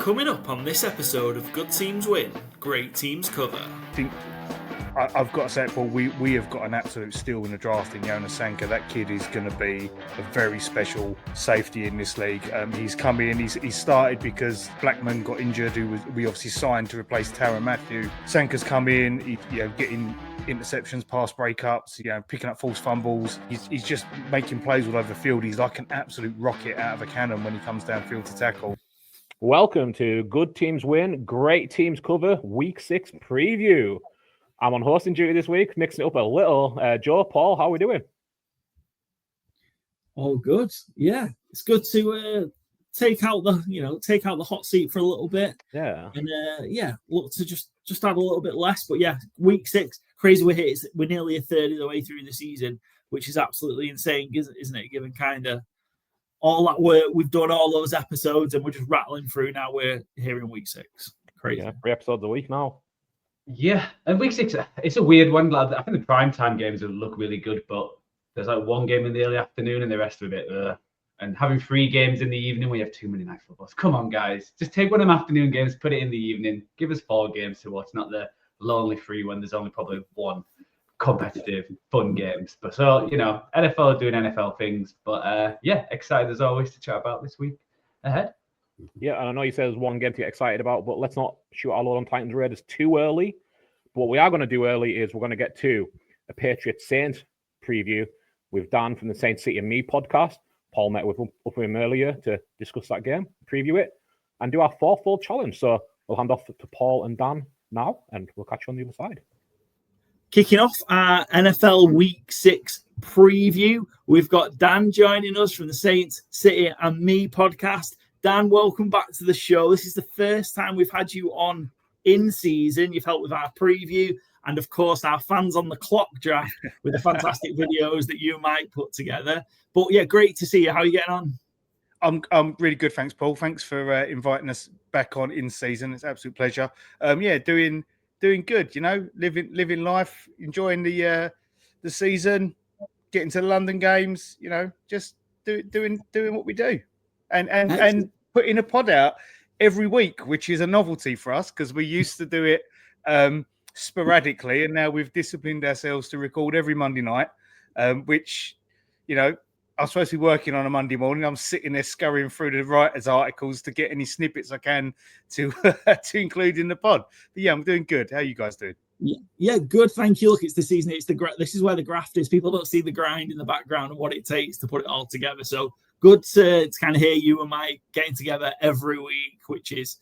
Coming up on this episode of Good Teams Win, Great Teams Cover. I think I've got to say, Paul, we have got an absolute steal in the draft in Jonas Sanka. That kid is going to be a very special safety in this league. He's come in, he's started because Blackman got injured, we obviously signed to replace Taron Matthew. Sanka's come in, getting interceptions, pass breakups, picking up false fumbles. He's just making plays all over the field. He's like an absolute rocket out of a cannon when he comes downfield to tackle. Welcome to Good Teams Win, Great Teams Cover, Week 6 preview. I'm on hosting duty this week, mixing it up a little. Joe, Paul, how are we doing? All good. Yeah, it's good to take out the hot seat for a little bit. Yeah, and look to just add a little bit less. But yeah, Week 6, crazy. We're nearly a third of the way through the season, which is absolutely insane, isn't it? Given kind of all that work we've done, all those episodes, and we're just rattling through now. We're here in Week 6. Crazy. Yeah, 3 episodes a week now. Yeah, and Week 6, it's a weird one. I think the primetime games will look really good, but there's like one game in the early afternoon and the rest of it. And having 3 games in the evening when you have too many night footballs. Come on, guys. Just take one of them afternoon games, put it in the evening. Give us 4 games to watch, not the lonely 3 when there's only probably 1 competitive, fun games. But so, NFL are doing NFL things. But excited as always to chat about this week ahead. Yeah, and I know you said there's 1 game to get excited about, but let's not shoot our load on Titans Raiders too early. But what we are going to do early is we're going to get to a Patriots Saints preview with Dan from the TheSaintsTheCity&Me podcast. Paul met with him earlier to discuss that game, preview it, and do our 4-fold challenge. So we'll hand off to Paul and Dan now, and we'll catch you on the other side. Kicking off our NFL Week 6 preview, we've got Dan joining us from the Saints City and Me podcast. Dan, welcome back to the show. This is the first time we've had you on in season. You've helped with our preview and, of course, our fans on the clock draft with the fantastic videos that you might put together. But, yeah, great to see you. How are you getting on? I'm really good, thanks, Paul. Thanks for inviting us back on in season. It's an absolute pleasure. Doing good, living life, enjoying the season, getting to the London games, just doing what we do. And putting a pod out every week, which is a novelty for us because we used to do it sporadically, and now we've disciplined ourselves to record every Monday night, which, I'm supposed to be working on a Monday morning. I'm sitting there scurrying through the writers' articles to get any snippets I can to include in the pod. But yeah, I'm doing good. How are you guys doing? Yeah, good. Thank you. Look, it's the season. This is where the graft is. People don't see the grind in the background and what it takes to put it all together. So good to kind of hear you and Mike getting together every week, which is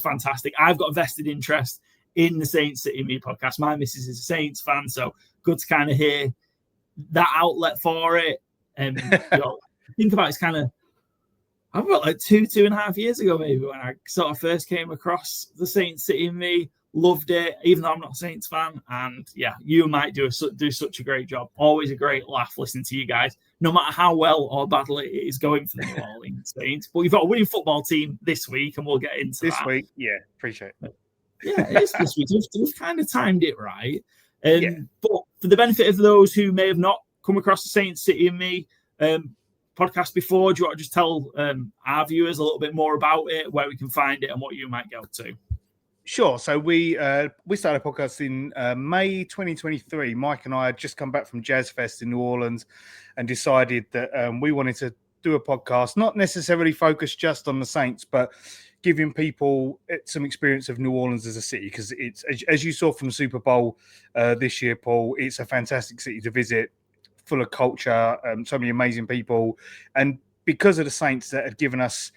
fantastic. I've got a vested interest in the Saints City&Me podcast. My missus is a Saints fan, so good to kind of hear that outlet for it. And think about it's kind of, I've got like 2.5 years ago maybe when I sort of first came across the Saints City&Me. Loved it, even though I'm not a Saints fan. And yeah, you might do such a great job. Always a great laugh listening to you guys, no matter how well or badly it is going for the New Orleans Saints. But we've got a winning football team this week, and we'll get into this that. week. Yeah, appreciate it. Yeah, it is this week. We've kind of timed it right. But for the benefit of those who may have not come across the Saints City&Me podcast before, do you want to just tell our viewers a little bit more about it, where we can find it, and what you might get up to? Sure. So we started a podcast in May 2023. Mike and I had just come back from Jazz Fest in New Orleans and decided that we wanted to do a podcast, not necessarily focused just on the Saints, but giving people some experience of New Orleans as a city, because it's, as you saw from the Super Bowl this year, Paul, it's a fantastic city to visit, full of culture, so many amazing people. And because of the Saints that had given us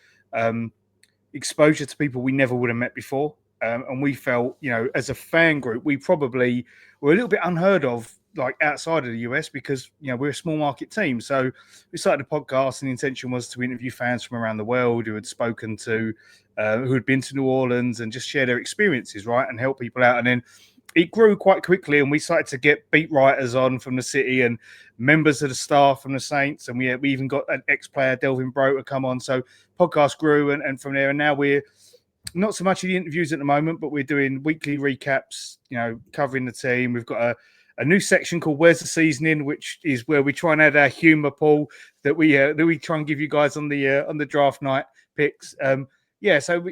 exposure to people we never would have met before. And we felt, as a fan group, we probably were a little bit unheard of, like outside of the US, because, we're a small market team. So we started a podcast, and the intention was to interview fans from around the world who had spoken to, who had been to New Orleans, and just share their experiences, right, and help people out. And then it grew quite quickly, and we started to get beat writers on from the city and members of the staff from the Saints. And we even got an ex-player, Delvin Breaux, to come on. So podcast grew, and from there, and now we're not so much of the interviews at the moment, but we're doing weekly recaps, covering the team. We've got a new section called Where's the Seasoning, which is where we try and add our humour, Paul, that we try and give you guys on the draft night picks. yeah, so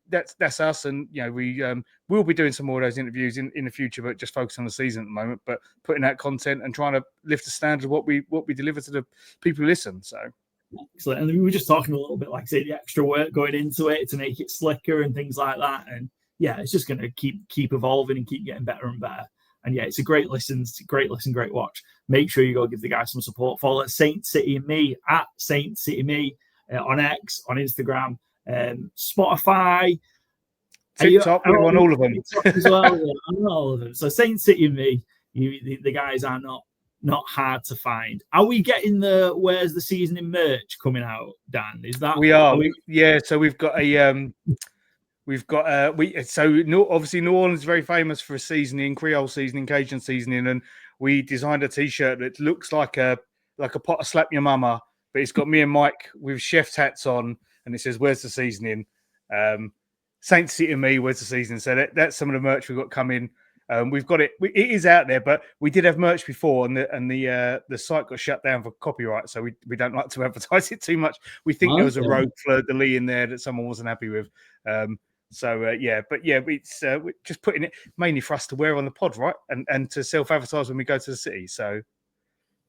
that's us, and we will be doing some more of those interviews in the future, but just focus on the season at the moment. But putting out content and trying to lift the standard of what we deliver to the people who listen. So excellent. And we were just talking a little bit, like I say, the extra work going into it to make it slicker and things like that. And yeah, it's just going to keep evolving and keep getting better and better. And yeah, it's a great listen, great watch. Make sure you go give the guys some support. Follow Saint City and Me at TheSaintsTheCity&Me on X, on Instagram, Spotify, TikTok. We're on all of them as well. Yeah, on all of them. So Saint City and Me, the guys are not hard to find. Are we getting the Where's the Seasoning merch coming out, Dan? Is that we are? Yeah. So we've got a. Obviously New Orleans is very famous for seasoning, Creole seasoning, Cajun seasoning, and we designed a T-shirt that looks like a pot of slap your mama, but it's got me and Mike with chef's hats on, and it says "Where's the seasoning?" Saint City and Me, where's the seasoning? So that's some of the merch we've got coming. We've got it. It is out there, but we did have merch before, and the site got shut down for copyright, so we don't like to advertise it too much. We think there was a rogue fleur-de-lis in there that someone wasn't happy with. It's we're just putting it mainly for us to wear on the pod, right? And to self-advertise when we go to the city. So,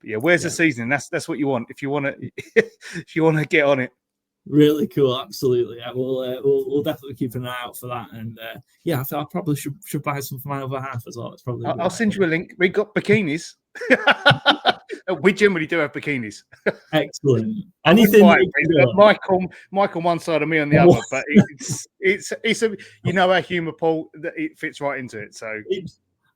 where's the seasoning? That's what you want. If you want to get on it. Really cool, absolutely. We'll definitely keep an eye out for that. And I feel I probably should buy some for my other half as well. It's probably. I'll send you a link. We got bikinis. We generally do have bikinis. Excellent. Anything Michael on one side and me on the other, but it's our humour, Paul, that it fits right into it. So it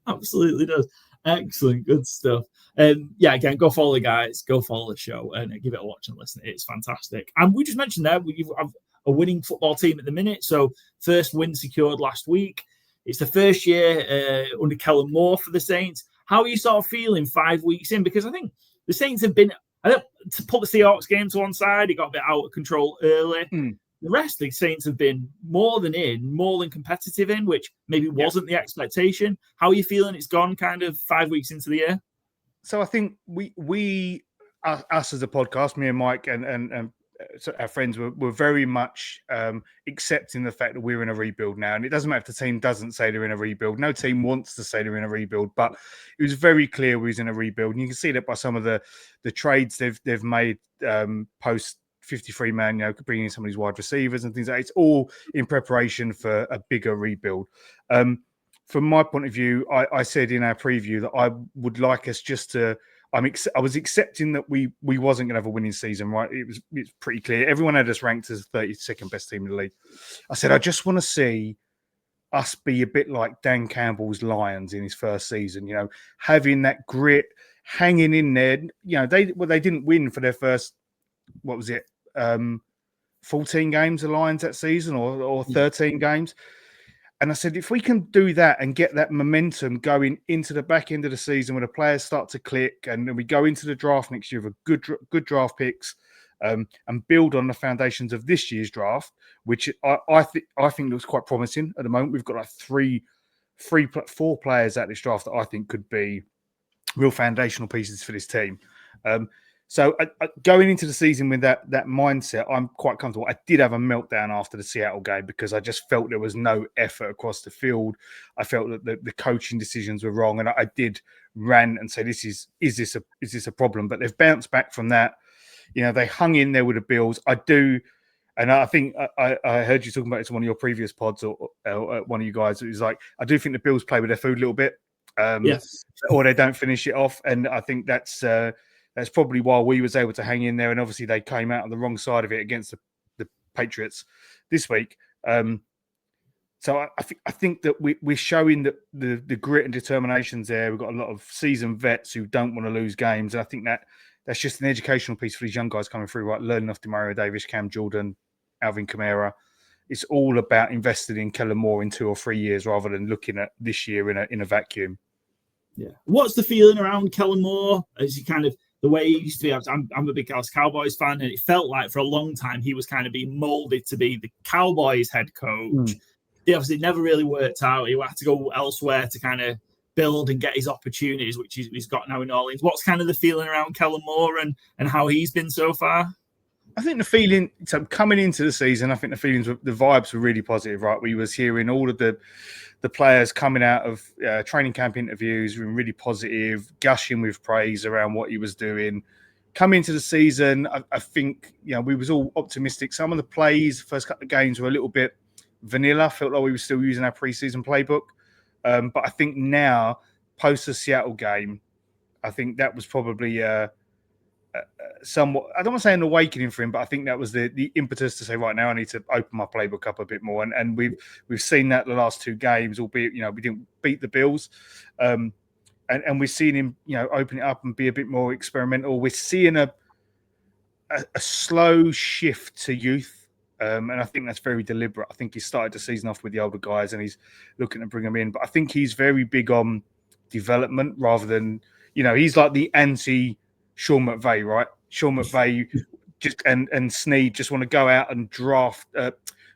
absolutely does. Excellent, good stuff. Again, go follow the guys, go follow the show, and give it a watch and listen. It's fantastic. And we just mentioned there we have a winning football team at the minute. So first win secured last week. It's the first year under Kellen Moore for the Saints. How are you sort of feeling 5 weeks in? Because I think the Saints have been, to put the Seahawks game to one side, it got a bit out of control early. The rest of the Saints have been more than competitive in, which maybe wasn't the expectation. How are you feeling? It's gone kind of 5 weeks into the year. So I think we us as a podcast, me and Mike and our friends were very much accepting the fact that we're in a rebuild now. And it doesn't matter if the team doesn't say they're in a rebuild. No team wants to say they're in a rebuild, but it was very clear we was in a rebuild. And you can see that by some of the trades they've made post 53-man, bringing in some of these wide receivers and things like that. It's all in preparation for a bigger rebuild. From my point of view, I said in our preview that I would like us just to. I was accepting that we wasn't going to have a winning season, right? It's pretty clear. Everyone had us ranked as 32nd best team in the league. I said I just want to see us be a bit like Dan Campbell's Lions in his first season. Having that grit, hanging in there. They didn't win for their first. What was it? 14 games, the Lions that season, or 13 games. And I said, if we can do that and get that momentum going into the back end of the season when the players start to click and then we go into the draft next year with good draft picks and build on the foundations of this year's draft, which I think looks quite promising at the moment. We've got like four players at this draft that I think could be real foundational pieces for this team. So going into the season with that mindset, I'm quite comfortable. I did have a meltdown after the Seattle game because I just felt there was no effort across the field. I felt that the coaching decisions were wrong, and I did rant and say, "Is this a problem?" But they've bounced back from that. They hung in there with the Bills. I do, and I think I heard you talking about it in one of your previous pods or one of you guys. It was like I do think the Bills play with their food a little bit, yes, or they don't finish it off, and I think that's probably why we was able to hang in there. And obviously they came out on the wrong side of it against the Patriots this week. So I think that we're showing that the grit and determination's there. We've got a lot of seasoned vets who don't want to lose games. And I think that's just an educational piece for these young guys coming through, right? Learning off Demario Davis, Cam Jordan, Alvin Kamara. It's all about investing in Kellen Moore in 2 or 3 years rather than looking at this year in a vacuum. Yeah. What's the feeling around Kellen Moore? Is he kind of the way he used to be? I'm a big Dallas Cowboys fan, and it felt like for a long time he was kind of being molded to be the Cowboys head coach. They obviously never really worked out. He had to go elsewhere to kind of build and get his opportunities, which he's got now in New Orleans. What's kind of the feeling around Kellen Moore and how he's been so far? I think the feeling, so coming into the season, I think the vibes were really positive, right? We was hearing all of the players coming out of training camp interviews were really positive, gushing with praise around what he was doing. Coming into the season, I think, we was all optimistic. Some of the plays, first couple of games were a little bit vanilla. Felt like we were still using our preseason playbook. But I think now, post the Seattle game, I think that was probably somewhat, I don't want to say an awakening for him, but I think that was the impetus to say, right now I need to open my playbook up a bit more. And we've seen that the last two games, albeit, we didn't beat the Bills. And we've seen him, open it up and be a bit more experimental. We're seeing a slow shift to youth. And I think that's very deliberate. I think he started the season off with the older guys and he's looking to bring them in. But I think he's very big on development rather than, he's like the anti Sean McVay, right? Sean McVay just and Snead just want to go out and draft,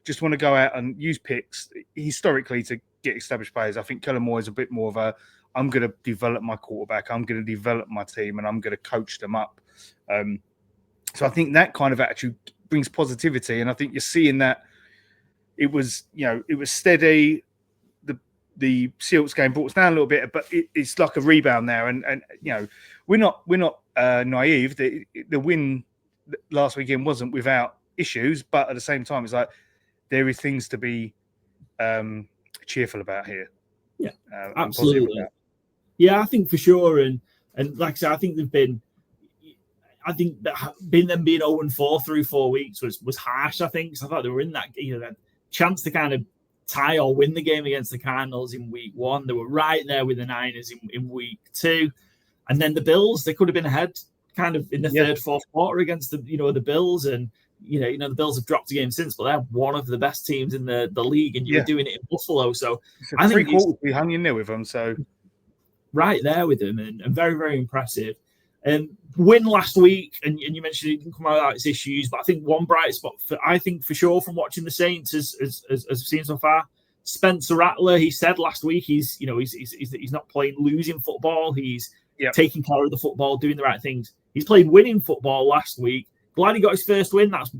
just want to go out and use picks historically to get established players. I think Kellen Moore is a bit more of I'm going to develop my quarterback, I'm going to develop my team, and I'm going to coach them up. So I think that kind of attitude brings positivity, and I think you're seeing that it was steady. The Seahawks game brought us down a little bit, but it's like a rebound now, and we're not naive. The win last weekend wasn't without issues, but at the same time, it's like there is things to be cheerful about here. Yeah, absolutely. Yeah, I think for sure, and like I said, I think that them being 0-4 through 4 weeks was harsh. I think so. I thought they were in that that chance to kind of tie or win the game against the Cardinals in week 1. They were right there with the Niners in week 2, and then the Bills. They could have been ahead kind of in the third, fourth quarter against the the Bills, and the Bills have dropped a game since, but they're one of the best teams in the league, and you were doing it in Buffalo. So I think we hung in there with them. So right there with them, and very, very impressive. Win last week, and you mentioned it didn't come out without its issues, but I think one bright spot for sure from watching the Saints as we've seen so far, Spencer Rattler. He said last week he's not playing losing football. He's taking care of the football, doing the right things. He's played winning football last week. Glad he got his first win. That's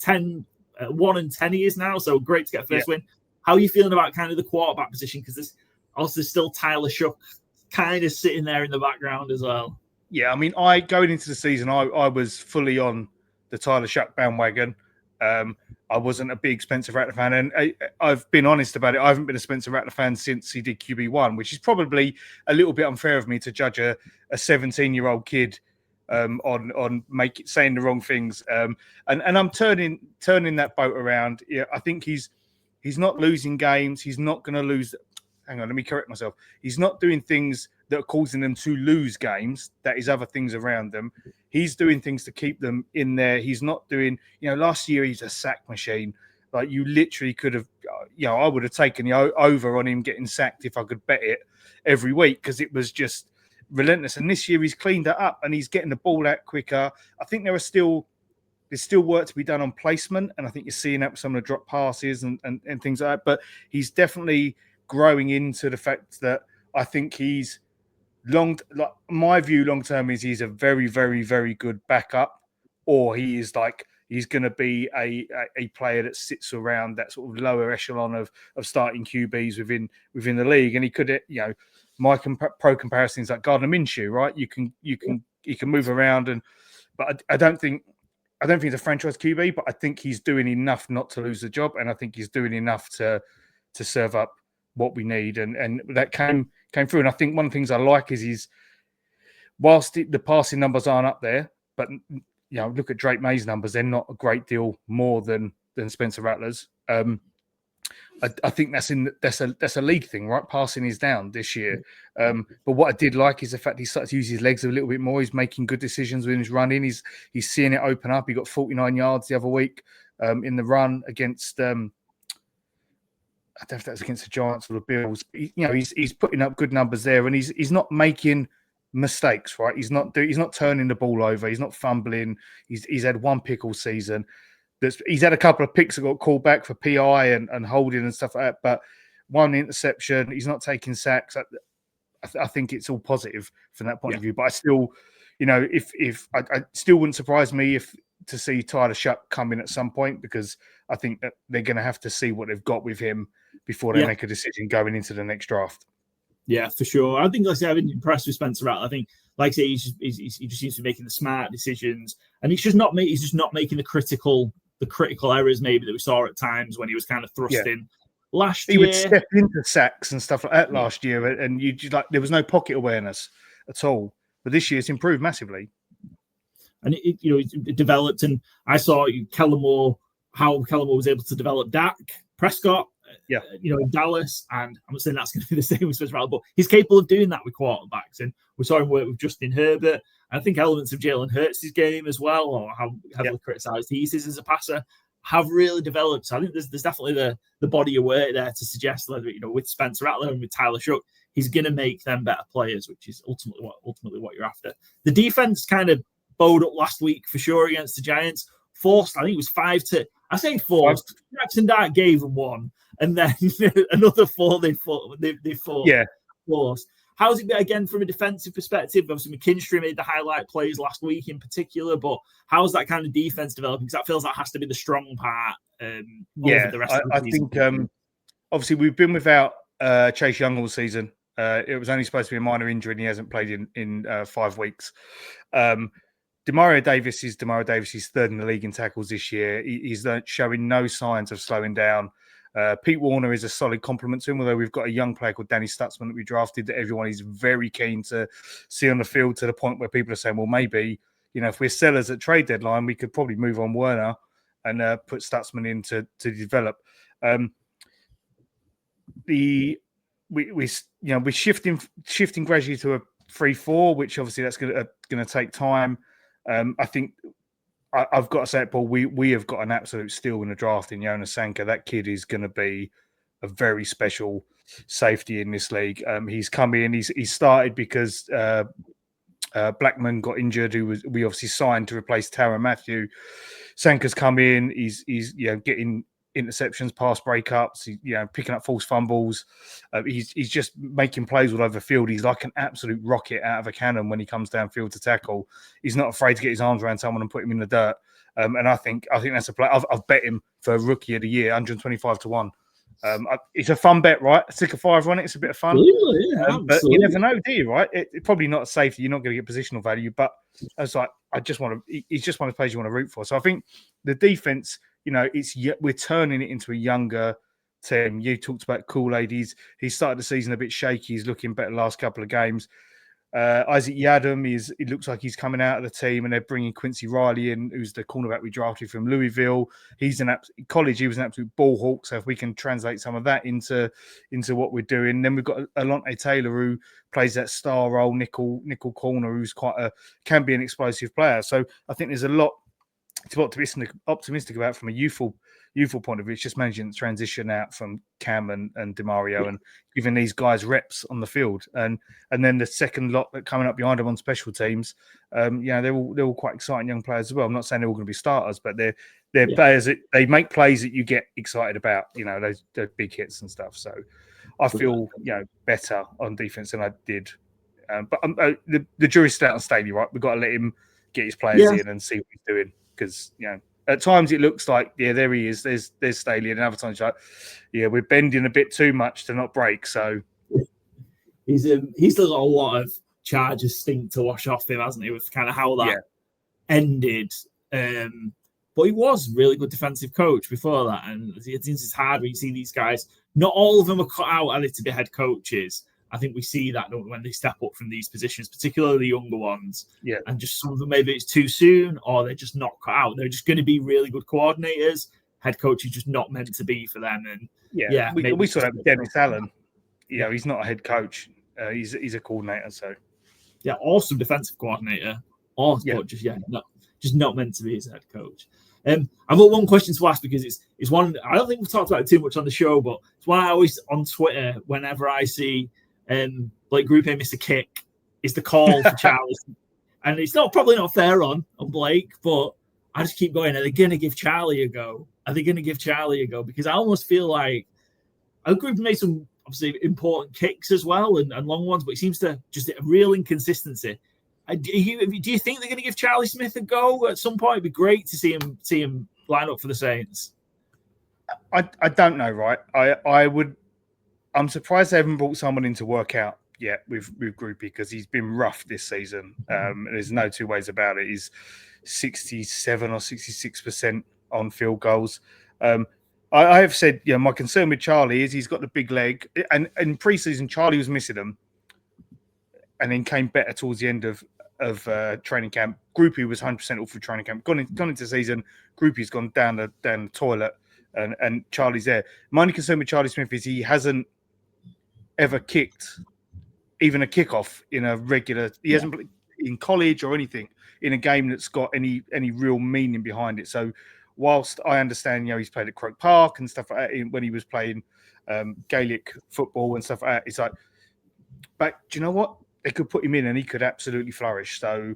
1-10 he is now, so great to get a first win. How are you feeling about kind of the quarterback position? Because there's still Tyler Shough kind of sitting there in the background as well. Yeah, I mean, going into the season, I was fully on the Tyler Shough bandwagon. I wasn't a big Spencer Rattler fan, and I've been honest about it. I haven't been a Spencer Rattler fan since he did QB1, which is probably a little bit unfair of me to judge a 17-year-old kid on saying the wrong things. And I'm turning that boat around. Yeah, I think he's not losing games. He's not going to lose. Hang on, let me correct myself. He's not doing things that are causing them to lose games. That is other things around them. He's doing things to keep them in there. He's not doing, last year he's a sack machine. Like you literally could have, I would have taken the over on him getting sacked if I could bet it every week because it was just relentless. And this year he's cleaned that up and he's getting the ball out quicker. I think there's still work to be done on placement. And I think you're seeing that with some of the drop passes and things like that. But he's definitely growing into the fact that I think he's my view long term is he's a very, very, very good backup, or he's going to be a player that sits around that sort of lower echelon of starting QBs within the league. And he could, my pro comparisons like Gardner Minshew, right? You can move around, but I don't think he's a franchise QB, but I think he's doing enough not to lose the job, and I think he's doing enough to serve up what we need, and that came through. And I think one of the things I like is whilst the passing numbers aren't up there, but look at Drake May's numbers; they're not a great deal more than Spencer Rattler's. I think that's a league thing, right? Passing is down this year, but what I did like is the fact he started to use his legs a little bit more. He's making good decisions when he's running. He's seeing it open up. He got 49 yards the other week in the run against. I don't know if that's against the Giants or the Bills. He's putting up good numbers there, and he's not making mistakes, right? He's not turning the ball over. He's not fumbling. He's had one pick all season. He's had a couple of picks that got called back for PI and holding and stuff like that, but one interception. He's not taking sacks. I think it's all positive from that point of view. But I still, if I still wouldn't surprise me if to see Tyler Shuck come in at some point, because I think that they're going to have to see what they've got with him before they make a decision going into the next draft. Yeah, for sure. I think, like I say, I've been impressed with Spencer Rattler. I think, like I say, he just seems to be making the smart decisions, and he's just not making the critical errors maybe that we saw at times when he was kind of thrust in. Last year, he would step into sacks and stuff like that last year, and you just like there was no pocket awareness at all. But this year, it's improved massively. And it developed, and I saw how Kellen Moore was able to develop Dak Prescott, in Dallas, and I'm not saying that's going to be the same with Spencer Rattler, but he's capable of doing that with quarterbacks, and we saw him work with Justin Herbert. I think elements of Jalen Hurts' game as well, or how heavily criticised he is as a passer, have really developed. So I think there's definitely the body of work there to suggest that with Spencer Rattler and with Tyler Shuck, he's going to make them better players, which is ultimately what you're after. The defense kind of bowed up last week for sure against the Giants. Forced, I think it was 5 to. I say forced. Jackson Dart gave them 1, and then another 4 they forced. Yeah. Forced. How's it been again from a defensive perspective? Obviously, McKinstry made the highlight plays last week in particular, but how's that kind of defense developing? Because that feels like has to be the strong part. Over the rest of the season. I think obviously we've been without Chase Young all season. It was only supposed to be a minor injury, and he hasn't played in 5 weeks. Demario Davis is third in the league in tackles this year. He's showing no signs of slowing down. Pete Warner is a solid complement to him, although we've got a young player called Danny Stutzman that we drafted that everyone is very keen to see on the field, to the point where people are saying, well, maybe, if we're sellers at trade deadline, we could probably move on Werner and put Stutzman in to develop. We're shifting gradually to a 3-4, which obviously that's going to take time. I think I've got to say it, Paul. We have got an absolute steal in the draft in Jonas Sanka. That kid is going to be a very special safety in this league. He's come in. He started because Blackman got injured, we obviously signed to replace Tyrann Mathieu. Sanka's come in. He's getting interceptions, pass breakups, picking up false fumbles. He's just making plays all over the field. He's like an absolute rocket out of a cannon when he comes downfield to tackle. He's not afraid to get his arms around someone and put him in the dirt. And I think that's a play. I've bet him for Rookie of the Year, 125 to 1. It's a fun bet, right? Stick a 5 on it. It's a bit of fun. But you never know, do you? Right? It's probably not a safety. You're not going to get positional value. But it's like he's just one of the players you want to root for. So I think the defense, we're turning it into a younger team. You talked about Kool-Aid. He started the season a bit shaky. He's looking better the last couple of games. Isaac Yadam it looks like he's coming out of the team, and they're bringing Quincy Riley in, who's the cornerback we drafted from Louisville. He's college. He was an absolute ball hawk. So if we can translate some of that into what we're doing, then we've got Alontae Taylor, who plays that star role, nickel corner, who's can be an explosive player. So I think there's a lot to be optimistic about from a youthful point of view. It's just managing the transition out from Cam and DeMario and giving these guys reps on the field. And then the second lot that coming up behind them on special teams, they're all quite exciting young players as well. I'm not saying they're all going to be starters, but they're players that they make plays that you get excited about, those big hits and stuff. So I feel, better on defense than I did. But the jury's still out on Staley, right? We've got to let him get his players in and see what he's doing. Because, at times it looks like, there he is. There's Staley, and other times like, we're bending a bit too much to not break. So he's still got a lot of Chargers stink to wash off him, hasn't he? With kind of how that ended. But he was a really good defensive coach before that, and it's hard when you see these guys. Not all of them are cut out to be head coaches. I think we see that when they step up from these positions, particularly the younger ones. Yeah. And just some of them, maybe it's too soon or they're just not cut out. They're just going to be really good coordinators. Head coach is just not meant to be for them. And we saw that with Dennis Allen. He's not a head coach. He's a coordinator. So awesome defensive coordinator. Awesome, but just not meant to be as a head coach. I've got one question to ask because it's one I don't think we've talked about it too much on the show, but it's one I always on Twitter whenever I see Blake Groupe missed a kick is the call for Charlie. And it's probably not fair on Blake, but I just keep going, are they going to give Charlie a go? Because I almost feel like Groupe made some obviously important kicks as well and long ones, but it seems to just a real inconsistency. Do you think they're going to give Charlie Smith a go at some point? It'd be great to see him line up for the Saints. I don't know, right? I'm surprised they haven't brought someone in to work out yet with Groupie, because he's been rough this season. There's no two ways about it. He's 67 or 66% on field goals. I have said, my concern with Charlie is he's got the big leg, and in preseason Charlie was missing them, and then came better towards the end of training camp. Groupie was 100% all through training camp. Gone into season, Groupie's gone down the toilet, and Charlie's there. My only concern with Charlie Smith is he hasn't ever kicked even a kickoff in a regular. He hasn't played in college or anything in a game that's got any real meaning behind it. So whilst I understand, he's played at Croke Park and stuff like that when he was playing Gaelic football and stuff like that, it's like, but do you know what? They could put him in and he could absolutely flourish. So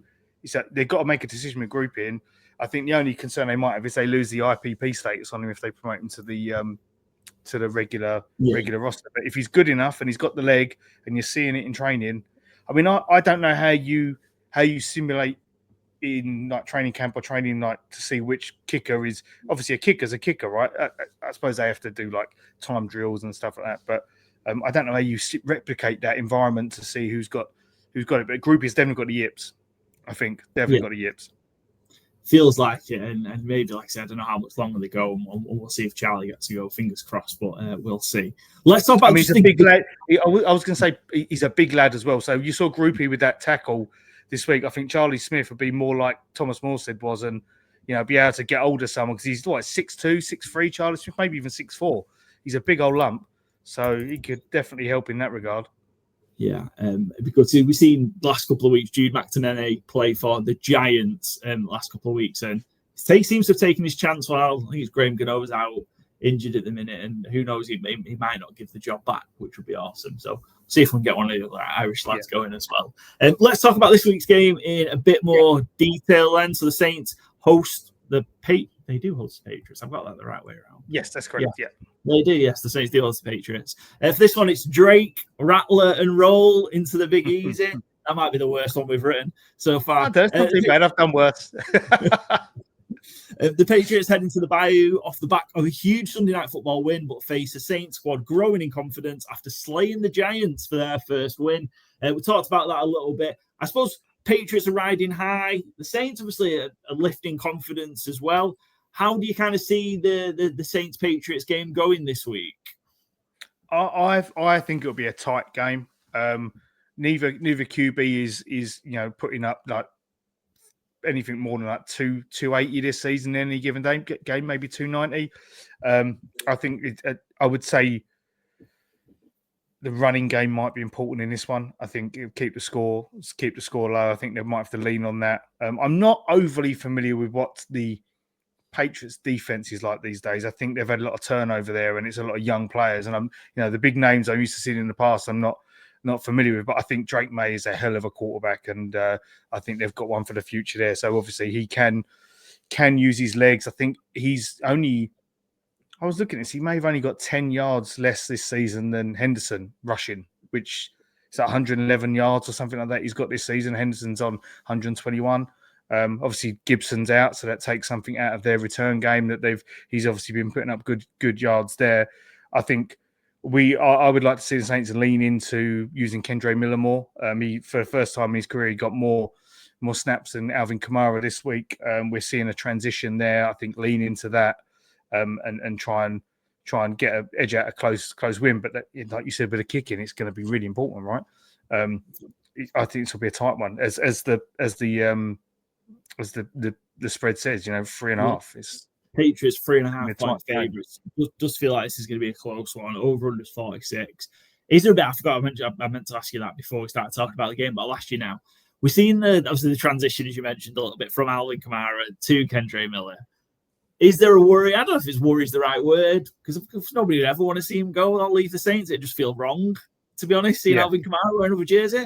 they've got to make a decision with grouping. I think the only concern they might have is they lose the IPP status on him if they promote him to the regular roster. But if he's good enough and he's got the leg and you're seeing it in training, I mean, I don't know how you simulate in like training camp or training night to see which kicker is. Obviously a kicker's a kicker, right? I suppose they have to do like time drills and stuff like that. But I don't know how you replicate that environment to see who's got it. But Groupie's definitely got the yips. I think definitely got the yips. Feels like it, and maybe, like I said, I don't know how much longer they go, and we'll see if Charlie gets to go. Fingers crossed, but we'll see. Let's talk about. He's a big lad. I was going to say he's a big lad as well. So you saw Groupie with that tackle this week. I think Charlie Smith would be more like Thomas Morstead was, and be able to get older someone, because he's 6'2", 6'3", Charlie Smith, maybe even 6'4". He's a big old lump, so he could definitely help in that regard. Yeah, because we've seen last couple of weeks Jude McTominay play for the Giants last couple of weeks, and he seems to have taken his chance. While I think it's Graham Gano's out injured at the minute, and who knows, he might not give the job back, which would be awesome. So see if we can get one of the Irish lads going as well. Let's talk about this week's game in a bit more detail then. So the Saints host they do host the Patriots. I've got that the right way around. Yes, that's correct. Yeah. They do, yes. The Saints do host the Patriots. For this one, it's Drake, Rattler, and Roll into the Big Easy. That might be the worst one we've written so far. That's not too bad. I've done worse. The Patriots head into the Bayou off the back of a huge Sunday Night Football win, but face a Saints squad growing in confidence after slaying the Giants for their first win. We talked about that a little bit. I suppose Patriots are riding high. The Saints obviously are lifting confidence as well. How do you kind of see the Saints-Patriots game going this week? I think it'll be a tight game. Neither QB is putting up like anything more than like 280 this season in any given game, maybe 290. I think I would say the running game might be important in this one. I think it'll keep the score low. I think they might have to lean on that. I'm not overly familiar with what the Patriots defense is like these days. I think they've had a lot of turnover there, and it's a lot of young players. And I'm, the big names I'm used to seeing in the past, I'm not familiar with. But I think Drake May is a hell of a quarterback, and I think they've got one for the future there. So obviously he can use his legs. I think he's only. I was looking at this. He may have only got 10 yards less this season than Henderson rushing, which is 111 yards or something like that. He's got this season. Henderson's on 121. Obviously Gibson's out, so that takes something out of their return game that he's obviously been putting up good yards there. I think I would like to see the Saints lean into using Kendre Miller more. He, for the first time in his career, he got more snaps than Alvin Kamara this week. We're seeing a transition there. I think lean into that and try and get an edge out a close win. But like you said, with the kicking, it's going to be really important, right? I think this will be a tight one as the spread says, 3.5 is Patriots 3.5 point favorites. Does feel like this is going to be a close one. Over under 46. Is there a bit? I meant to ask you that before we started talking about the game, but I'll ask you now. We've seen obviously the transition, as you mentioned, a little bit from Alvin Kamara to Kendre Miller. Is there a worry? I don't know if it's worry is the right word, because if nobody would ever want to see him go, I'll leave the Saints. It just feels wrong, to be honest, seeing Alvin Kamara wearing another jersey.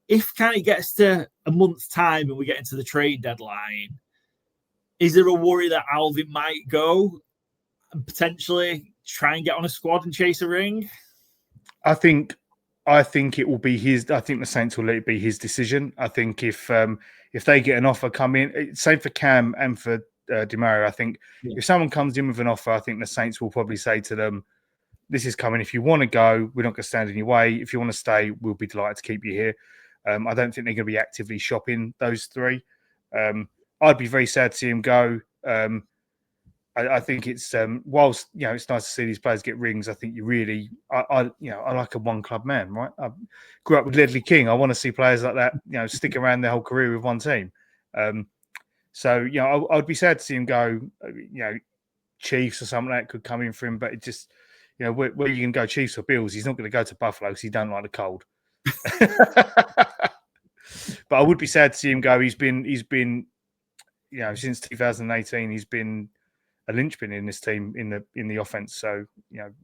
If kind of gets to a month's time and we get into the trade deadline, is there a worry that Alvin might go and potentially try and get on a squad and chase a ring? I think I think it will be his. I think the Saints will let it be his decision. I think if they get an offer come in, same for Cam and for DeMario. I think if someone comes in with an offer, I think the Saints will probably say to them, "This is coming. If you want to go, we're not going to stand in your way. If you want to stay, we'll be delighted to keep you here." I don't think they're going to be actively shopping those three. I'd be very sad to see him go. I think it's whilst it's nice to see these players get rings. I think I like a one club man, right? I grew up with Ledley King. I want to see players like that, stick around their whole career with one team. So I'd be sad to see him go. Chiefs or something like that could come in for him, but it just where you can go, Chiefs or Bills. He's not going to go to Buffalo because he don't like the cold. But I would be sad to see him go. He's been since 2018, he's been a linchpin in this team in the offense. So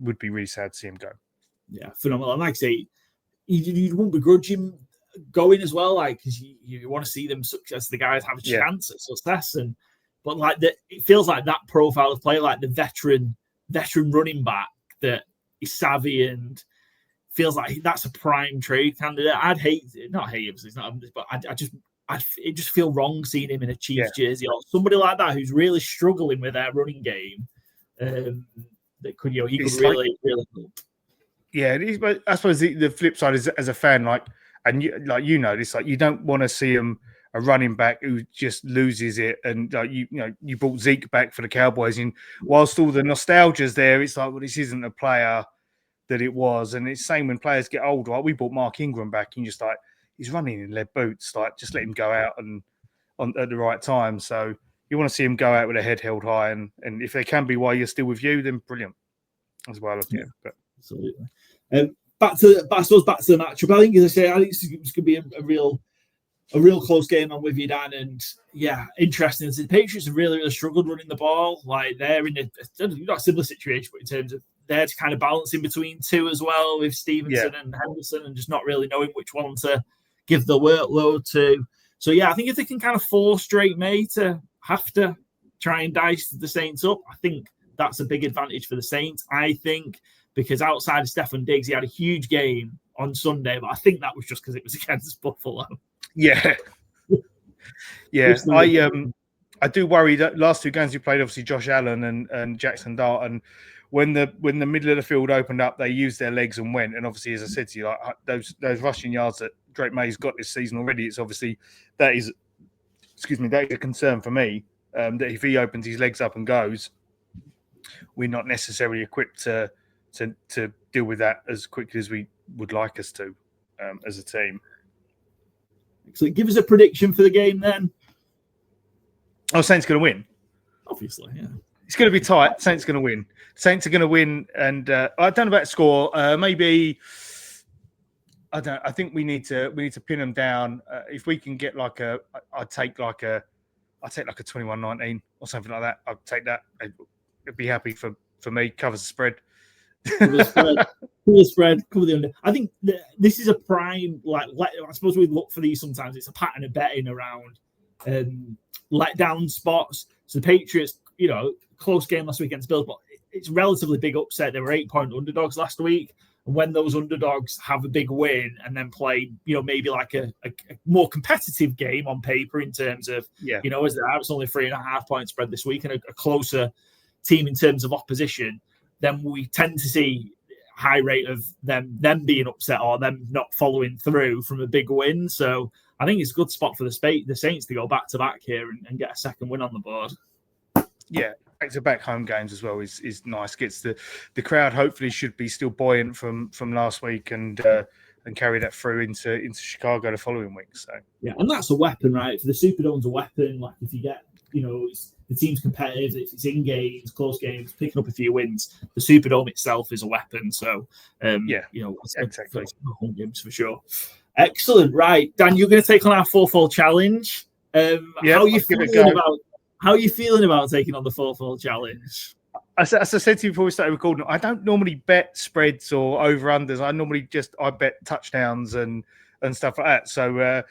would be really sad to see him go. Yeah, phenomenal. And like I say, you won't begrudge him going as well, like because you want to see them success. The guys have a chance at success, but like it feels like that profile of player, like the veteran running back that is savvy and feels like that's a prime trade candidate. I'd not hate him, it's not, but it just feel wrong seeing him in a Chiefs jersey or somebody like that who's really struggling with their running game. That could he could really help. Yeah, but I suppose the flip side is as a fan, and this, you don't want to see him a running back who just loses it. And you brought Zeke back for the Cowboys, and whilst all the nostalgia's there, it's like, well, this isn't a player that it was. And it's the same when players get older. Like we brought Mark Ingram back, and just like he's running in lead boots. Like just let him go out at the right time. So you want to see him go out with a head held high, and if they can be while you're still with you, then brilliant as well. Yeah, but absolutely. Back to the matchup. I think, as I say, I think it's going to be a real close game. I'm with you, Dan, and interesting. The Patriots have really struggled running the ball. Like they're in not a similar situation, but in terms of they're kind of balancing between two as well with Stevenson and Henderson, and just not really knowing which one to give the workload to. So I think if they can kind of force Drake May to have to try and dice the Saints up, I think that's a big advantage for the Saints. I think. Because outside of Stefan Diggs, he had a huge game on Sunday, but I think that was just because it was against Buffalo. Yeah. I do worry that last two games we played, obviously Josh Allen and Jackson Dart, and when the middle of the field opened up, they used their legs and went. And obviously, as I said to you, like those rushing yards that Drake May's got this season already, it's obviously that is a concern for me. That if he opens his legs up and goes, we're not necessarily equipped to deal with that as quickly as we would like us to as a team. So give us a prediction for the game then. Saints going to win. Obviously, yeah. It's going to be tight. Saints going to win. Saints are going to win, and I don't know about score. Maybe I don't. I think we need to pin them down. If we can get I'd take like a 21-19 or something like that. I'd take that. I'd be happy for me. Covers the spread. Cover the spread, cover the under. I think this is a prime, I suppose we look for these sometimes. It's a pattern of betting around letdown spots. So the Patriots, close game last week against Bills, but it's relatively big upset. They were 8-point underdogs last week. And when those underdogs have a big win and then play, maybe like a more competitive game on paper in terms of, it's only 3.5 point spread this week and a closer team in terms of opposition, then we tend to see high rate of them being upset or them not following through from a big win. So I think it's a good spot for the Saints to go back to back here and get a second win on the board. Yeah, back-to-back home games as well is nice. Gets the crowd hopefully should be still buoyant from last week and carry that through into Chicago the following week. So and that's a weapon, right? For the Superdome's a weapon. Like if you get the team's competitive, if it's in games, close games, picking up a few wins, the Superdome itself is a weapon. So, exactly. Home games for sure. Excellent. Right, Dan, you're going to take on our fourfold challenge. How are you feeling about taking on the fourfold challenge? As I said to you before we started recording, I don't normally bet spreads or over-unders. I normally I bet touchdowns and stuff like that. So,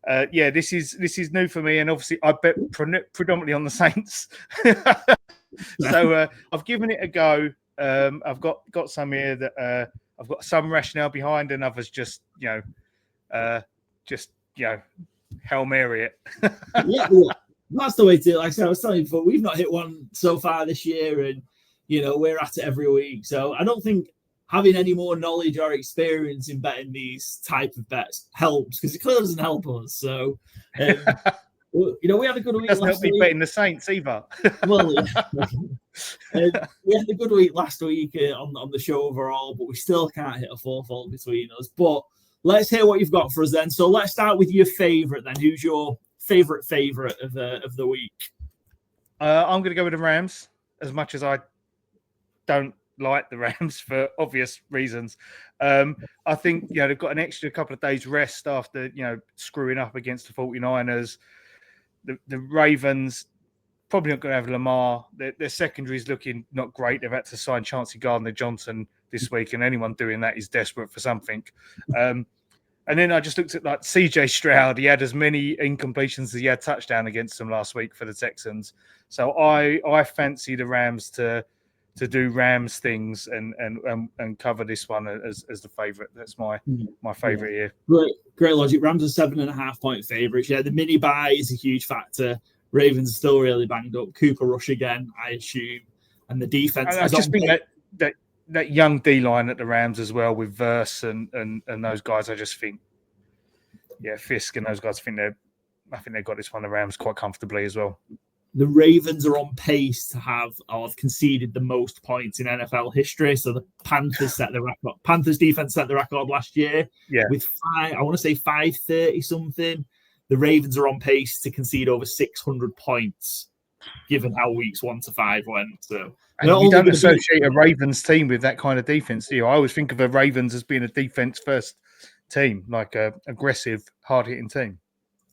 this is new for me, and obviously I bet predominantly on the Saints. So I've given it a go. I've got some here that I've got some rationale behind, and others just Hail Mary it. Yeah, well, that's the way to do it. Like I said, I was telling you before, we've not hit one so far this year, and we're at it every week. So I don't think having any more knowledge or experience in betting these type of bets helps, because it clearly doesn't help us. So we had a good week. Doesn't last help me week. betting the Saints either. Well, we had a good week last week on the show overall, but we still can't hit a fourfold between us. But let's hear what you've got for us then. So let's start with your favourite then. Who's your favourite of the week? I'm going to go with the Rams, as much as I don't like the Rams for obvious reasons. I think they've got an extra couple of days rest after screwing up against the 49ers. The Ravens probably not going to have Lamar. Their secondary is looking not great. They've had to sign Chauncey Gardner-Johnson this week, and anyone doing that is desperate for something. And then I just looked at CJ Stroud. He had as many incompletions as he had touchdown against them last week for the Texans. So I fancy the Rams to do Rams things and cover this one as the favourite. That's my favourite here. Great logic. Rams are 7.5 point favourites. Yeah, the mini buy is a huge factor. Ravens are still really banged up. Cooper Rush again, I assume, and the defense. I just think that young D line at the Rams as well with Verse and those guys. I just think, Fisk and those guys. I think they've got this one. The Rams quite comfortably as well. The Ravens are on pace to have conceded the most points in NFL history. So the Panthers set the record. Panthers defense set the record last year with 530 something. The Ravens are on pace to concede over 600 points, given how weeks 1 to 5 went. So you don't associate a Ravens team with that kind of defense, do you? I always think of the Ravens as being a defense first team, like a aggressive, hard hitting team.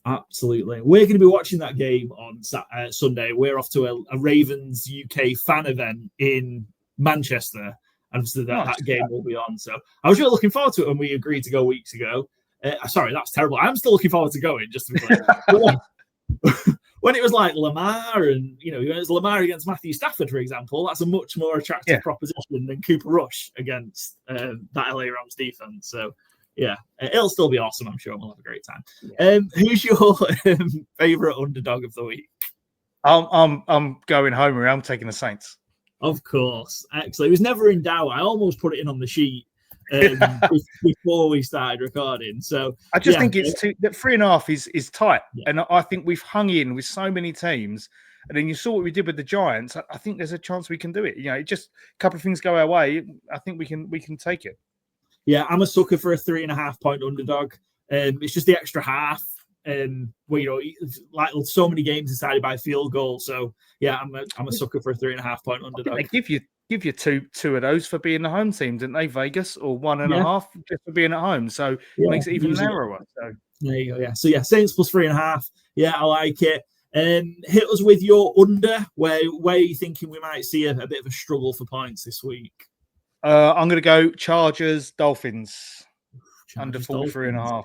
Absolutely. We're going to be watching that game on Sunday. We're off to a Ravens UK fan event in Manchester, and so that game will be on. So I was really looking forward to it when we agreed to go weeks ago. Sorry, that's terrible. I'm still looking forward to going, just to be clear. When it was like Lamar and, it was Lamar against Matthew Stafford, for example, that's a much more attractive proposition than Cooper Rush against that LA Rams defense. So, yeah, it'll still be awesome, I'm sure. We'll have a great time. Who's your favourite underdog of the week? I'm going Homer. I'm taking the Saints. Of course. Excellent. It was never in doubt. I almost put it in on the sheet before we started recording. So I just think it's that 3.5 is tight. Yeah. And I think we've hung in with so many teams. And then you saw what we did with the Giants. I think there's a chance we can do it. Just a couple of things go our way. I think we can take it. Yeah, I'm a sucker for a 3.5 point underdog. It's just the extra half. Where like so many games decided by field goal. So yeah, I'm a sucker for a 3.5 point underdog. They give you two of those for being the home team, didn't they? Vegas, or 1.5 just for being at home. So it makes it even narrower. So there you go. Yeah. So Saints plus 3.5. Yeah, I like it. Hit us with your under. Where are you thinking we might see a bit of a struggle for points this week? I'm going to go Chargers, Dolphins, under 43.5.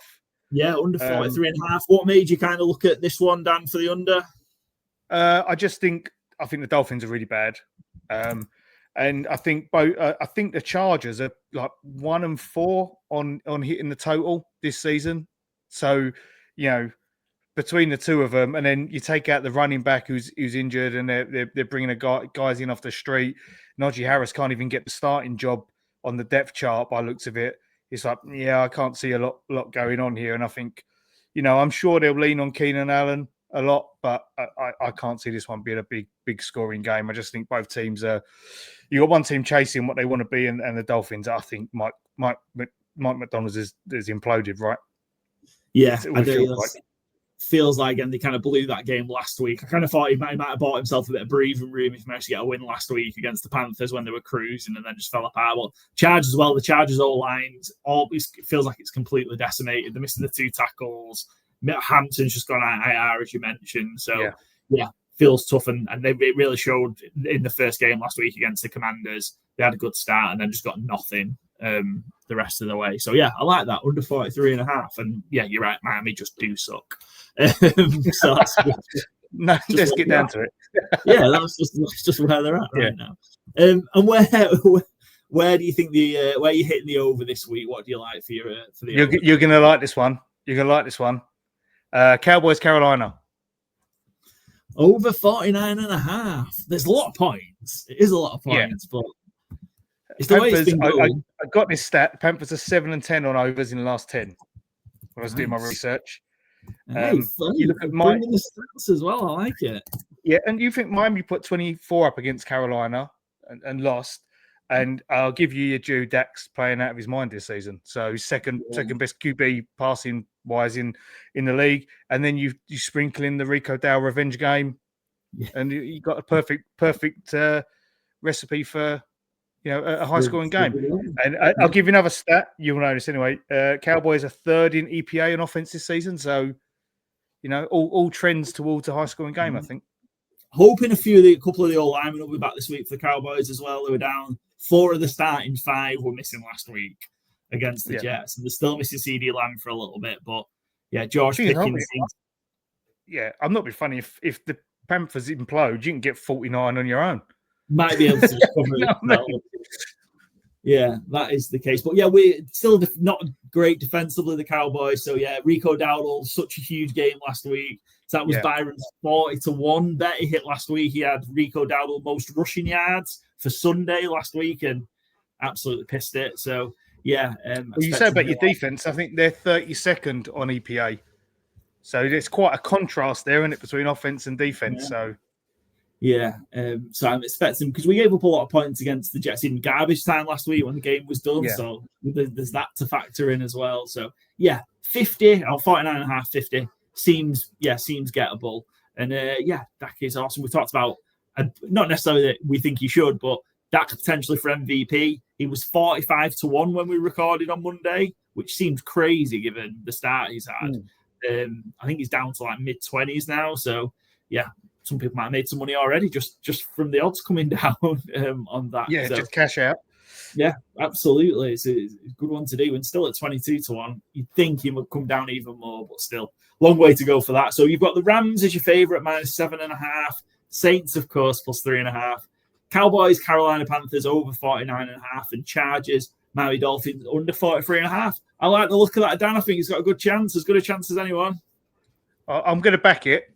Yeah, under 43.5. What made you kind of look at this one, Dan, for the under? I think the Dolphins are really bad, and I think the Chargers are like 1-4 on hitting the total this season. So between the two of them, and then you take out the running back who's injured, and they're bringing guys in off the street. Najee Harris can't even get the starting job on the depth chart by looks of it. It's like, I can't see a lot going on here. And I think, I'm sure they'll lean on Keenan Allen a lot, but I can't see this one being a big scoring game. I just think both teams you got one team chasing what they want to be, and the Dolphins, I think Mike McDonald's is imploded, right? Yeah, I do. Feels like, and they kind of blew that game last week. I kind of thought he might have bought himself a bit of breathing room if he managed to get a win last week against the Panthers when they were cruising, and then just fell apart. Well, Chargers as well. The Chargers all lines. It feels like it's completely decimated. They're missing the 2 tackles. Hampton's just gone IR, as you mentioned. So yeah, feels tough, and it really showed in the first game last week against the Commanders. They had a good start and then just got nothing the rest of the way. So yeah, I like that under 43.5. And yeah, you're right. Miami just do suck. So that's let's get down to it. Yeah, that's just where they're at right now. And Where do you think where you hitting the over this week? What do you like for your for the over? You're going to like this one. You're going to like this one. Cowboys, Carolina. Over 49.5. There's a lot of points. It is a lot of points, but it's the way it's been going. I got this stat. Panthers are 7-10 on overs in the last 10 when I was doing my research. Hey, you look at bringing the stats as well. I like it. Yeah, and you think Miami put 24 up against Carolina and lost, and I'll give you your due. Dak's playing out of his mind this season, so he's second best QB passing wise in the league, and then you sprinkle in the Rico Dowell revenge game, and you got a perfect recipe for a high scoring game. And I'll give you another stat. You'll know this anyway. Cowboys are third in EPA on offense this season, so all trends towards a high scoring game. I think. Hoping a couple of the old linemen will be back this week for the Cowboys as well. They were down 4 of the starting 5 were missing last week against the Jets, and they're still missing CD Lamb for a little bit. But yeah, George Pickens. Yeah, I'm not being funny. If the Panthers implode, you can get 49 on your own. Might be able to just cover it. Yeah, that is the case. But yeah, we're still not great defensively, the Cowboys. So yeah, Rico Dowdle, such a huge game last week. So that was Byron's 40-1 bet he hit last week. He had Rico Dowdle most rushing yards for Sunday last week and absolutely pissed it. So yeah. You say about your defense, I think they're 32nd on EPA. So there's quite a contrast there, isn't it, between offense and defense? Yeah. So I'm expecting, because we gave up a lot of points against the Jets in garbage time last week when the game was done. Yeah. So there's that to factor in as well. So yeah, 50 or 49.5, 50 seems gettable. And Dak is awesome. We talked about not necessarily that we think he should, but Dak potentially for MVP. He was 45-1 when we recorded on Monday, which seems crazy given the start he's had. I think he's down to like mid-20s now. So yeah. Some people might have made some money already just from the odds coming down on that. Yeah, so, just cash out. Yeah, absolutely. It's a good one to do. And still at 22-1, you'd think he would come down even more, but still, long way to go for that. So you've got the Rams as your favourite, -7.5. Saints, of course, +3.5. Cowboys, Carolina Panthers over 49.5, and Chargers, Miami Dolphins under 43.5. I like the look of that, Dan. I think he's got a good chance, as good a chance as anyone. I'm going to back it.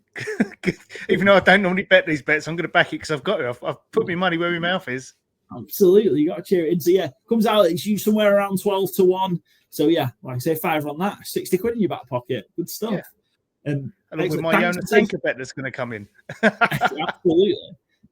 Even though I don't normally bet these bets, I'm going to back it because I've got it. I've put my money where my mouth is. Absolutely, you got to cheer it in. So yeah, comes out it's you somewhere around 12-1. So yeah, like I say, 5 on that, 60 quid in your back pocket. Good stuff. Yeah. Along with my own tanker bet that's going to come in. Absolutely.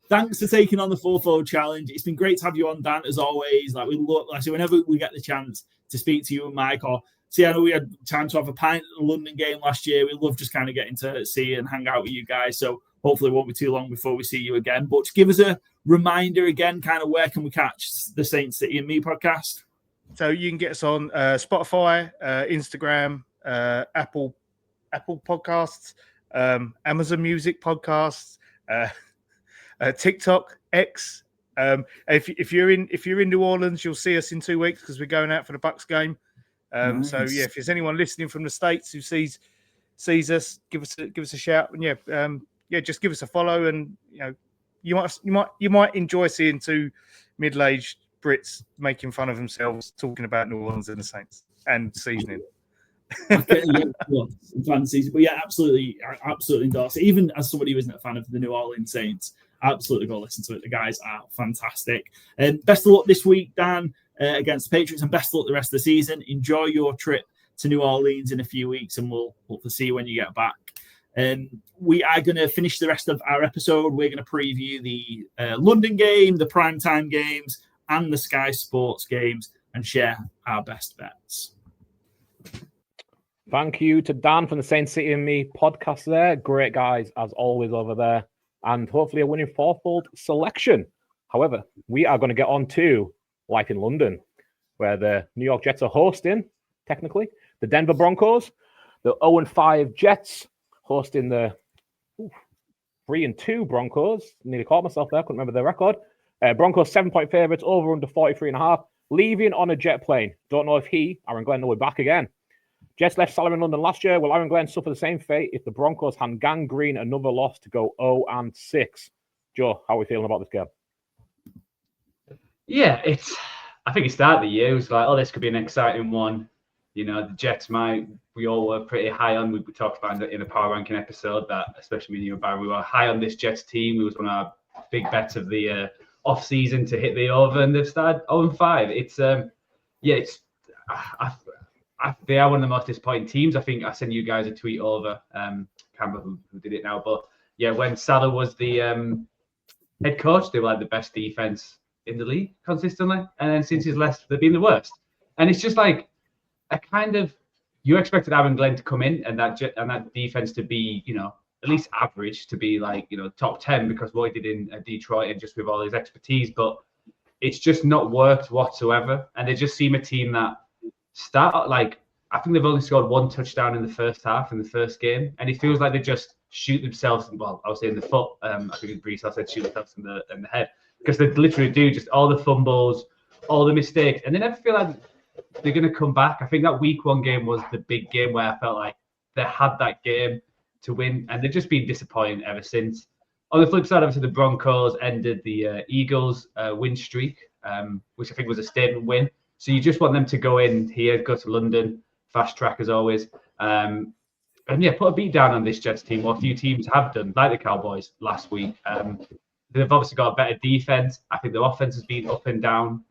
Thanks for taking on the 4-fold challenge. It's been great to have you on, Dan, as always. Like I say, whenever we get the chance to speak to you and Mike, or see, I know we had time to have a pint at the London game last year. We love just kind of getting to see and hang out with you guys. So hopefully it won't be too long before we see you again. But to give us a reminder again, kind of where can we catch the Saints City and Me podcast? So you can get us on Spotify, Instagram, Apple Podcasts, Amazon Music Podcasts, TikTok, X. If you're in New Orleans, you'll see us in 2 weeks because we're going out for the Bucks game. Nice. So yeah, if there's anyone listening from the States who sees us, give us a shout, and just give us a follow, and you might enjoy seeing 2 middle-aged Brits making fun of themselves talking about New Orleans and the Saints and seasoning. Fancy, but yeah, absolutely endorse it. Even as somebody who isn't a fan of the New Orleans Saints, absolutely go listen to it. The guys are fantastic. Best of luck this week, Dan, against the Patriots, and best of luck the rest of the season. Enjoy your trip to New Orleans in a few weeks, and we'll hopefully see you when you get back. We are going to finish the rest of our episode. We're going to preview the London game, the primetime games, and the Sky Sports games, and share our best bets. Thank you to Dan from the Saints City and Me podcast there. Great guys, as always, over there. And hopefully a winning 4-fold selection. However, we are going to get on to life in London, where the New York Jets are hosting, technically, the Denver Broncos. The 0-5 Jets hosting the 3-2 Broncos. Nearly caught myself there. Couldn't remember their record. Broncos 7-point favorites, over under 43.5. Leaving on a jet plane. Don't know if Aaron Glenn, will be back again. Jets left salary in London last year. Will Aaron Glenn suffer the same fate if the Broncos hand gangrene another loss to go 0-6? Joe, how are we feeling about this game? Yeah, I think it started the year, it was like, oh, this could be an exciting one. You know, the Jets we all were pretty high on. We talked about it in a power ranking episode that, especially me and you and Barry, we were high on this Jets team. It was one of our big bets of the off season to hit the over, and they've started 0-5. They are one of the most disappointing teams. I think I sent you guys a tweet over, can't remember who did it now, but yeah, when Salah was the head coach, they were like the best defense in the league consistently, and then since he's left, they've been the worst. And it's just like you expected Aaron Glenn to come in and that defense to be, you know, at least average, to be like, you know, top 10 because what he did in Detroit and just with all his expertise, but it's just not worked whatsoever. And they just seem a team that I think they've only scored one touchdown in the first half in the first game, and it feels like they just shoot themselves. Well, I was saying the foot. I think Brees said shoot themselves in the head, because they literally do just all the fumbles, all the mistakes, and they never feel like they're going to come back. I think that week 1 game was the big game where I felt like they had that game to win, and they've just been disappointing ever since. On the flip side, obviously, the Broncos ended the Eagles' win streak, which I think was a statement win. So you just want them to go in here, go to London, fast track as always, and yeah, put a beat down on this Jets team. What a few teams have done, like the Cowboys last week. They've obviously got a better defense. I think their offense has been up and down,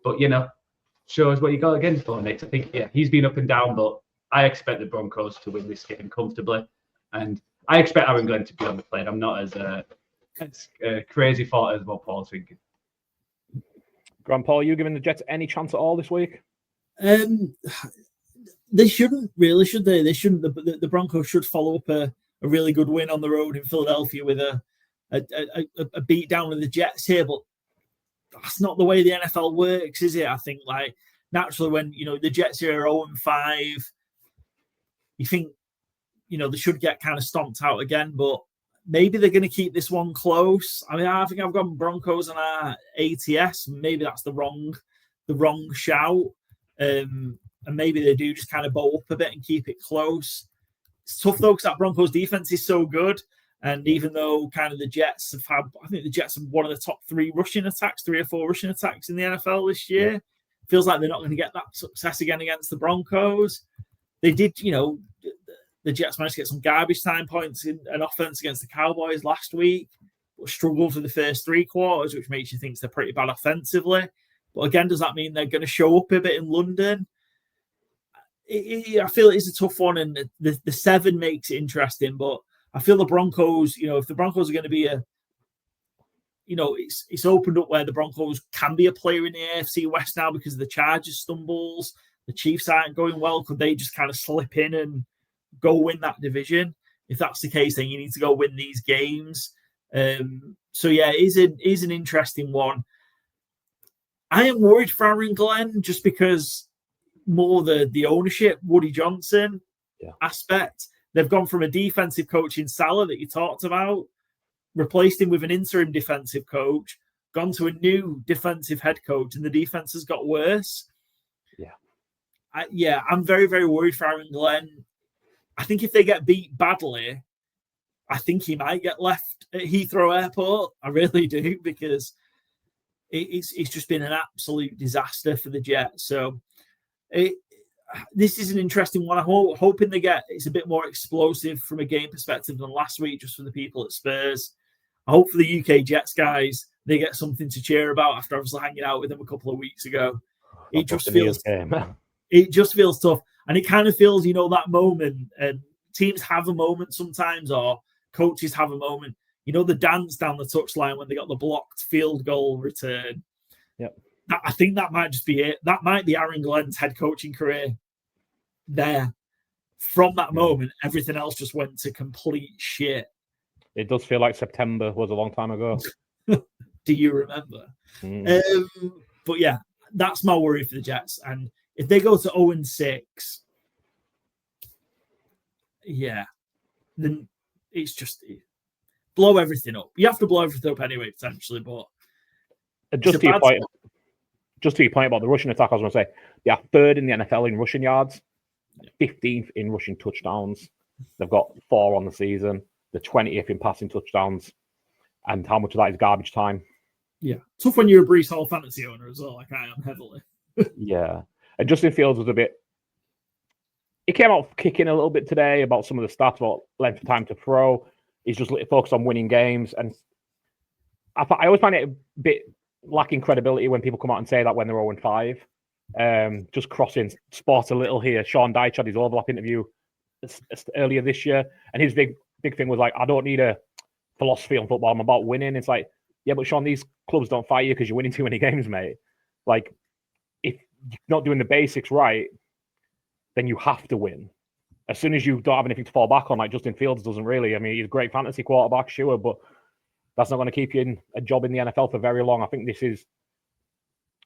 but you know, shows what you got against for Nick. I think he's been up and down, but I expect the Broncos to win this game comfortably, and I expect Aaron Glenn to be on the plane. I'm not as crazy thought as what Paul's thinking. Grandpa, are you giving the Jets any chance at all this week? They shouldn't really, should they? They shouldn't. The Broncos should follow up a really good win on the road in Philadelphia with a beat down of the Jets here, but that's not the way the NFL works, is it? I think like naturally when the Jets are 0-5, you think they should get kind of stomped out again, but maybe they're going to keep this one close. I mean, I think I've got Broncos on our ATS. Maybe that's the wrong shout. And maybe they do just kind of bow up a bit and keep it close. It's tough though, because that Broncos defense is so good. And even though kind of the Jets I think the Jets have one of the top 3 or 4 rushing attacks in the NFL this year. Yeah. Feels like they're not going to get that success again against the Broncos. They did, the Jets managed to get some garbage time points in an offense against the Cowboys last week, but struggled for the first 3 quarters, which makes you think they're pretty bad offensively. But again, does that mean they're going to show up a bit in London? I feel it is a tough one, and the 7 makes it interesting. But I feel the Broncos, if the Broncos are going to be it's opened up where the Broncos can be a player in the AFC West now because of the Chargers stumbles. The Chiefs aren't going well. Could they just kind of slip in and go win that division? If that's the case, then you need to go win these games. So yeah, it is an interesting one. I am worried for Aaron Glenn just because more the ownership, Woody Johnson aspect. They've gone from a defensive coach in Salah that you talked about, replaced him with an interim defensive coach, gone to a new defensive head coach, and the defense has got worse. I'm very, very worried for Aaron Glenn. I think if they get beat badly, I think he might get left at Heathrow Airport. I really do, because it's just been an absolute disaster for the Jets. So this is an interesting one. I'm hoping it's a bit more explosive from a game perspective than last week, just for the people at Spurs. I hope for the UK Jets guys, they get something to cheer about after I was hanging out with them a couple of weeks ago. It just feels tough. And it kind of feels, that moment, and teams have a moment sometimes, or coaches have a moment, the dance down the touchline when they got the blocked field goal return. Yep. I think that might just be it. That might be Aaron Glenn's head coaching career there. From that moment, everything else just went to complete shit. It does feel like September was a long time ago. Do you remember? But yeah, that's my worry for the Jets. And if they go to 0-6, then it's just blow everything up. You have to blow everything up anyway, potentially. But just to your point about the rushing attack, I was going to say, they are 3rd in the NFL in rushing yards, 15th in rushing touchdowns. They've got 4 on the season. The 20th in passing touchdowns. And how much of that is garbage time? Yeah, tough when you're a Breece Hall fantasy owner as well, like I am heavily. Yeah, and Justin Fields was a bit. He came out kicking a little bit today about some of the stats about length of time to throw. He's just focused on winning games, and I always find it a bit lacking credibility when people come out and say that when they're 0-5. Just crossing sports a little here. Sean Dyche had his overlap interview earlier this year, and his big thing was like, I don't need a philosophy on football. I'm about winning. It's like, yeah, but Sean, these clubs don't fire you because you're winning too many games, mate. Like, if you're not doing the basics right, then you have to win. As soon as you don't have anything to fall back on, like Justin Fields doesn't really. I mean, he's a great fantasy quarterback, sure, but that's not going to keep you in a job in the NFL for very long. I think this is,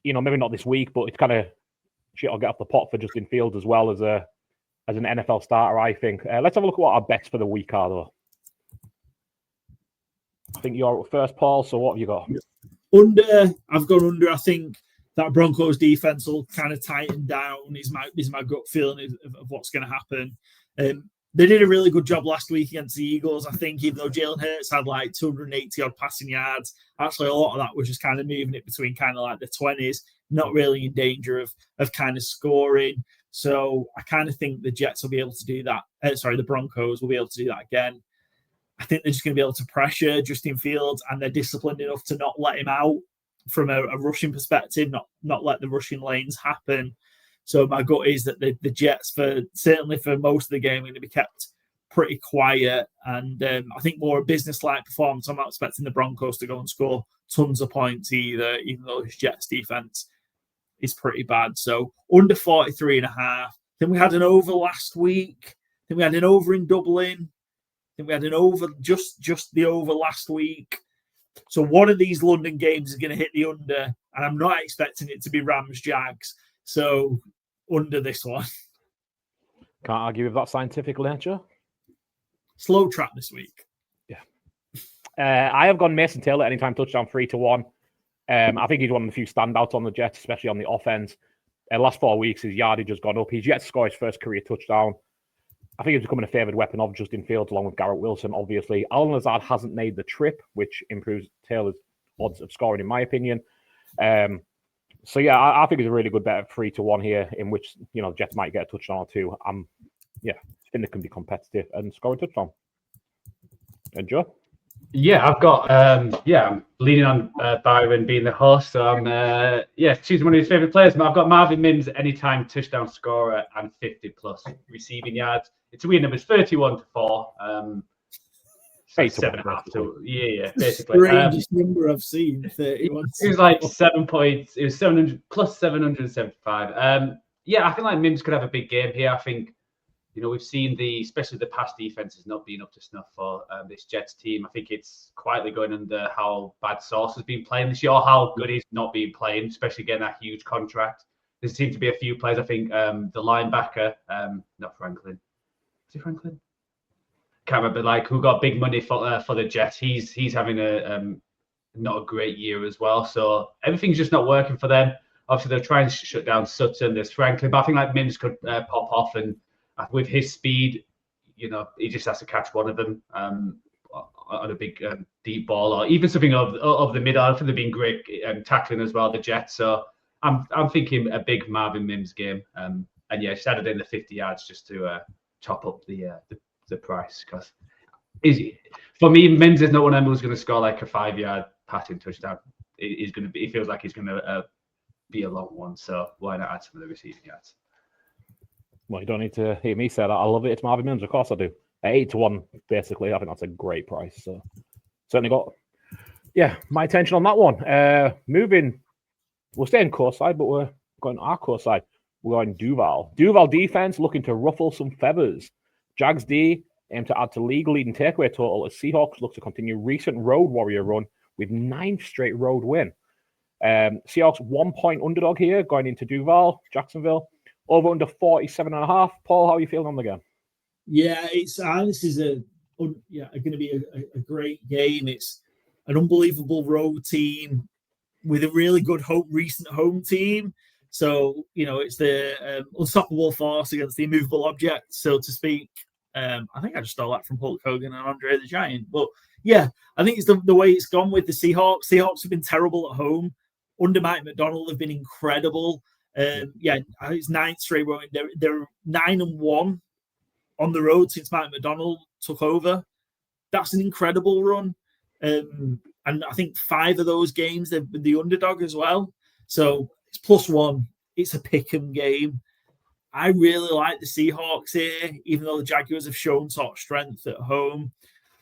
maybe not this week, but it's kind of shit I'll get off the pot for Justin Fields as well as an NFL starter, I think. Let's have a look at what our bets for the week are, though. I think you're first, Paul, so what have you got? I've gone under. I think that Broncos defense will kind of tighten down. Is my gut feeling of what's going to happen. They did a really good job last week against the Eagles, I think, even though Jalen Hurts had like 280 odd passing yards. Actually, a lot of that was just kind of moving it between kind of like the 20s, not really in danger of kind of scoring. So I kind of think the Jets will be able to do that. The Broncos will be able to do that again. I think they're just going to be able to pressure Justin Fields, and they're disciplined enough to not let him out from a rushing perspective, not let the rushing lanes happen. So my gut is that the Jets, certainly for most of the game, are going to be kept pretty quiet, and I think more a business-like performance. I'm not expecting the Broncos to go and score tons of points either, even though this Jets defense is pretty bad. So under 43.5. Then we had an over last week. Then we had an over in Dublin. Then we had an over just the over last week. So one of these London games is going to hit the under, and I'm not expecting it to be Rams-Jags. So under this one. Can't argue with that scientific nature. Slow trap this week. Yeah. I have gone Mason Taylor anytime touchdown 3-1. I think he's one of the few standouts on the Jets, especially on the offense. Last 4 weeks, his yardage has gone up. He's yet to score his first career touchdown. I think he's becoming a favoured weapon of Justin Fields, along with Garrett Wilson, obviously. Allen Lazard hasn't made the trip, which improves Taylor's odds of scoring, in my opinion. So, yeah, I think it's a really good bet at 3-1 here, in which, Jets might get a touchdown or two. I think they can be competitive and score a touchdown. And Joe? Yeah, I've got, I'm leaning on Byron being the host. So I'm, choosing one of his favourite players. I've got Marvin Mims, anytime touchdown scorer and 50+ receiving yards. It's a weird number. It's 31-4. So 7.5. Yeah, basically. Strangest number I've seen. 31. It was like 7 points. It was 700 plus 775. I think like Mims could have a big game here. I think, we've seen especially the pass defenses not being up to snuff for this Jets team. I think it's quietly going under how bad Sauce has been playing this year, or how good he's not been playing, especially getting that huge contract. There seems to be a few players. I think the linebacker, not Franklin. Is it Franklin? Can't remember. Who got big money for the Jets? He's having not a great year as well. So everything's just not working for them. Obviously, they're trying to shut down Sutton. There's Franklin, but I think Mims could pop off, and with his speed, he just has to catch one of them on a big deep ball, or even something of the middle. I think they've been great tackling as well, the Jets. So I'm thinking a big Marvin Mims game, and just added in the 50 yards just to top up the price, because for me, Mims is not one of them who's going to score like a 5-yard passing touchdown. It feels like he's going to be a long one. So why not add some of the receiving yards? Well, you don't need to hear me say that. I love it. It's Marvin Mims. Of course I do. At 8-1, basically. I think that's a great price. So certainly got, my attention on that one. Moving, we're staying course side, but we're going our course side. We're going Duval. Duval defense looking to ruffle some feathers. Jags D aim to add to league-leading takeaway total as Seahawks look to continue recent road warrior run with 9th straight road win. Seahawks 1 point underdog here going into Duval, Jacksonville. Over under 47.5. Paul, how are you feeling on the game? Yeah, this is going to be a great game. It's an unbelievable road team with a really good recent home team. So, it's the unstoppable force against the immovable object, so to speak. I think I just stole that from Hulk Hogan and Andre the Giant. But yeah, I think it's the way it's gone with the Seahawks. Seahawks have been terrible at home. Under Mike McDonald, have been incredible. Yeah, I think it's 9th straight run. They're 9-1 on the road since Mike McDonald took over. That's an incredible run. And I think 5 of those games, they've been the underdog as well. So it's +1. It's a pick'em game. I really like the Seahawks here, even though the Jaguars have shown sort of strength at home.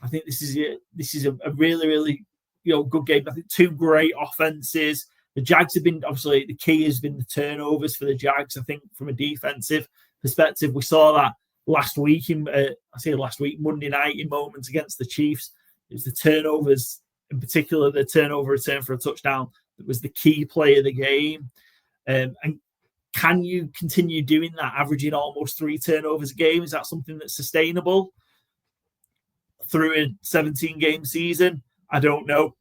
I think this is a really, really good game. I think 2 great offenses. The Jags have been, obviously, the key has been the turnovers for the Jags. I think from a defensive perspective, we saw that last week, Monday night in moments against the Chiefs. It was the turnovers, in particular, the turnover return for a touchdown that was the key play of the game. And can you continue doing that, averaging almost 3 turnovers a game? Is that something that's sustainable through a 17-game season? I don't know.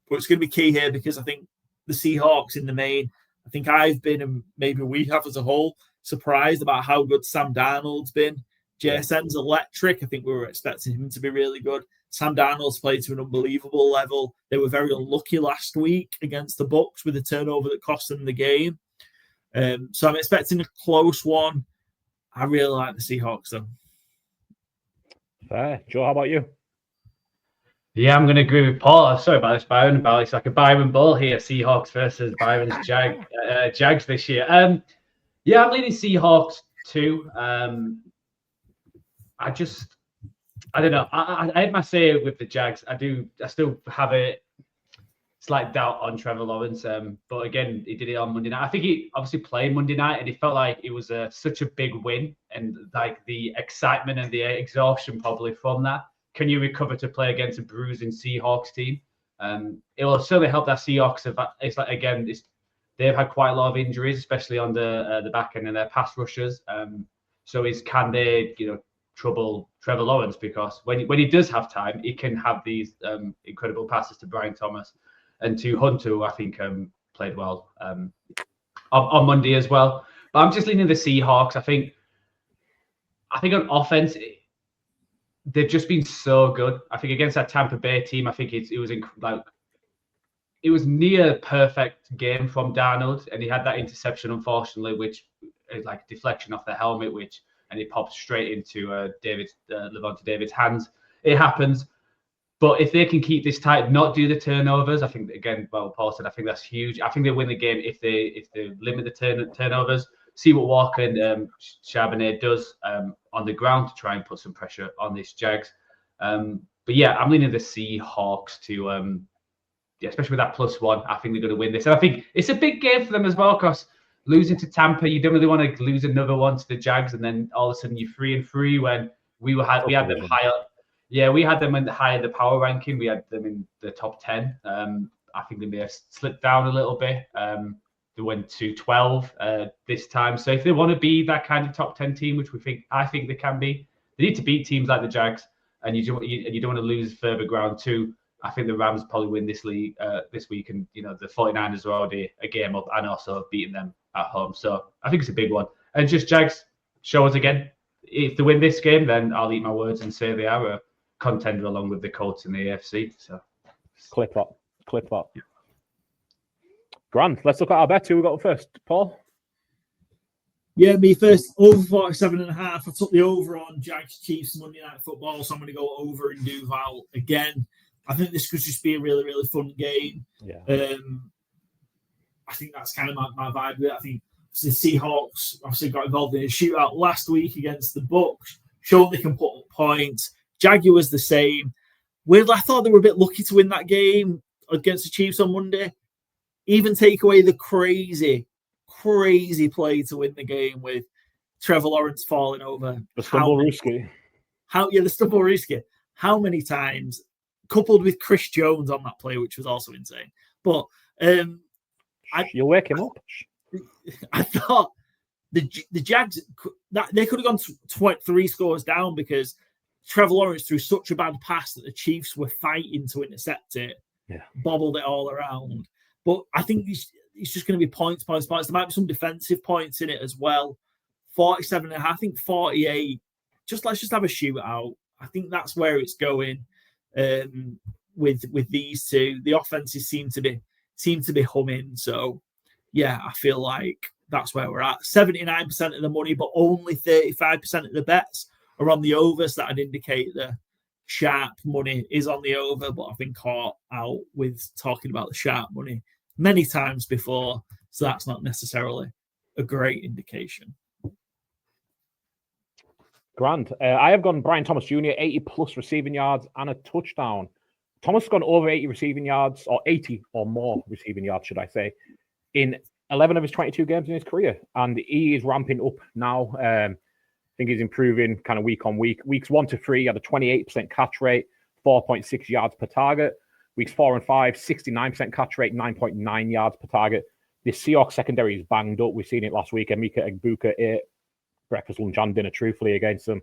But it's going to be key here because I think the Seahawks in the main, I think I've been, and maybe we have as a whole, surprised about how good Sam Darnold's been. JSN's electric. I think we were expecting him to be really good. Sam Darnold's played to an unbelievable level. They were very unlucky last week against the Bucs with a turnover that cost them the game. So I'm expecting a close one. I really like the Seahawks, though. Fair. Joe, how about you? Yeah, I'm going to agree with Paul. Sorry about this, Byron. It's like a Byron Ball here. Seahawks versus Byron's Jags this year. Yeah, I'm leaning Seahawks too. I don't know. I had my say with the Jags. I still have a slight doubt on Trevor Lawrence. But again, he did it on Monday night. I think he obviously played Monday night, and it felt like it was such a big win, and like the excitement and the exhaustion probably from that. Can you recover to play against a bruising Seahawks team? It will certainly help that Seahawks. It's like, again, they've had quite a lot of injuries, especially on the back end of their pass rushers. So can they, trouble Trevor Lawrence? Because when he does have time, he can have these incredible passes to Brian Thomas and to Hunter, who I think played well on Monday as well. But I'm just leaning the Seahawks. I think on offense, they've just been so good. I think against that Tampa Bay team, I think it was near perfect game from Darnold, and he had that interception, unfortunately, which is like a deflection off the helmet, and it popped straight into Levante David's hands. It happens, but if they can keep this tight, not do the turnovers, I think again, well, Paul said, I think that's huge. I think they win the game if they limit the turnovers. See what Walker and Charbonnet does on the ground to try and put some pressure on this Jags. But yeah, I'm leaning the Seahawks to, especially with that +1. I think they're going to win this. And I think it's a big game for them as well, because losing to Tampa, you don't really want to lose another one to the Jags, and then all of a sudden you're 3-3 when we had them higher. Yeah, we had them higher in the power ranking. We had them in the top 10. I think they may have slipped down a little bit. They went to 12 this time. So if they want to be that kind of top 10 team, which I think they can be, they need to beat teams like the Jags, and you don't want to lose further ground too. I think the Rams probably win this league this week, and the 49ers are already a game up and also beating them at home. So I think it's a big one. And just Jags, show us again. If they win this game, then I'll eat my words and say they are a contender along with the Colts in the AFC. So clip up. Yeah. Grand. Let's look at our bet. Who we got first? Paul? Yeah, me first. Over 47.5. I took the over on Jags Chiefs Monday Night Football, so I'm going to go over in Duval again. I think this could just be a really, really fun game. Yeah. I think that's kind of my vibe with it. I think the Seahawks obviously got involved in a shootout last week against the Bucs, showing they can put up points. Jaguars the same. Weirdly, I thought they were a bit lucky to win that game against the Chiefs on Monday. Even take away the crazy play to win the game with Trevor Lawrence falling over. The Stumble-Ruski. The Stumble-Ruski. How many times, coupled with Chris Jones on that play, which was also insane. But you'll wake him up. I thought the Jags, they could have gone 3 scores down because Trevor Lawrence threw such a bad pass that the Chiefs were fighting to intercept it. Yeah. Bobbled it all around. But I think it's just going to be points. There might be some defensive points in it as well. 47.5, I think 48 let's just have a shootout. I think that's where it's going with these two. The offenses seem to be humming. So yeah, I feel like that's where we're at. 79% of the money, but only 35% of the bets are on the over. So that'd indicate the sharp money is on the over. But I've been caught out with talking about the sharp money many times before. So that's not necessarily a great indication. Grand. I have gone Brian Thomas Jr., 80 plus receiving yards and a touchdown. Thomas has gone over 80 receiving yards, or 80 or more receiving yards, should I say, in 11 of his 22 games in his career. And he is ramping up now. I think he's improving kind of week on week. Weeks 1 to 3, he had a 28% catch rate, 4.6 yards per target. Weeks 4 and 5, 69% catch rate, 9.9 yards per target. The Seahawks secondary is banged up. We've seen it last week. Emeka Egbuka ate breakfast, lunch, and dinner, truthfully, against them.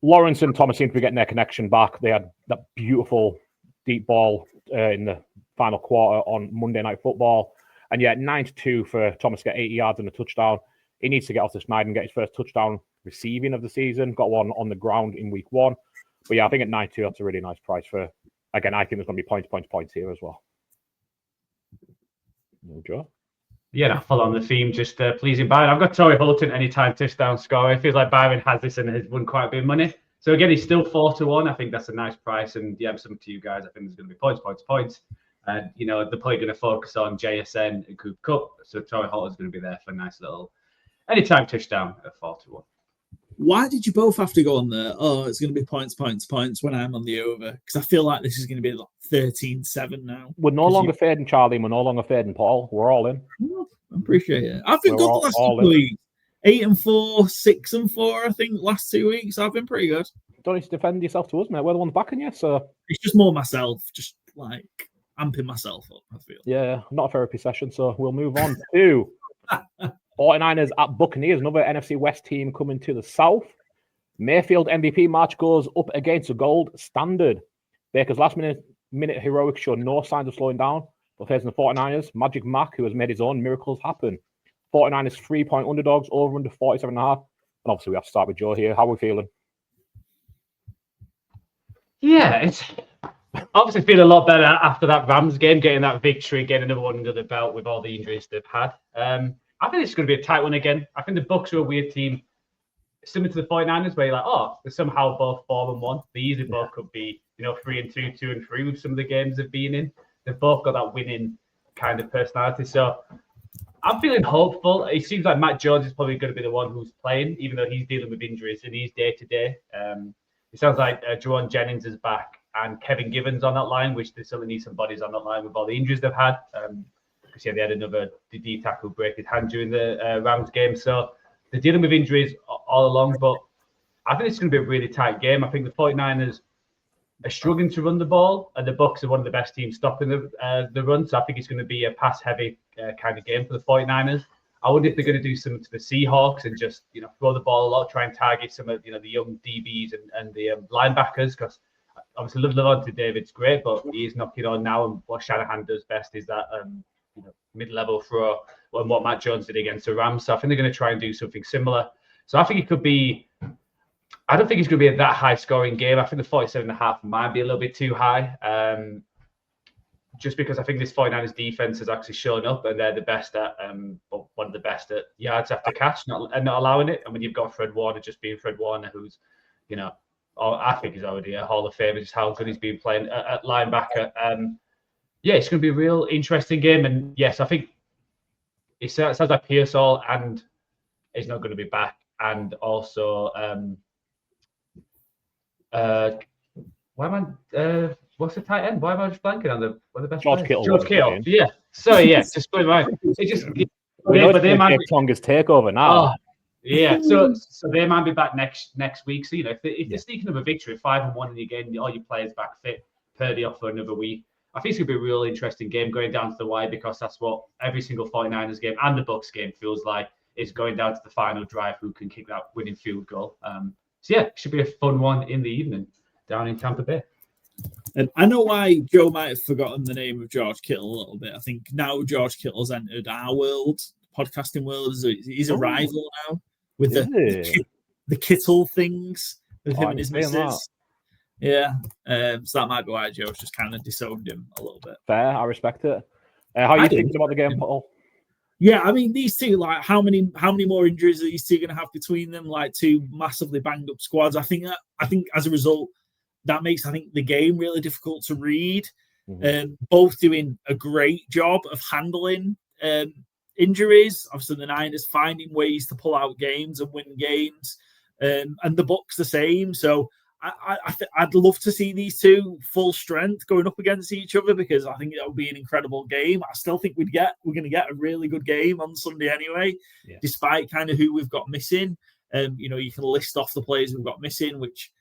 Lawrence and Thomas seem to be getting their connection back. They had that beautiful deep ball in the final quarter on Monday Night Football. And yeah, 9-2 for Thomas to get 80 yards and a touchdown. He needs to get off the schneid and get his first touchdown receiving of the season. Got one on the ground in week 1. But yeah, I think at 9-2, that's a really nice price for, again, I think there's going to be points here as well. No, Joe? Yeah, that follow on the theme, just pleasing Byron. I've got Torrey Hulton anytime touchdown scorer. It feels like Byron has this and has won quite a bit of money. So again, he's still 4-1. I think that's a nice price. And yeah, I'm some to you guys. I think there's going to be points. And you know, they're probably going to focus on JSN and Cooper Kupp. So Torrey Hulton's going to be there for a nice little anytime touchdown at 4-1. Why did you both have to go on there? Oh, it's going to be points when I'm on the over. Because I feel like this is going to be like 13-7 now. We're no longer fading Charlie. We're no longer fading Paul. We're all in. I appreciate it. I've been good the last 2 weeks. 8-4, 6-4, I think, last 2 weeks. I've been pretty good. Don't need to defend yourself to us, mate. We're the ones backing you, so... It's just more myself, just like amping myself up, I feel. Yeah, not a therapy session, so we'll move on to 49ers at Buccaneers, another NFC West team coming to the south. Mayfield MVP match goes up against the gold standard. Baker's last minute heroics show no signs of slowing down, but facing the 49ers, Magic Mac, who has made his own miracles happen. 49ers 3-point underdogs, over under 47.5. And obviously we have to start with Joe here. How are we feeling? Yeah, it's obviously feel a lot better after that Rams game, getting that victory, getting another one under the belt with all the injuries they've had. I think it's going to be a tight one again. I think the Bucs are a weird team, similar to the 49ers, where you're like, oh, they're somehow both 4-1. They easily both could be, 3-2, 2-3 with some of the games they've been in. They've both got that winning kind of personality. So I'm feeling hopeful. It seems like Matt Jones is probably going to be the one who's playing, even though he's dealing with injuries and he's day-to-day. It sounds like Juwan Jennings is back and Kevin Givens on that line, which they still need some bodies on that line with all the injuries they've had. Because they had another D tackle break his hand during the Rams game. So they're dealing with injuries all along. But I think it's going to be a really tight game. I think the 49ers are struggling to run the ball, and the Bucs are one of the best teams stopping the run. So I think it's going to be a pass-heavy kind of game for the 49ers. I wonder if they're going to do something to the Seahawks and just throw the ball a lot, try and target some of the young DBs and the linebackers, because obviously Levante David's great, but he is knocking on now, and what Shanahan does best is that mid-level throw, and what Matt Jones did against the Rams. So I think they're going to try and do something similar. So I think it could be. I don't think it's going to be a that high-scoring game. I think the 47.5 might be a little bit too high. Just because I think this 49ers defense has actually shown up, and they're the best at one of the best at yards after catch, not allowing it. And when you've got Fred Warner just being Fred Warner, who's I think he's already a Hall of Famer, just how good he's been playing at linebacker. Yeah, it's going to be a real interesting game. And yes, I think it sounds like Pearsall and is not going to be back, and also what's the tight end? Why am I just blanking on the best George players? Kittle. George Kittle. Yeah. Sorry, yeah. Just put it right. It just but they might be Tonga's takeover now. Oh, yeah. So they might be back next week. So if they're sneaking up a victory, 5-1, and again all your players back fit, Purdy off for another week. I think it's gonna be a real interesting game going down to the wire, because that's what every single 49ers game and the Bucs game feels like. Is going down to the final drive, who can kick that winning field goal. So yeah, it should be a fun one in the evening down in Tampa Bay. And I know why Joe might have forgotten the name of George Kittle a little bit. I think now George Kittle's entered our world, podcasting world. He's a rival now with the the Kittle things with him I and his can see that. missus. Yeah, so that might be why Joe's just kind of disowned him a little bit. Fair, I respect it. How are you thinking about the game, Paul? Yeah, I mean, these two, like, how many more injuries are these two going to have between them? Like, two massively banged up squads. I think as a result, that makes the game really difficult to read. Both doing a great job of handling injuries. Obviously, the Niners finding ways to pull out games and win games, and the Bucs the same. So I'd love to see these two full strength going up against each other, because I think that would be an incredible game. I still think we're going to get a really good game on Sunday anyway, despite kind of who we've got missing. You can list off the players we've got missing, which,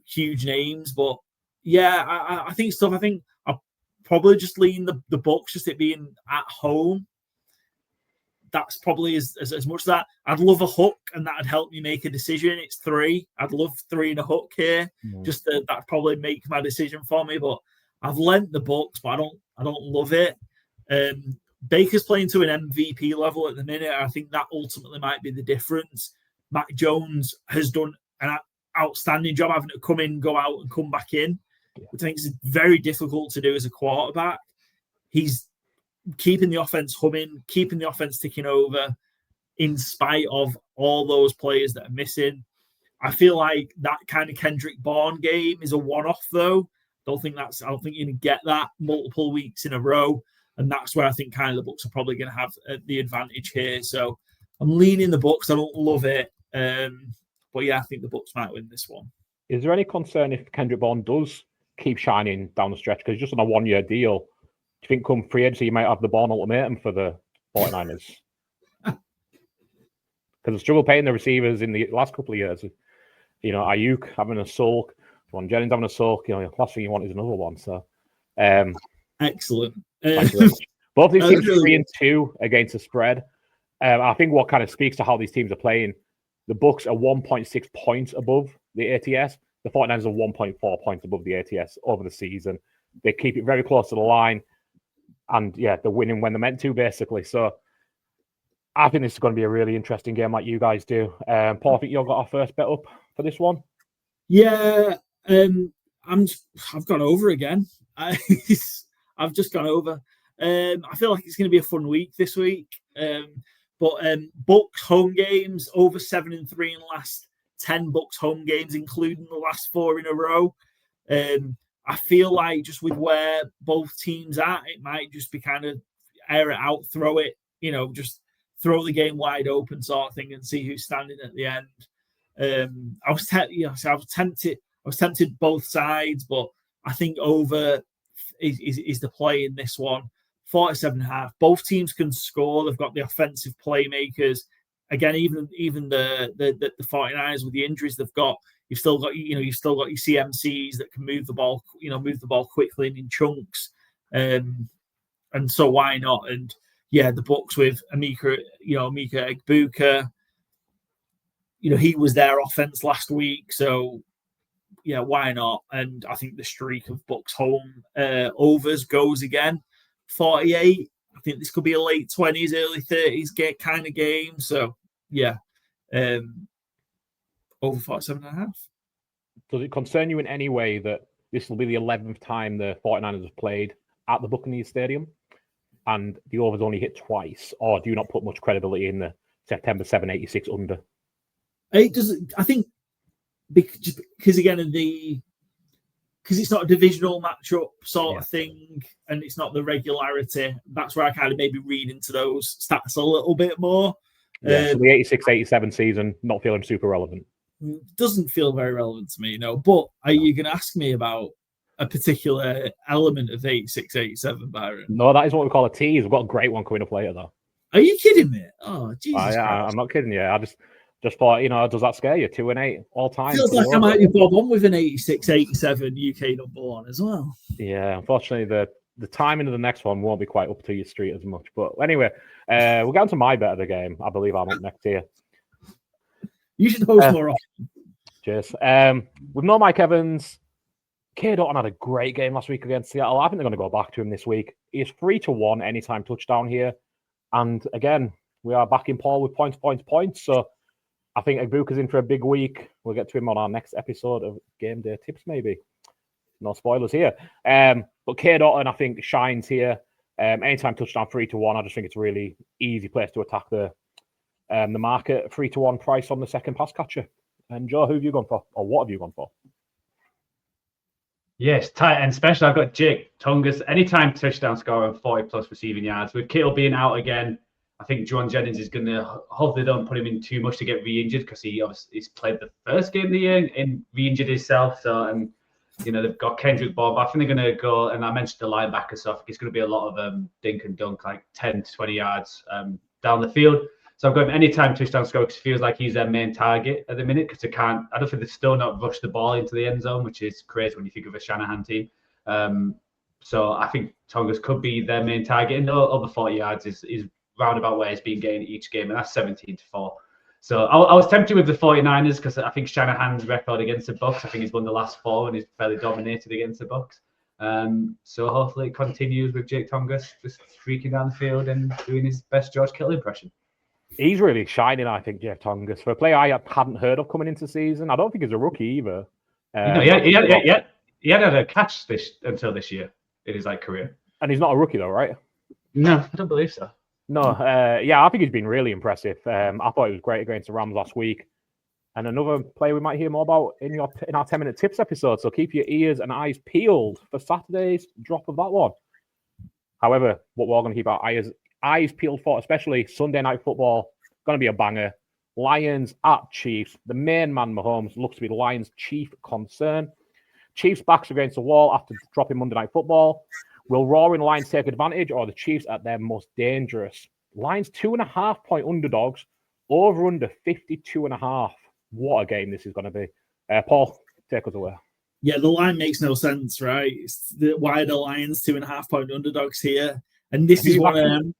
huge names. But yeah, I think stuff. I think I'll probably just lean the Bucs, just it being at home. That's probably as much as that. I'd love a hook, and that'd help me make a decision. It's 3. I'd love 3 and a hook here. Just that'd probably make my decision for me. But I've lent the Bucs, but I don't love it. Baker's playing to an MVP level at the minute. I think that ultimately might be the difference. Mac Jones has done an outstanding job having to come in, go out, and come back in, which I think is very difficult to do as a quarterback. He's keeping the offense humming, keeping the offense ticking over, in spite of all those players that are missing. I feel like that kind of Kendrick Bourne game is a one-off, though. I don't think you're going to get that multiple weeks in a row, and that's where I think kind of the Bucs are probably going to have the advantage here. So I'm leaning the Bucs. I don't love it, but yeah, I think the Bucs might win this one. Is there any concern if Kendrick Bourne does keep shining down the stretch, because he's just on a 1-year deal? Do you think come free agency you might have the Bourne ultimatum for the 49ers? Because they struggled paying the receivers in the last couple of years. Ayuk having a sulk, Ron Jennings having a sulk. Last thing you want is another one. So, excellent. Both these teams 3-2 against the spread. I think what kind of speaks to how these teams are playing. The Bucs are 1.6 points above the ATS. The 49ers are 1.4 points above the ATS over the season. They keep it very close to the line. And yeah, they're winning when they're meant to, basically. So I think this is going to be a really interesting game, like you guys do. Paul, I think you've got our first bet up for this one. Yeah, I've gone over again. I've just gone over. I feel like it's going to be a fun week this week. But Bucs home games over 7-3 in the last 10 Bucs home games, including the last 4 in a row. I feel like just with where both teams are, it might just be kind of air it out, throw it, just throw the game wide open sort of thing and see who's standing at the end. I was tempted both sides, but I think over is the play in this one. 47.5. Both teams can score. They've got the offensive playmakers. Again, even the 49ers with the injuries they've got, you've still got your CMCs that can move the ball quickly and in chunks. And so why not? And yeah, the Bucs with Emeka Egbuka, he was their offense last week. So yeah, why not? And I think the streak of Bucs home overs goes again. 48. I think this could be a late 20s, early 30s kind of game. So yeah, over 47.5. Does it concern you in any way that this will be the 11th time the 49ers have played at the Buccaneers Stadium and the overs only hit twice? Or do you not put much credibility in the September 786 under? It doesn't. I think because again, because it's not a divisional matchup sort of thing, and it's not the regularity. That's where I kind of maybe read into those stats a little bit more. Yeah, so the 86-87 season not feeling super relevant. Doesn't feel very relevant to me, no. But are you going to ask me about a particular element of 86-87, Byron? No, that is what we call a tease. We've got a great one coming up later, though. Are you kidding me? Oh, Jesus Christ. I'm not kidding you. I just thought, does that scare you? 2-8 all time. Feels like I might be bob on with an 86-87 UK number one as well. Yeah, unfortunately, the timing of the next one won't be quite up to your street as much. But anyway, we'll get on to my bet of the game. I believe I'm up next here. You should host more often. Cheers. With no Mike Evans, K. Dotton had a great game last week against Seattle. I think they're going to go back to him this week. He's 3-1 anytime touchdown here. And again, we are back in Paul with points. So I think Agbuka's in for a big week. We'll get to him on our next episode of Game Day Tips, maybe. No spoilers here. But Cade Otton, I think, shines here. Anytime touchdown 3-1, I just think it's a really easy place to attack the market. 3-1 price on the second pass catcher. And Joe, who have you gone for? Or what have you gone for? Yes, tight end special. I've got Jake Tungus. Anytime touchdown score and 40+ receiving yards. With Kittle being out again, I think Juwan Jennings is going to, hopefully don't put him in too much to get re-injured, because he's played the first game of the year and re-injured himself. So, and they've got Kendrick Bourne. I think they're going to go, and I mentioned the linebacker, so I think it's going to be a lot of dink and dunk, like 10 to 20 yards down the field. So I've got him anytime touchdown score, because it feels like he's their main target at the minute, because I don't think they've still not rushed the ball into the end zone, which is crazy when you think of a Shanahan team. So I think Tungus could be their main target, and over 40 yards is roundabout where he's been getting each game, and that's 17-4. So I was tempted with the 49ers, because I think Shanahan's record against the Bucs, I think he's won the last 4 and he's fairly dominated against the Bucs. So hopefully it continues with Jake Tungus just freaking down the field and doing his best George Kittle impression. He's really shining, I think, Jake Tungus. For a player I hadn't heard of coming into the season, I don't think he's a rookie either. He had a catch until this year in his career. And he's not a rookie though, right? No, I don't believe so. No, I think he's been really impressive. I thought he was great against the Rams last week. And another player we might hear more about in our 10-minute tips episode. So keep your ears and eyes peeled for Saturday's drop of that one. However, what we're all going to keep our eyes peeled for, especially Sunday Night Football, going to be a banger. Lions at Chiefs. The main man, Mahomes, looks to be the Lions' chief concern. Chiefs' backs against the wall after dropping Monday Night Football. Will roaring Lions take advantage, or the Chiefs at their most dangerous? Lions 2.5-point underdogs, over under 52.5. What a game this is going to be. Paul, take us away. Yeah, the line makes no sense, right? Why are the Lions 2.5-point underdogs here? And this is one of them.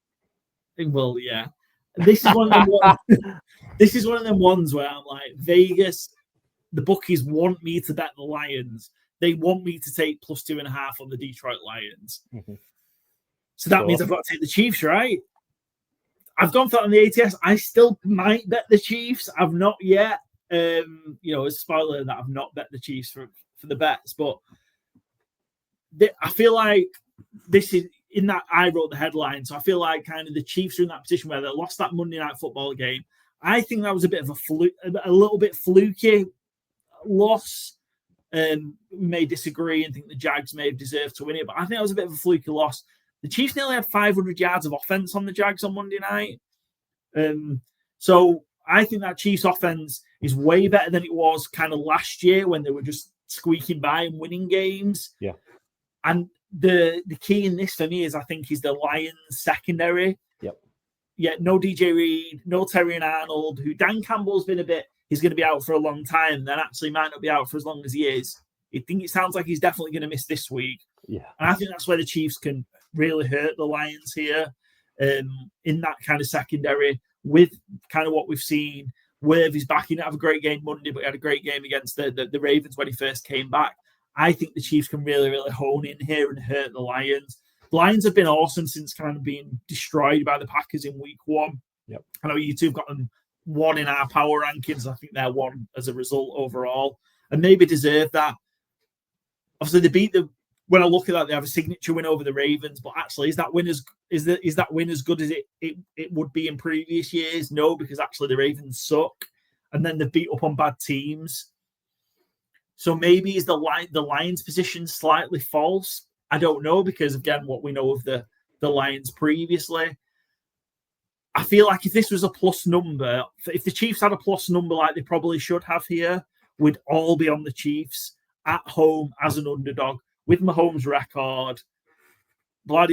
Well, yeah. This is one of them ones. This is one of them ones where I'm like, Vegas, the bookies want me to bet the Lions. They want me to take plus 2.5 on the Detroit Lions. Mm-hmm. So that means I've got to take the Chiefs, right? I've gone for that on the ATS. I still might bet the Chiefs. I've not yet. As a spoiler that I've not bet the Chiefs for the bets. But I feel like this is in that I wrote the headline. So I feel like kind of the Chiefs are in that position where they lost that Monday Night Football game. I think that was a bit of a little bit fluky loss. We may disagree and think the Jags may have deserved to win it, but I think that was a bit of a fluky loss. The Chiefs nearly had 500 yards of offense on the Jags on Monday night. So I think that Chiefs offense is way better than it was kind of last year when they were just squeaking by and winning games. Yeah. And the key in this for me is the Lions secondary. Yep. Yeah, no DJ Reed, no Terry and Arnold, who Dan Campbell's been he's going to be out for a long time, then actually might not be out for as long as he is. I think it sounds like he's definitely going to miss this week. Yeah. And I think that's where the Chiefs can really hurt the Lions here in that kind of secondary with kind of what we've seen. Worthy's back. He didn't have a great game Monday, but he had a great game against the Ravens when he first came back. I think the Chiefs can really, really hone in here and hurt the Lions. The Lions have been awesome since kind of being destroyed by the Packers in week 1. Yep. I know you two have got them 1 in our power rankings. I think they're 1 as a result overall, and maybe deserve that. Obviously, they beat when I look at that, they have a signature win over the Ravens. But actually, is that win as good as it would be in previous years? No, because actually the Ravens suck, and then they've beat up on bad teams. So maybe is the Lions' position slightly false? I don't know, because again, what we know of the Lions previously. I feel like if this was a plus number, if the Chiefs had a plus number like they probably should have here, we'd all be on the Chiefs at home as an underdog with Mahomes' record, blah.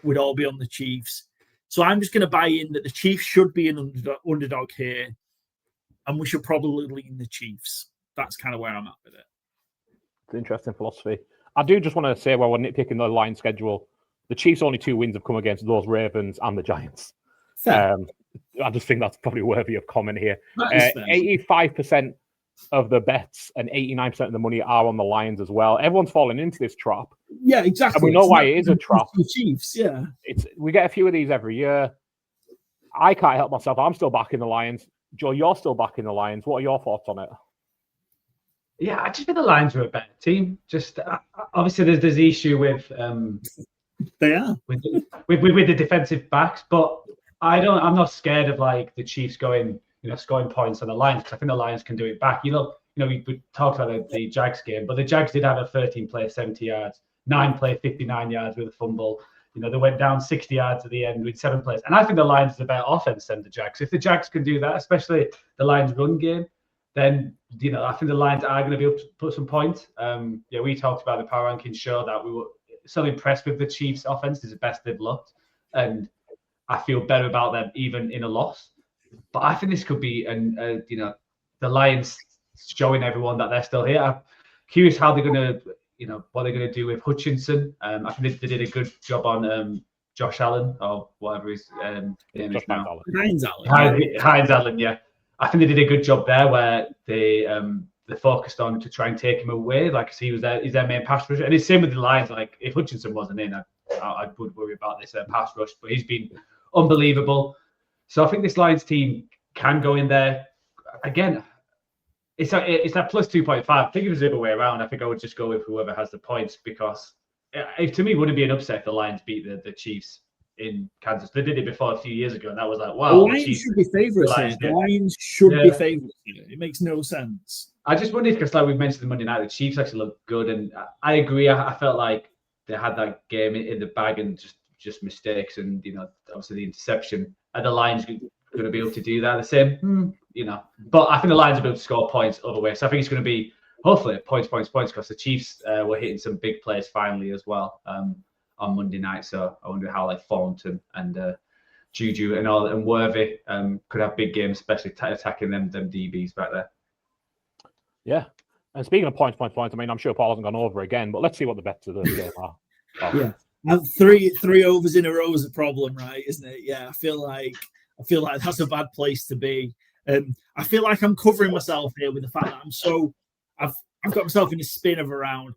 We'd all be on the Chiefs. So I'm just going to buy in that the Chiefs should be an underdog here, and we should probably lean the Chiefs. That's kind of where I'm at with it. It's interesting philosophy. I do just want to say, while we're nitpicking the line schedule, the Chiefs' only 2 wins have come against those Ravens and the Giants. I just think that's probably worthy of comment here. 85% of the bets and 89% of the money are on the Lions as well. Everyone's falling into this trap. Yeah, exactly. And we know why it is a trap. The Chiefs, yeah. We get a few of these every year. I can't help myself. I'm still backing the Lions. Joe, you're still backing the Lions. What are your thoughts on it? Yeah, I just think the Lions are a better team. Just obviously, there's the issue with They are with the defensive backs, but I'm not scared of like the Chiefs going, scoring points on the Lions, because I think the Lions can do it back. We talked about the Jags game, but the Jags did have a 13-play 70 yards, 9-play 59 yards with a fumble. They went down 60 yards at the end with 7 plays. And I think the Lions is a better offense than the Jags. If the Jags can do that, especially the Lions run game, then, I think the Lions are going to be able to put some points. We talked about the power rankings show that we were so impressed with the Chiefs' offense. It's the best they've looked. And I feel better about them even in a loss. But I think this could be, the Lions showing everyone that they're still here. I'm curious how they're going to, what they're going to do with Hutchinson. I think they did a good job on Josh Allen, or whatever his name is now. Hines Allen, yeah. I think they did a good job there where they focused on to try and take him away. Like, he's their main pass rusher. And it's same with the Lions. Like, if Hutchinson wasn't in, I would worry about this pass rush. But he's been unbelievable. So I think this Lions team can go in there. Again, it's that plus 2.5. I think it was the other way around. I think I would just go with whoever has the points, because to me, it wouldn't be an upset if the Lions beat the Chiefs in Kansas. They did it before a few years ago, and that was like, wow. The Lions should be favourites here. The Lions should be favourites here. It makes no sense. I just wondered, because like we mentioned the Monday night, the Chiefs actually looked good, and I agree. I felt like they had that game in the bag and just mistakes, and obviously the interception. Are the Lions going to be able to do that the same? But I think the Lions will be able to score points other ways. So I think it's going to be hopefully points, because the Chiefs were hitting some big plays finally as well on Monday night. So I wonder how like Thornton and Juju and Worthy could have big games, especially attacking them DBs back there. Yeah. And speaking of points, I mean, I'm sure Paul hasn't gone over again, but let's see what the bets of the game are. Yeah. Three overs in a row is a problem, right? Isn't it? Yeah. I feel like that's a bad place to be. I feel like I'm covering myself here with the fact that I've got myself in a spin of around.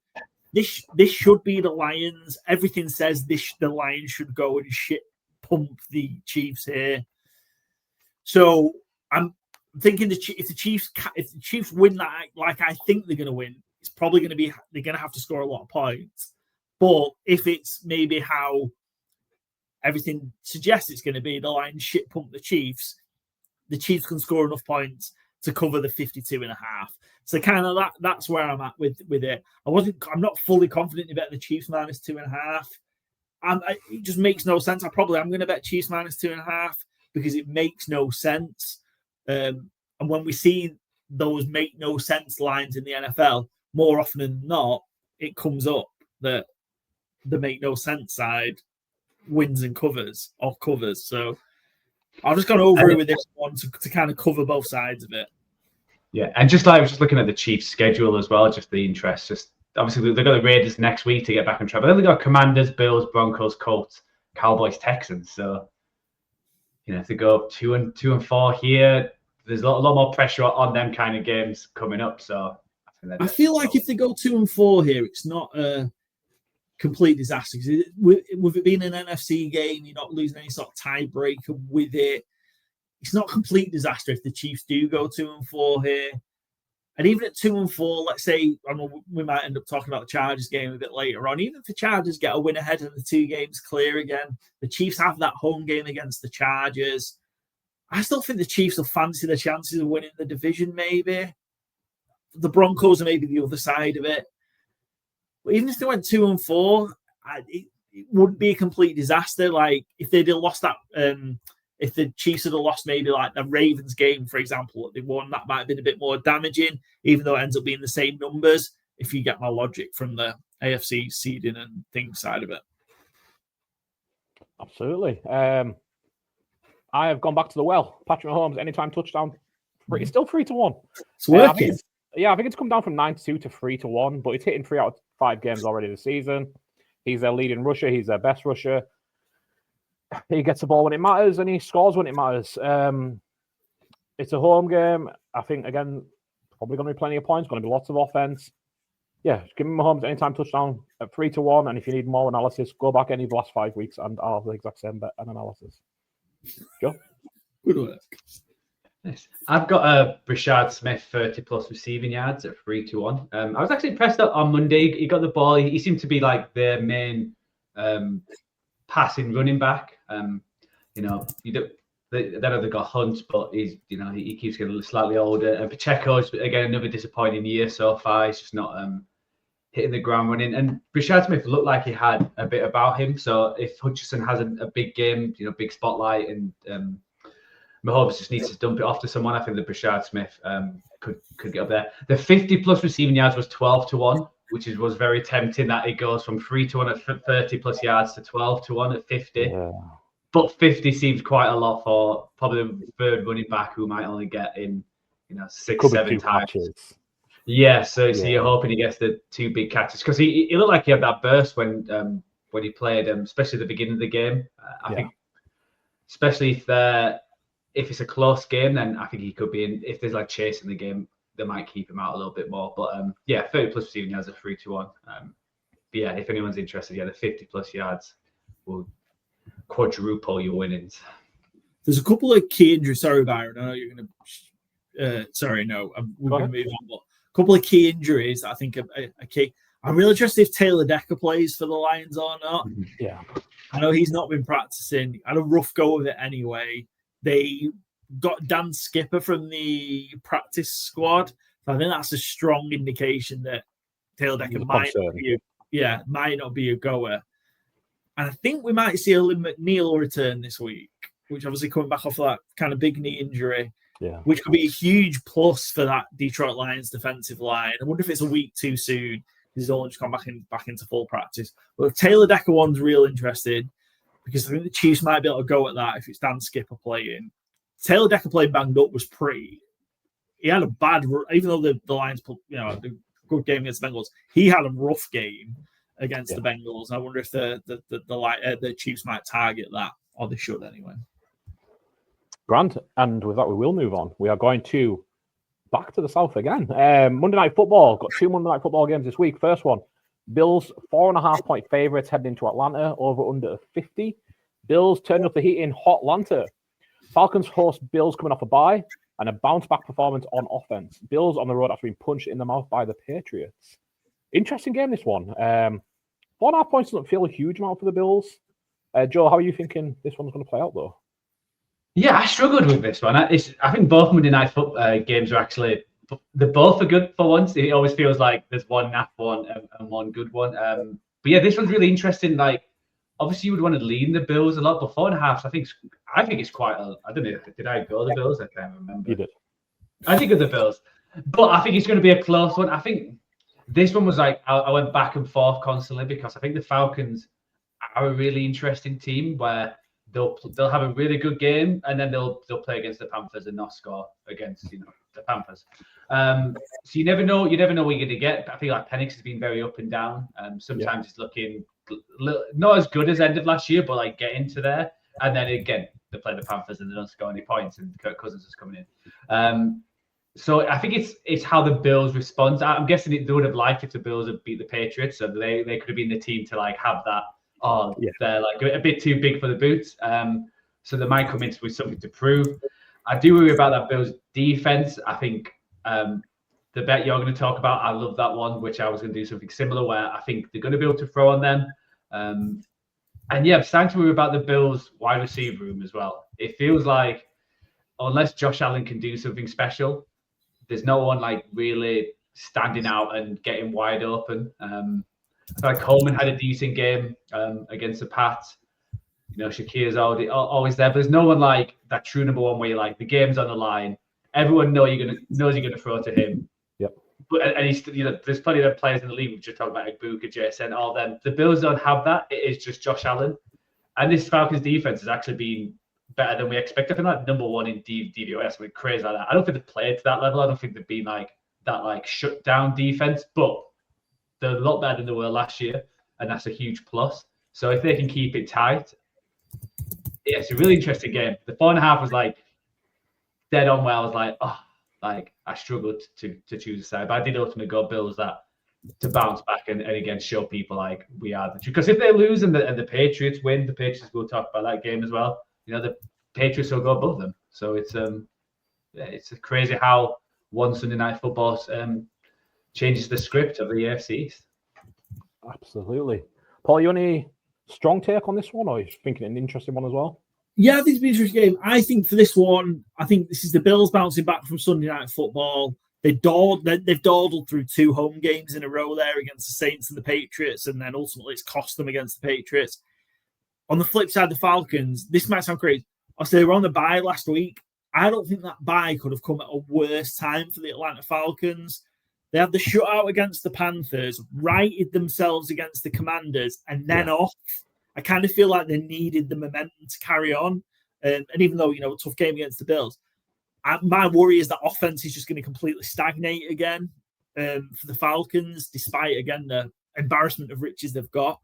This should be the Lions. Everything says the Lions should go and shit pump the Chiefs here. So I'm thinking if the Chiefs win that, like I think they're going to win, it's probably going to be, they're going to have to score a lot of points. But if it's maybe how everything suggests it's going to be, the Lions shit pump the Chiefs can score enough points to cover the 52.5. So kind of that's where I'm at with it. I'm not fully confident in betting the Chiefs minus 2.5. And it just makes no sense. I'm going to bet Chiefs minus 2.5 because it makes no sense. And when we see those make no sense lines in the NFL, more often than not, it comes up that the make no sense side wins and covers. So I've just gone over it with this one to kind of cover both sides of it. Yeah, and just like I was just looking at the Chiefs' schedule as well, just the interest. Just obviously they've got the Raiders next week to get back on track. But then they've got Commanders, Bills, Broncos, Colts, Cowboys, Texans. So if they go 2-4 here, there's a lot more pressure on them kind of games coming up. So I feel like if they go 2-4 here, it's not a complete disaster. With it being an NFC game, you're not losing any sort of tiebreaker with it. It's not a complete disaster if the Chiefs do go 2-4 here. And even at 2-4, let's say, we might end up talking about the Chargers game a bit later on. Even if the Chargers get a win ahead and the 2 games clear again, the Chiefs have that home game against the Chargers. I still think the Chiefs will fancy their chances of winning the division, maybe. The Broncos are maybe the other side of it. But even if they went 2-4, it wouldn't be a complete disaster. Like, if they'd have lost that... if the Chiefs had lost maybe like the Ravens game, for example, that they won, that might have been a bit more damaging, even though it ends up being the same numbers, if you get my logic from the AFC seeding and things side of it. Absolutely. I have gone back to the well. Patrick Mahomes, anytime touchdown. It's still 3-1. It's working. I think it's come down from 9-2 to 3-1, but it's hitting 3 out of 5 games already this season. He's their leading rusher. He's their best rusher. He gets the ball when it matters, and he scores when it matters. It's a home game. I think, again, probably going to be plenty of points, going to be lots of offense. Yeah, give me Mahomes anytime touchdown at 3-1, and if you need more analysis, go back any of the last 5 weeks, and I'll have the exact same bet and analysis. Joe? Good work. Yes. I've got a Brashard Smith 30+ receiving yards at 3-1. I was actually impressed that on Monday he got the ball. He seemed to be like their main passing running back. You know, then they've got Hunt, but he's, you know, he keeps getting slightly older. And Pacheco's again another disappointing year so far. He's just not hitting the ground running. And Brashard Smith looked like he had a bit about him. So if Hutchinson has a big game, you know, big spotlight, and Mahomes just needs to dump it off to someone, I think that Brashard Smith could get up there. The 50+ receiving yards was 12-1, which was very tempting. That it goes from 3-1 at 30+ yards to 12-1 at 50. Yeah. But 50 seems quite a lot for probably the third running back who might only get in, you know, 6-7 times. Catches. Yeah, so you're hoping he gets the 2 big catches, because he looked like he had that burst when he played, especially at the beginning of the game. I think, especially if it's a close game, then I think he could be in. If there's like chase in the game, they might keep him out a little bit more. But 30+ receiving yards at 3-1. But yeah, if anyone's interested, the 50+ yards will quadruple your winnings. There's a couple of key injuries. Sorry, Byron. I know you're going to. Sorry, no. We're going to move on. But a couple of key injuries, I think, are key. I'm really interested if Taylor Decker plays for the Lions or not. Yeah. I know he's not been practicing. Had a rough go of it anyway. They got Dan Skipper from the practice squad. So I think that's a strong indication that Taylor Decker might not be a goer. And I think we might see a McNeil return this week, which obviously coming back off that kind of big knee injury, which could be a huge plus for that Detroit Lions defensive line. I wonder if it's a week too soon. He's only just gone back into full practice. But if Taylor Decker one's real interested, because I think the Chiefs might be able to go at that if it's Dan Skipper playing. Taylor Decker playing banged up was he had a bad, even though the Lions put, you know, the good game against the Bengals, he had a rough game against the Bengals. I wonder if the Chiefs might target that, or they should anyway. Grant, and with that we will move on. We are going to back to the South again. Monday Night Football. Got 2 Monday Night Football games this week. First one, Bills 4.5-point favorites heading into Atlanta, over under 50. Bills turning up the heat in Hot Atlanta. Falcons host Bills coming off a bye and a bounce-back performance on offense. Bills on the road after being punched in the mouth by the Patriots. Interesting game, this one. 4.5 points doesn't feel a huge amount for the Bills. Joe, how are you thinking this one's going to play out, though? Yeah, I struggled with this one. I think both Monday Night games are actually, they're both are good for once. It always feels like there's one naff one and one good one. But yeah, this one's really interesting. Like, obviously you would want to lean the Bills a lot, but 4.5, I think it's quite I don't know, did I go the Bills? I can't remember. You did. I think of the Bills. But I think it's going to be a close one. I think this one was like, I went back and forth constantly, because I think the Falcons are a really interesting team where they'll have a really good game, and then they'll play against the Panthers and not score against, you know, the Panthers. So you never know what you're going to get. I feel like Penix has been very up and down. Sometimes it's looking not as good as end of last year, but like getting to there. And then again, they play the Panthers and they don't score any points, and Kirk Cousins is coming in. So I think it's how the Bills respond. I'm guessing they would have liked if the Bills had beat the Patriots, so they could have been the team to like have that. They're like a bit too big for the boots. So they might come in with something to prove. I do worry about that Bills defense. I think the bet you're going to talk about, I love that one, which I was going to do something similar, where I think they're going to be able to throw on them. And yeah, I'm starting to worry about the Bills wide receiver room as well. It feels like unless Josh Allen can do something special, there's no one like really standing out and getting wide open. I feel like Coleman had a decent game against the Pats. You know, Shakir's always there, but there's no one like that true number one where you're like, the game's on the line. Everyone knows you're gonna throw to him. Yep. But and he's, you know, there's plenty of players in the league. We just talked about Ibuka, JSN, all them. The Bills don't have that. It is just Josh Allen, and this Falcons defense has actually been better than we expected. I think like number one in DVOS, something crazy like that. I don't think they've played to that level. I don't think they've been like that like shut down defense, but they're a lot better than they were last year, and that's a huge plus. So if they can keep it tight, yeah, it's a really interesting game. The 4.5 was like dead on where I was like, like I struggled to choose a side, but I did ultimately go Bills that to bounce back and again show people like we are the truth. Because if they lose and the Patriots win, the Patriots will talk about that game as well. You know, the Patriots will go above them. So it's it's crazy how one Sunday night football changes the script of the AFC East. Absolutely. Paul, you any strong take on this one, or are you thinking an interesting one as well? Yeah, I think it's been an interesting game. I think for this one, I think this is the Bills bouncing back from Sunday night football. They've dawdled through 2 home games in a row there against the Saints and the Patriots, and then ultimately it's cost them against the Patriots. On the flip side, the Falcons, this might sound crazy. I said they were on the bye last week. I don't think that bye could have come at a worse time for the Atlanta Falcons. They had the shutout against the Panthers, righted themselves against the Commanders, and then off. I kind of feel like they needed the momentum to carry on. And even though, a tough game against the Bills, my worry is that offense is just going to completely stagnate again for the Falcons, despite, again, the embarrassment of riches they've got.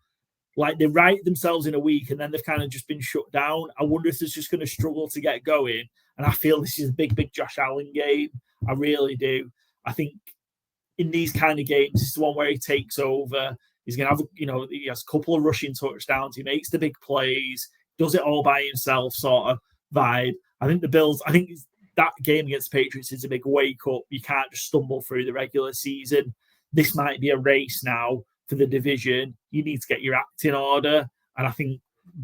Like, they right themselves in a week, and then they've kind of just been shut down. I wonder if it's just going to struggle to get going. And I feel this is a big Josh Allen game. I really do. I think in these kind of games, this is the one where he takes over. He's going to have, he has a couple of rushing touchdowns. He makes the big plays, does it all by himself sort of vibe. I think the Bills, that game against the Patriots is a big wake up. You can't just stumble through the regular season. This might be a race now for the division. You need to get your act in order. And I think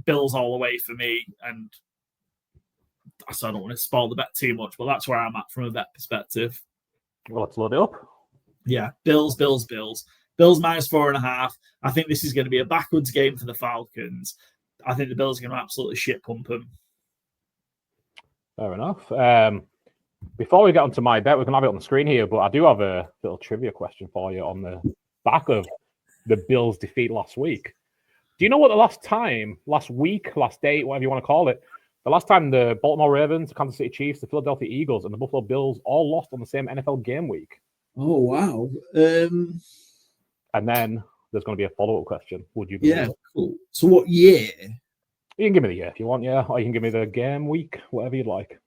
Bills all the way for me. And so I don't want to spoil the bet too much, but that's where I'm at from a bet perspective. Well, let's load it up. Yeah, Bills. Bills minus 4.5. I think this is going to be a backwards game for the Falcons. I think the Bills are going to absolutely shit pump them. Fair enough. Before we get onto my bet, we're going to have it on the screen here, but I do have a little trivia question for you on the back of the Bills' defeat last week. Do you know what the last week, last date, whatever you want to call it, the last time the Baltimore Ravens, the Kansas City Chiefs, the Philadelphia Eagles, and the Buffalo Bills all lost on the same NFL game week? Oh, wow. And then there's going to be a follow-up question. Would you believe it? Cool. So what year? You can give me the year if you want, yeah. Or you can give me the game week, whatever you'd like.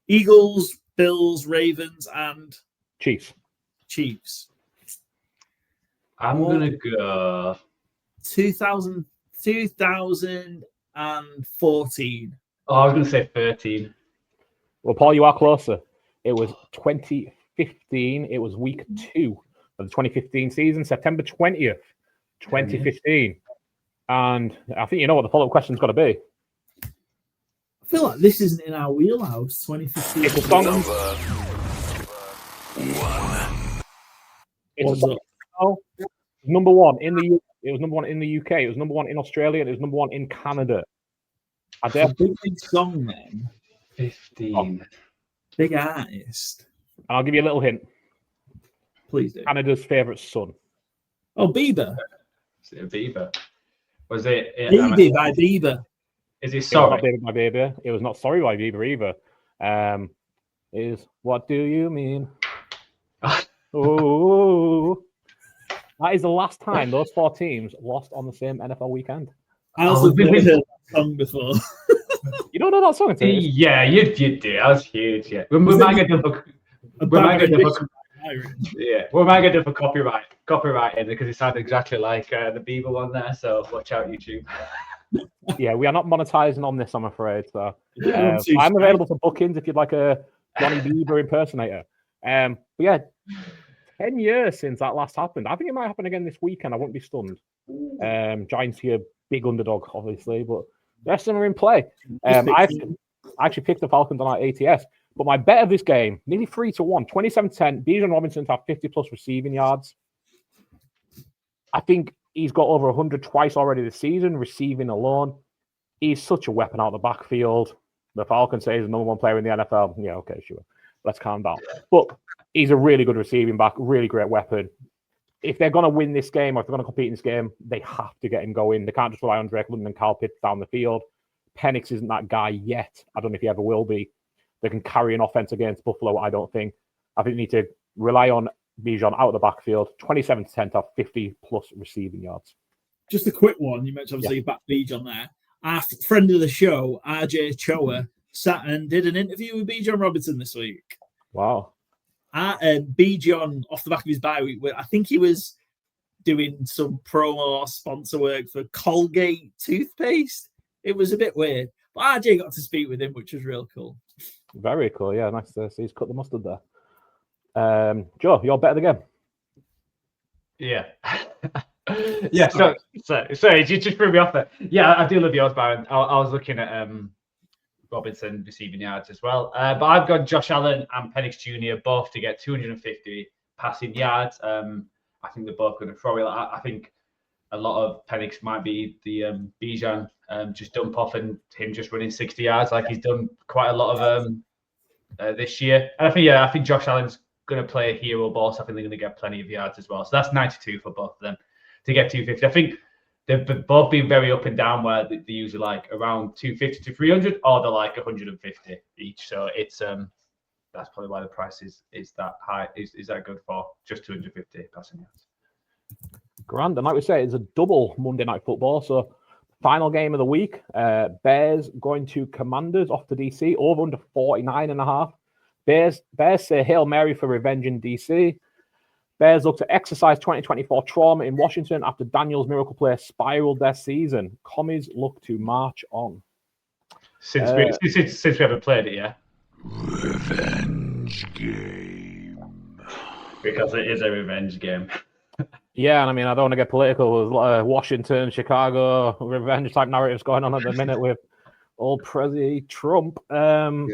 Eagles, Bills, Ravens, and Chiefs. I'm going to go 2014. Oh, I was going to say 13. Well, Paul, you are closer. It was 2015. It was week 2 of the 2015 season, September 20th, 2015. And I think you know what the follow-up question's got to be. I feel like this isn't in our wheelhouse. 2015. It's a song. It's a song. Number one in the. It was number 1 in the UK. It was number 1 in Australia, and it was number 1 in Canada. It's a big song, then. 15. Big artist. I'll give you a little hint. Please do. Canada's favourite son. Oh, Bieber. Is it Bieber? Was it? Baby by Bieber. Is it Sorry? It was not Baby by Baby. It was not Sorry by Bieber either. Is What Do You Mean? Oh. That is the last time those 4 teams lost on the same NFL weekend. I also heard that song before. You don't know that song? Yeah, you did. That was huge. Yeah, we might get for copyright because it sounded exactly like the Bieber one there. So watch out, YouTube. Yeah, we are not monetizing on this, I'm afraid. So I'm available for bookings if you'd like a Johnny Bieber impersonator. But yeah. 10 years since that last happened. I think it might happen again this weekend. I wouldn't be stunned. Giants here, big underdog, obviously, but the rest of them are in play. I actually picked the Falcons on our ATS, but my bet of this game, nearly 3-1, 27-10, Bijan Robinson to have 50-plus receiving yards. I think he's got over 100 twice already this season, receiving alone. He's such a weapon out of the backfield. The Falcons say he's the number 1 player in the NFL. Yeah, okay, sure. Let's calm down. But he's a really good receiving back, really great weapon. If they're going to win this game or if they're going to compete in this game, they have to get him going. They can't just rely on Drake London and Kyle Pitts down the field. Penix isn't that guy yet. I don't know if he ever will be. They can carry an offense against Buffalo, I don't think. I think they need to rely on Bijan out of the backfield, 27-10 to have 50-plus receiving yards. Just a quick one. You mentioned obviously back Bijan there. Our friend of the show, RJ Choa, sat and did an interview with Bijan Robinson this week. Wow. Bijan, off the back of his bye week, I think he was doing some promo or sponsor work for Colgate toothpaste. It was a bit weird. But RJ got to speak with him, which was real cool. Very cool. Yeah, nice to see he's cut the mustard there. Joe, your bet of the game. Yeah. Yeah. Sorry, you just threw me off there. Yeah, I do love yours, Baron. I was looking at Robinson receiving yards as well. But I've got Josh Allen and Penix Jr. both to get 250 passing yards. I think they're both going to throw it. I think a lot of Penix might be the Bijan just dump off and him just running 60 yards like he's done quite a lot of this year. And I think Josh Allen's going to play a hero ball, so I think they're going to get plenty of yards as well. So that's 92 for both of them to get 250. I think they've both been very up and down where they're usually like around 250 to 300, or they're like 150 each. So it's that's probably why the price is that high. Is that good for just 250 passing yards? Grand. And like we say, it's a double Monday Night Football. So final game of the week, Bears going to Commanders off to DC, over under 49.5. Bears say Hail Mary for revenge in DC. Bears look to exercise 2024 trauma in Washington after Daniel's miracle play spiraled their season. Commies look to march on. Since we haven't played it, yeah. Revenge game. Because it is a revenge game. Yeah, and I mean, I don't want to get political. There's a lot of Washington, Chicago revenge type narratives going on at the minute with old Prezi Trump and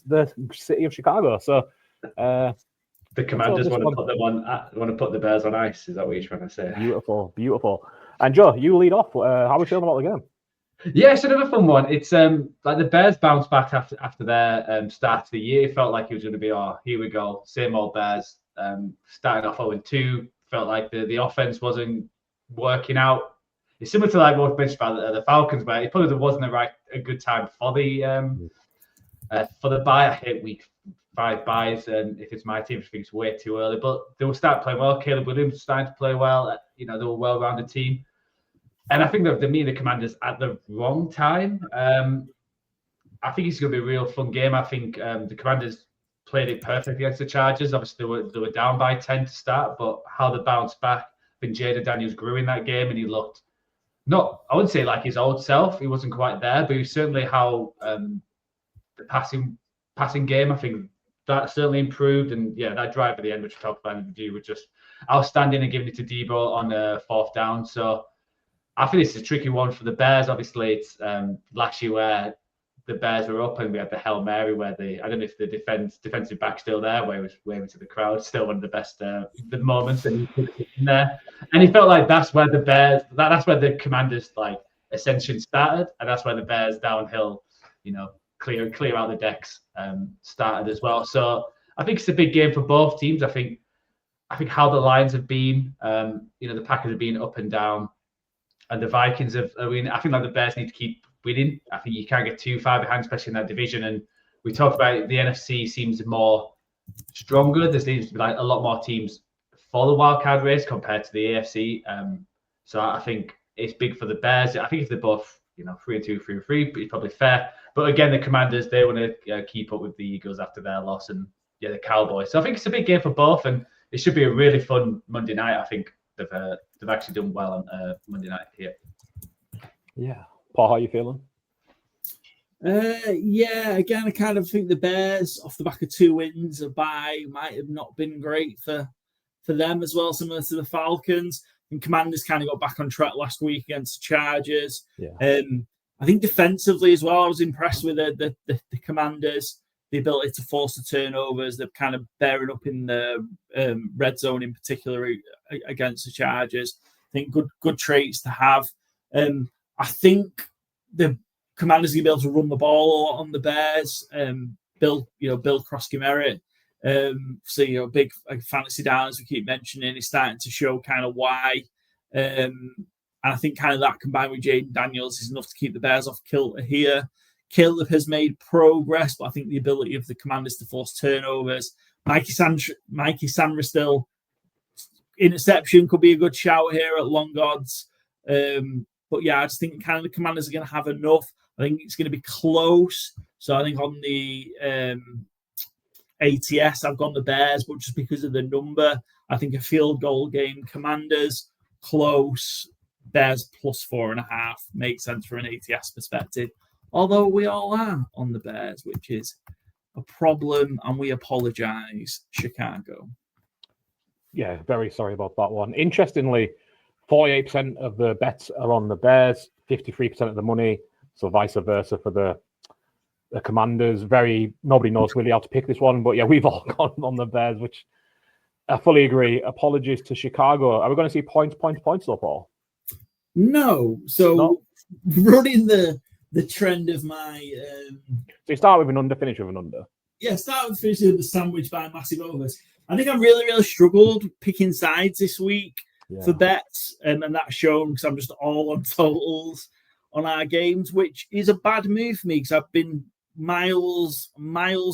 the city of Chicago. So the Commanders want to put them on. Want to put the Bears on ice. Is that what you're trying to say? Beautiful, beautiful. And Joe, you lead off. How are we feeling about the game? Yeah, it's another fun one. It's like the Bears bounced back after their start of the year. It felt like it was going to be, here we go, same old Bears. Starting off 0-2, felt like the offense wasn't working out. It's similar to like what we mentioned about the Falcons, where it probably wasn't a good time for the bye. I hate week 5 buys, and if it's my team, I think it's way too early. But they will start playing well. Caleb Williams was starting to play well. They were a well-rounded team. And I think that me and the Commanders at the wrong time. I think it's going to be a real fun game. I think the Commanders played it perfect against the Chargers. Obviously, they were down by 10 to start, but how they bounced back. I think Jaden Daniels grew in that game, and he looked I wouldn't say like his old self. He wasn't quite there, but he was certainly how the passing game, I think that certainly improved. And yeah, that drive at the end, which we talked about in the review, was just outstanding and giving it to Debo on a 4th down. So I think it's a tricky one for the Bears. Obviously, it's last year where the Bears were up and we had the Hail Mary where I don't know if the defensive back's still there, where he was waving to the crowd. Still one of the best the moments that he put in there. And he felt like that's where the Bears, that's where the Commanders like ascension started, and that's where the Bears downhill, clear out the decks started as well. So I think it's a big game for both teams. I think how the Lions have been, the Packers have been up and down. And the Vikings have, I think like the Bears need to keep winning. I think you can't get too far behind, especially in that division. And we talked about the NFC seems more stronger. There seems to be like a lot more teams for the wildcard race compared to the AFC. So I think it's big for the Bears. I think if they're both, 3-2, 3-3, it's probably fair. But again, the Commanders, they want to keep up with the Eagles after their loss, and the Cowboys. So I think it's a big game for both, and it should be a really fun Monday night. I think they've actually done well on Monday night here. Yeah. Paul, how are you feeling? Again, I kind of think the Bears, off the back of 2 wins, a bye, might have not been great for them as well, similar to the Falcons. And Commanders kind of got back on track last week against the Chargers. Yeah. I think defensively as well, I was impressed with the Commanders, the ability to force the turnovers. They're kind of bearing up in the red zone in particular against the Chargers. I think good traits to have. I think the Commanders are going to be able to run the ball a lot on the Bears. Bill Krosky-Merritt. So, big fantasy down, as we keep mentioning, is starting to show kind of why. And I think kind of that combined with Jaden Daniels is enough to keep the Bears off kilter here. Caleb has made progress, but I think the ability of the Commanders to force turnovers. Mikey Sandra still interception could be a good shout here at long odds. But yeah, I just think kind of the Commanders are going to have enough. I think it's going to be close. So I think on the ATS, I've gone the Bears, but just because of the number, I think a field goal game, Commanders, close, Bears plus 4.5 makes sense for an ATS perspective. although we all are on the Bears, which is a problem, and we apologise, Chicago. Yeah, very sorry about that one. Interestingly, 48% of the bets are on the Bears, 53% of the money, so vice versa for the Commanders. Nobody knows really how to pick this one, but yeah, we've all gone on the Bears, which I fully agree. Apologies to Chicago. Are we going to see points so far? No. So running the trend of my... So you start with an under, finish with an under. Yeah, start with finishing with the sandwich by massive overs. I think I've really struggled picking sides this week for bets, and that's shown because I'm just all on totals on our games, which is a bad move for me because I've been miles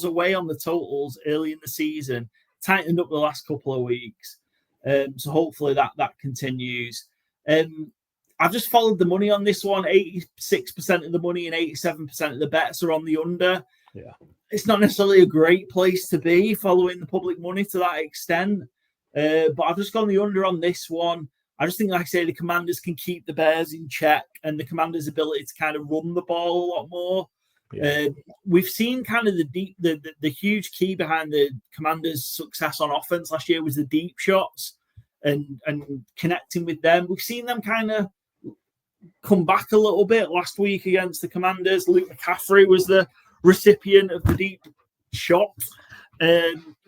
away on the totals early in the season, tightened up the last couple of weeks. So hopefully that continues. I've just followed the money on this one. 86% of the money and 87% of the bets are on the under. Yeah. It's not necessarily a great place to be following the public money to that extent. But I've just gone the under on this one. I just think, like I say, the Commanders can keep the Bears in check, and the Commanders' ability to kind of run the ball a lot more. Yeah. We've seen kind of the huge key behind the Commanders' success on offense last year was the deep shots and connecting with them. We've seen them kind of come back a little bit last week against the Commanders. Luke McCaffrey was the recipient of the deep shot.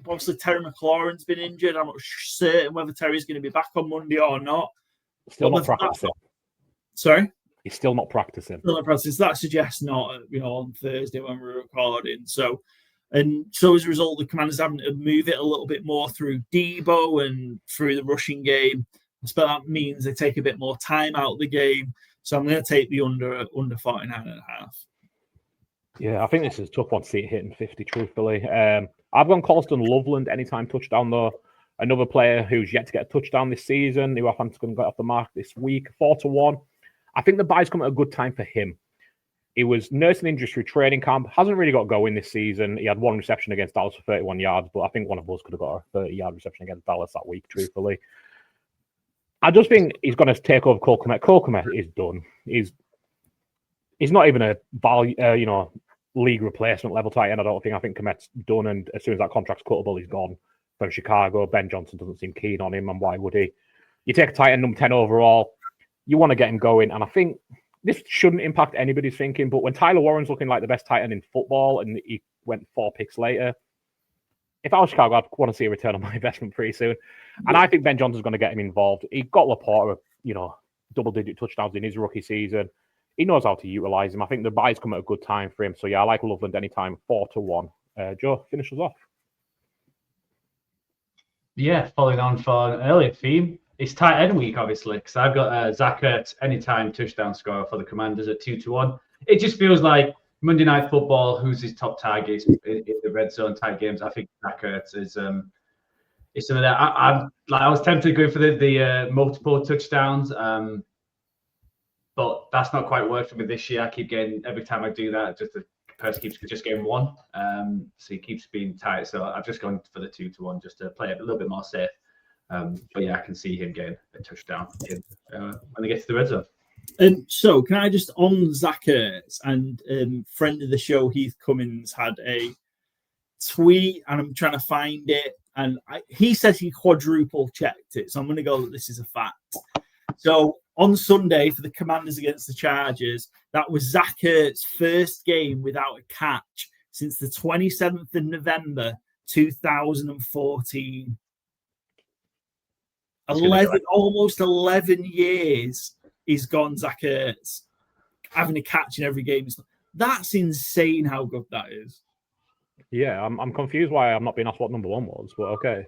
Obviously, Terry McLaurin's been injured. I'm not certain whether Terry's going to be back on Monday or not. Still not practicing. Sorry? He's still not practicing. Still not practicing. That suggests not, on Thursday when we're recording. So as a result, the Commanders having to move it a little bit more through Debo and through the rushing game. But that means they take a bit more time out of the game. So I'm going to take the under 49.5. Yeah, I think this is a tough one to see it hitting 50, truthfully. I've gone Colston Loveland anytime touchdown, though. Another player who's yet to get a touchdown this season, who I think is going to get off the mark this week, 4-1. I think the bye's come at a good time for him. He was nursing injury through training camp, hasn't really got going this season. He had one reception against Dallas for 31 yards, but I think one of us could have got a 30-yard reception against Dallas that week, truthfully. I just think he's going to take over Cole Kmet. Cole Kmet is done. He's not even a value, league replacement level tight end. I think Kmet's done, and as soon as that contract's cuttable, he's gone from Chicago. Ben Johnson doesn't seem keen on him, and why would he? You take a tight end number 10 overall, you want to get him going, and I think this shouldn't impact anybody's thinking, but when Tyler Warren's looking like the best tight end in football and he went 4 picks later, if I was Chicago, I'd want to see a return on my investment pretty soon. And I think Ben Johnson's going to get him involved. He got Laporta, double-digit touchdowns in his rookie season. He knows how to utilize him. I think the bye's come at a good time for him. So, yeah, I like Loveland anytime, 4-1. Joe, finish us off. Yeah, following on for an earlier theme, it's tight end week, obviously, because I've got Zach Ertz anytime touchdown scorer for the Commanders at 2-1. It just feels like Monday Night Football, who's his top targets in the red zone type games. I think Zach Ertz is some of that. I was tempted to go for the multiple touchdowns, but that's not quite worked for me this year. I keep getting, every time I do that, just the person keeps just getting one. So he keeps being tight. So I've just gone for the 2-1 just to play it a little bit more safe. But yeah, I can see him getting a touchdown when they get to the red zone. So can I just, on Zach Ertz, and friend of the show Heath Cummins had a tweet, and I'm trying to find it, and he says he quadruple checked it, so I'm going to go that this is a fact. So on Sunday for the Commanders against the Chargers, that was Zach Ertz's first game without a catch since the 27th of November 2014. Almost 11 years he's gone, Zach Ertz, having a catch in every game. That's insane how good that is. Yeah, I'm confused why I'm not being asked what number 1 was, but okay.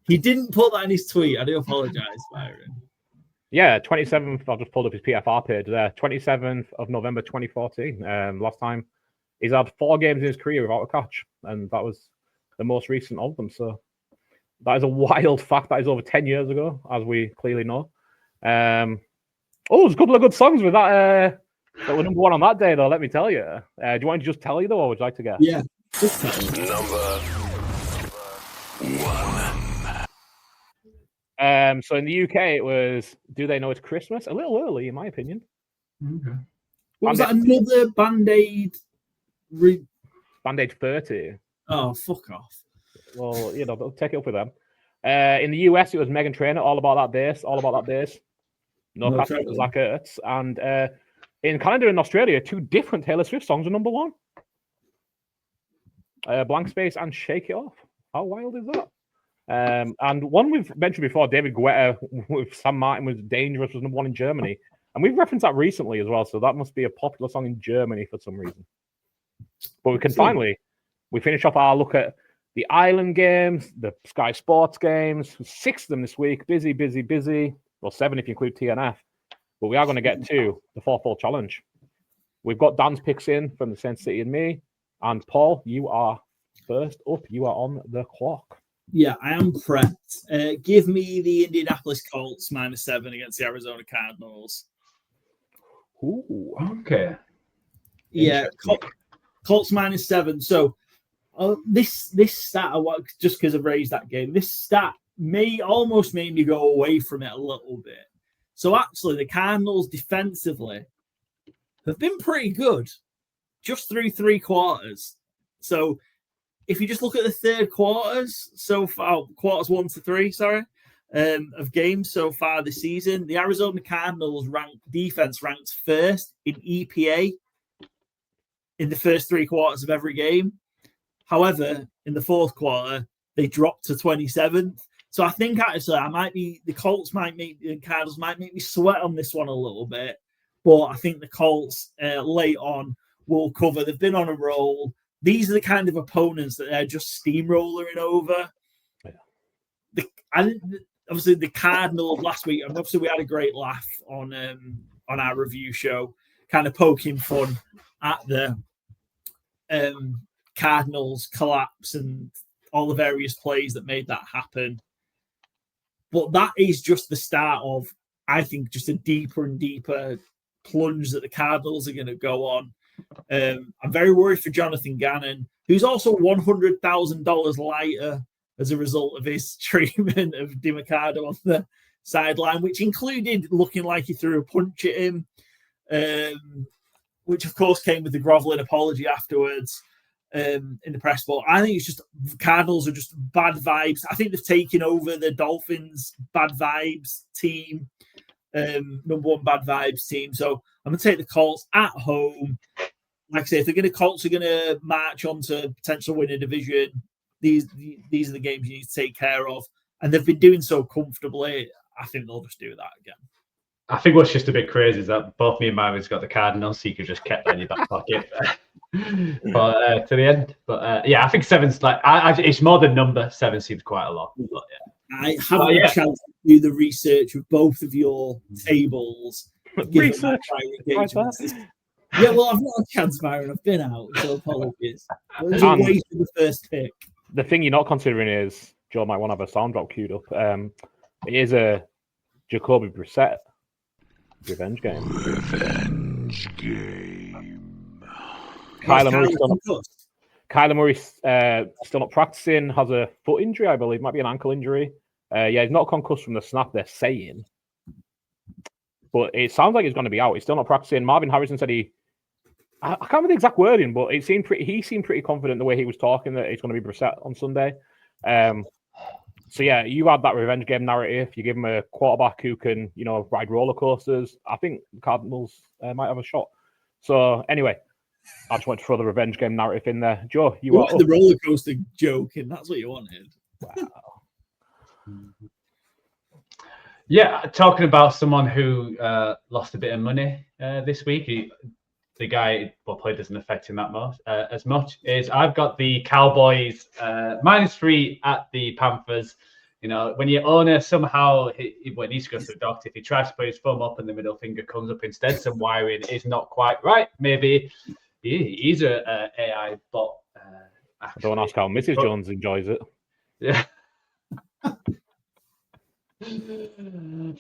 He didn't put that in his tweet. I do apologize, Byron. Yeah, 27th. I just pulled up his PFR page there. 27th of November 2014. Last time he's had 4 games in his career without a catch, and that was the most recent of them. So that is a wild fact. That is over 10 years ago, as we clearly know. There's a couple of good songs with that. That were number 1 on that day, though. Let me tell you. Do you want me to just tell you, though, or would you like to guess? Yeah. Number 1. So in the UK, it was "Do They Know It's Christmas?" A little early, in my opinion. Okay. What was that? Another Band-Aid? Band-Aid 30. Oh, fuck off. Well, they'll take it up with them. In the US, it was Meghan Trainor, all about that bass. No catch for Zach Ertz. And in Canada and Australia, 2 different Taylor Swift songs are number 1. Blank Space and Shake It Off. How wild is that? And one we've mentioned before, David Guetta with Sam Martin was Dangerous, was number 1 in Germany. And we've referenced that recently as well, so that must be a popular song in Germany for some reason. But we can we finish off our look at the Island games, the Sky Sports games, 6 of them this week. Busy. Well, 7 if you include TNF. But we are going to get to the 4-4 challenge. We've got Dan's picks in from the Saints City and me. And Paul, you are first up. You are on the clock. Yeah, I am prepped. Give me the Indianapolis Colts -7 against the Arizona Cardinals. Ooh. Okay. Yeah, Colts -7. So this stat, just because I've raised that game, this stat almost made me go away from it a little bit. So actually, the Cardinals defensively have been pretty good just through 3 quarters. So if you just look at the third quarters so far, quarters 1 to 3, of games so far this season, the Arizona Cardinals defense ranks first in EPA in the first 3 quarters of every game. However, in the fourth quarter, they dropped to 27th. So I think actually the Colts the Cardinals might make me sweat on this one a little bit, but I think the Colts late on will cover. They've been on a roll. These are the kind of opponents that they're just steamrolling over. Obviously, the Cardinals last week, and obviously we had a great laugh on our review show, kind of poking fun at the Cardinals collapse and all the various plays that made that happen. But that is just the start of, I think, just a deeper and deeper plunge that the Cardinals are going to go on. I'm very worried for Jonathan Gannon, who's also $100,000 lighter as a result of his treatment of DiMarcado on the sideline, which included looking like he threw a punch at him, which of course came with the groveling apology afterwards in the press. But I think it's just Cardinals are just bad vibes. I think they've taken over the Dolphins' bad vibes team, number 1 bad vibes team. So I'm going to take the Colts at home. Like I say, if Colts are going to march on to potential win a division, these are the games you need to take care of. And they've been doing so comfortably. I think they'll just do that again. I think what's just a bit crazy is that both me and Marvin's got the Cardinals, so you could just kept that in your back pocket but to the end. But yeah, I think 7's it's more than number. 7 seems quite a lot. But, yeah. I haven't had a chance to do the research with both of your tables. Research. Yeah, well, I've not had a chance, Myron. I've been out, so apologies. It was a waste of the first pick. The thing you're not considering is, Joe might want to have a sound drop queued up. It is a Jacoby Brissett revenge game. Kyler Murray's still not practicing, has a foot injury, I believe, might be an ankle injury. Yeah, he's not concussed from the snap, they're saying. But it sounds like he's going to be out. He's still not practicing. Marvin Harrison said I can't remember the exact wording, but he seemed pretty confident the way he was talking that it's going to be Brissett on Sunday. So yeah, you had that revenge game narrative. You give him a quarterback who can, ride roller coasters. I think the Cardinals might have a shot. So anyway, I just wanted to throw the revenge game narrative in there. Joe, you are the roller coaster joke, and that's what you wanted. Wow. Yeah, talking about someone who lost a bit of money this week. The guy, probably doesn't affect him that much. As much is I've got the Cowboys -3 at the Panthers. When your owner somehow he needs to go to the doctor. If he tries to put his thumb up and the middle finger comes up instead, some wiring is not quite right. Maybe he's a AI bot. I don't ask how Mrs. Jones enjoys it. Yeah.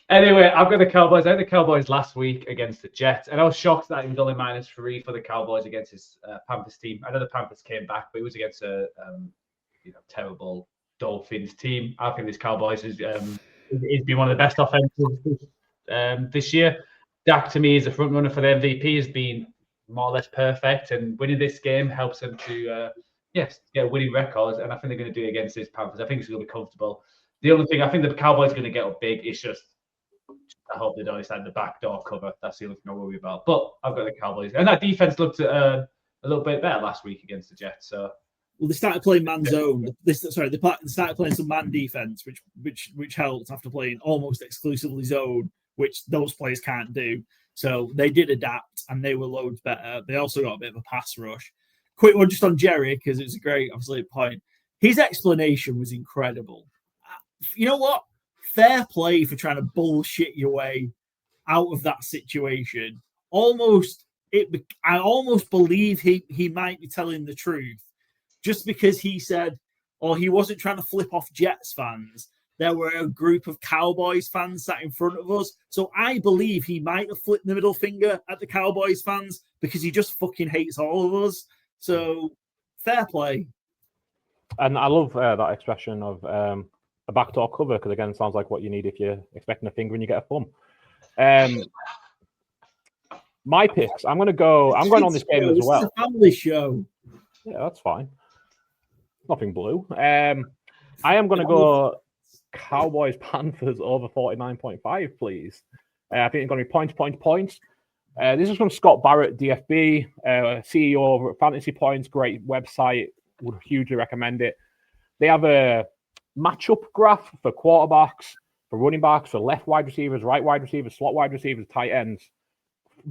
Anyway, I've got the Cowboys. I had the Cowboys last week against the Jets, and I was shocked that it was only -3 for the Cowboys against his Panthers team. I know the Panthers came back, but it was against a terrible Dolphins team. I think this Cowboys is been one of the best offenses this year. Dak to me is a front runner for the MVP, has been more or less perfect, and winning this game helps them to get winning records. And I think they're going to do it against this Panthers. I think it's going to be comfortable. The only thing I think the Cowboys are going to get up big is just I hope they don't decide the backdoor cover. That's the only thing I worry about. But I've got the Cowboys, and that defense looked a little bit better last week against the Jets. So. Well, they started playing man zone. They started playing some man defense, which helped after playing almost exclusively zone, which those players can't do. So they did adapt, and they were loads better. They also got a bit of a pass rush. Quick one just on Jerry, because it was a great, obviously, point. His explanation was incredible. You know what? Fair play for trying to bullshit your way out of that situation. I almost believe he might be telling the truth. Just because he said, or he wasn't trying to flip off Jets fans, there were a group of Cowboys fans sat in front of us. So I believe he might have flipped the middle finger at the Cowboys fans because he just fucking hates all of us. So fair play. And I love that expression of a backdoor cover, because again, it sounds like what you need if you're expecting a finger and you get a thumb. My picks, I'm going on this game as well. This is a family show. Yeah, that's fine. Nothing blue. I am going to go Cowboys Panthers over 49.5, please. I think it's going to be points. This is from Scott Barrett, DFB, CEO over at Fantasy Points. Great website. Would hugely recommend it. They have a matchup graph for quarterbacks, for running backs, for left wide receivers, right wide receivers, slot wide receivers, tight ends.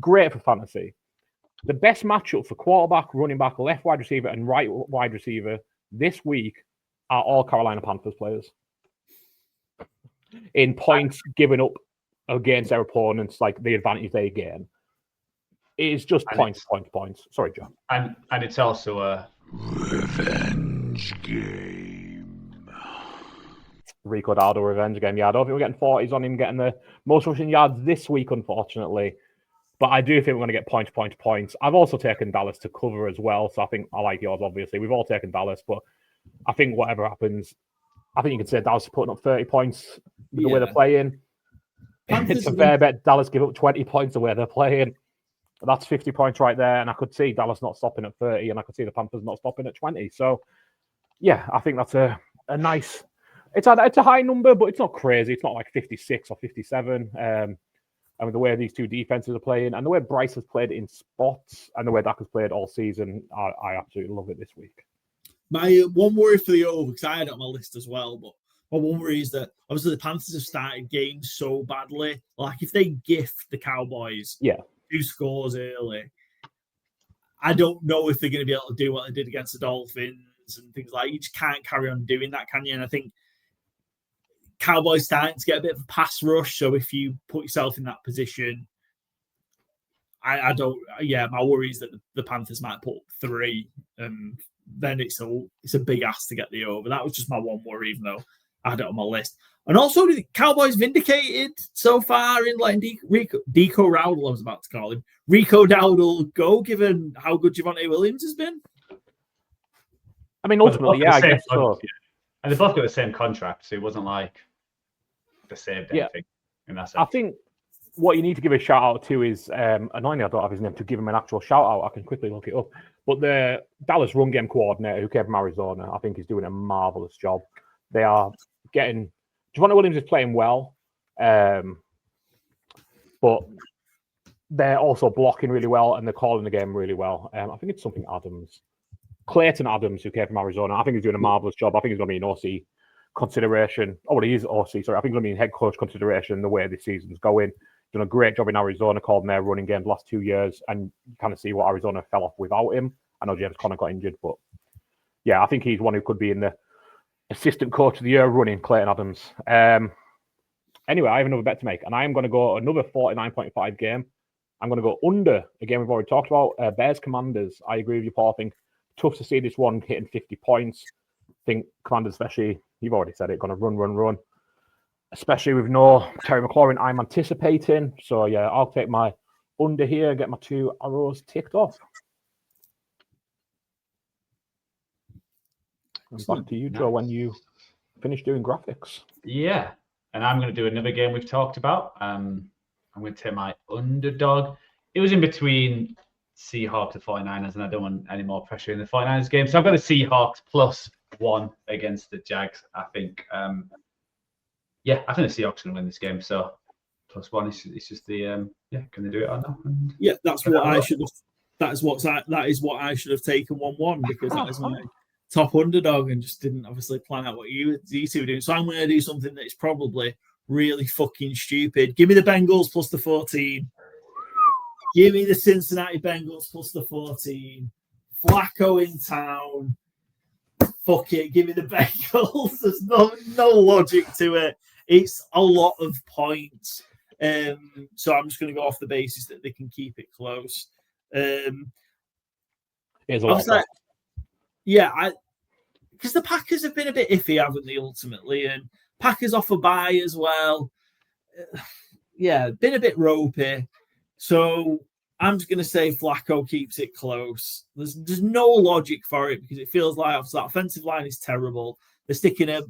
Great for fantasy. The best matchup for quarterback, running back, left wide receiver, and right wide receiver this week are all Carolina Panthers players. In points given up against their opponents, like the advantage they gain. It is just points. Sorry, John. And it's also a revenge game. Rico Dowdle revenge game. Yeah, I don't think we're getting 40s on him getting the most rushing yards this week, unfortunately. But I do think we're going to get points. I've also taken Dallas to cover as well. So I think I like yours, obviously. We've all taken Dallas, but I think whatever happens, I think you can say Dallas is putting up 30 points with the way they're playing. It's a fair bet Dallas give up 20 points the way they're playing. That's 50 points right there. And I could see Dallas not stopping at 30, and I could see the Panthers not stopping at 20. So, yeah, I think that's a nice... It's a high number, but it's not crazy. It's not like 56 or 57. I mean, the way these two defenses are playing and the way Bryce has played in spots and the way Dak has played all season, I absolutely love it this week. My one worry for the over, because I had it on my list as well, but my one worry is that obviously the Panthers have started games so badly. Like if they gift the Cowboys 2 scores early, I don't know if they're going to be able to do what they did against the Dolphins and things like that. You just can't carry on doing that, can you? And I think Cowboys starting to get a bit of a pass rush. So if you put yourself in that position, I don't. Yeah, my worry is that the Panthers might put 3, and then it's a big ask to get the over. That was just my one worry, even though I had it on my list. And also, the Cowboys vindicated so far in letting Rico Dowdle, I was about to call him Rico Dowdle, go, given how good Javonte Williams has been. I mean, ultimately, I guess so. And they both got the same contract, so it wasn't like the same anything in that sense. I think what you need to give a shout out to is, annoyingly, I don't have his name to give him an actual shout out. I can quickly look it up. But the Dallas run game coordinator who came from Arizona, I think he's doing a marvelous job. They are getting, Javonte Williams is playing well, but they're also blocking really well and they're calling the game really well. I think it's something Clayton Adams, who came from Arizona. I think he's doing a marvelous job. I think he's going to be an OC consideration. He is OC, sorry. I think he's going to be in head coach consideration the way this season's going. Done a great job in Arizona, calling their running game the last 2 years, and you kind of see what Arizona fell off without him. I know James Conner got injured, but yeah, I think he's one who could be in the assistant coach of the year running, Clayton Adams. Anyway, I have another bet to make, and I am going to go another 49.5 game. I'm going to go under a game we've already talked about, Bears Commanders. I agree with you, Paul. I think tough to see this one hitting 50 points. I think Commanders, especially, you've already said it, going to run. Especially with no Terry McLaurin, I'm anticipating. So, yeah, I'll take my under here, get my 2 arrows ticked off. And back to you, Joe, when you finish doing graphics. Yeah, and I'm going to do another game we've talked about. I'm going to take my underdog. It was in between Seahawks and 49ers, and I don't want any more pressure in the 49ers game. So I've got the Seahawks +1 against the Jags. I think, I think the Seahawks are going to win this game. So +1 is just the, can they do it or not? Yeah, that's what I should have. That is what I should have taken 1-1 because that is my top underdog and just didn't obviously plan out what you two were doing. So I'm going to do something that is probably really fucking stupid. Give me the Bengals plus the 14. Give me the Cincinnati Bengals plus the 14. Flacco in town. Fuck it. Give me the Bengals. There's no logic to it. It's a lot of points. So I'm just going to go off the basis that they can keep it close. Because the Packers have been a bit iffy, haven't they, ultimately? And Packers off a bye as well. Been a bit ropey. So I'm just going to say Flacco keeps it close. There's no logic for it because it feels like that offensive line is terrible. They're sticking a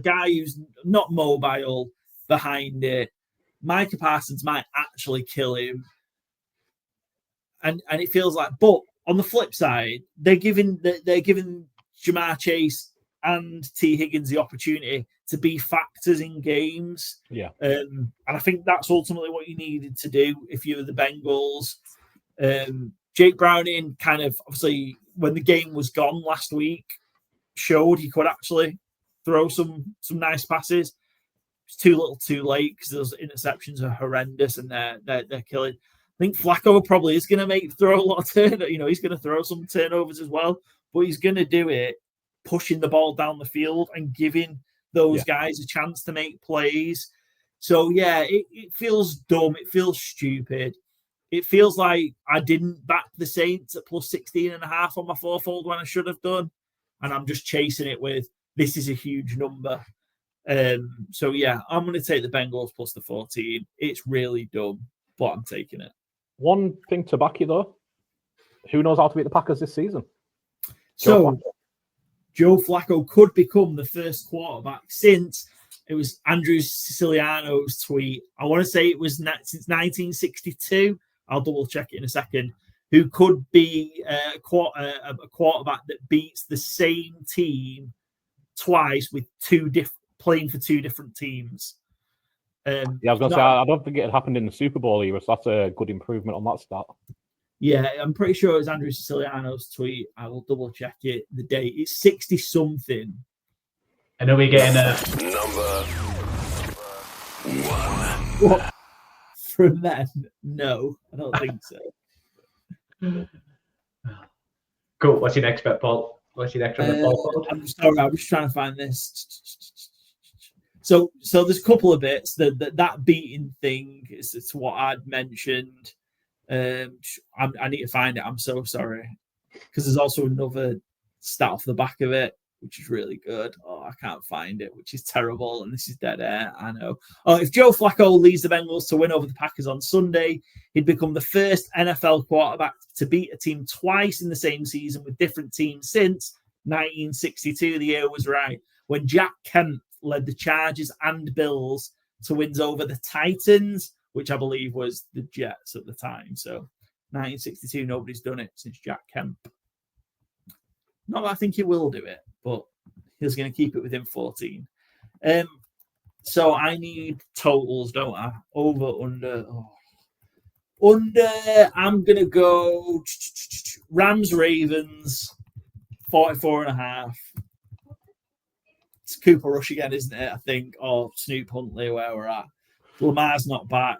guy who's not mobile behind it. Micah Parsons might actually kill him. And it feels like, but on the flip side, they're giving Jamar Chase and T. Higgins the opportunity to be factors in games. Yeah. And I think that's ultimately what you needed to do if you were the Bengals. Jake Browning kind of, obviously, when the game was gone last week, showed he could actually throw some nice passes. It's too little too late because those interceptions are horrendous and they're killing. I think Flacco probably is going to throw a lot of turnovers. He's going to throw some turnovers as well, but he's going to do it pushing the ball down the field and giving those guys a chance to make plays. So, it feels dumb. It feels stupid. It feels like I didn't back the Saints at +16.5 on my fourfold when I should have done. And I'm just chasing it with, this is a huge number. I'm going to take the Bengals plus the 14. It's really dumb, but I'm taking it. One thing to back you, though. Who knows how to beat the Packers this season? Joe Flacco could become the first quarterback since it was Andrew Siciliano's tweet. I want to say it was since 1962. I'll double check it in a second. Who could be a quarterback that beats the same team twice with playing for two different teams? I was going to say, I don't think it had happened in the Super Bowl either, so that's a good improvement on that stat. Yeah, I'm pretty sure it was Andrew Siciliano's tweet. I will double check it. The date. It's 60-something. And are we getting number 1? What? From then? No, I don't think so. Cool. What's your next bet, Paul? What's your next bet, Paul? I'm sorry, I'm just trying to find this. So there's a couple of bits. That beating thing is what I'd mentioned. I need to find it. I'm so sorry, because there's also another stat off the back of it, which is really good. Oh, I can't find it, which is terrible, and this is dead air. I know. Oh, if Joe Flacco leads the Bengals to win over the Packers on Sunday, he'd become the first NFL quarterback to beat a team twice in the same season with different teams since 1962. The year was right when Jack Kemp led the Chargers and Bills to wins over the Titans, which I believe was the Jets at the time. So 1962, nobody's done it since Jack Kemp. Not that I think he will do it, but he's going to keep it within 14. So I need totals, don't I? Over, under. Oh. Under, I'm going to go Rams, Ravens, 44.5. It's Cooper Rush again, isn't it? I think, or Snoop Huntley, where we're at. Lamar's not back.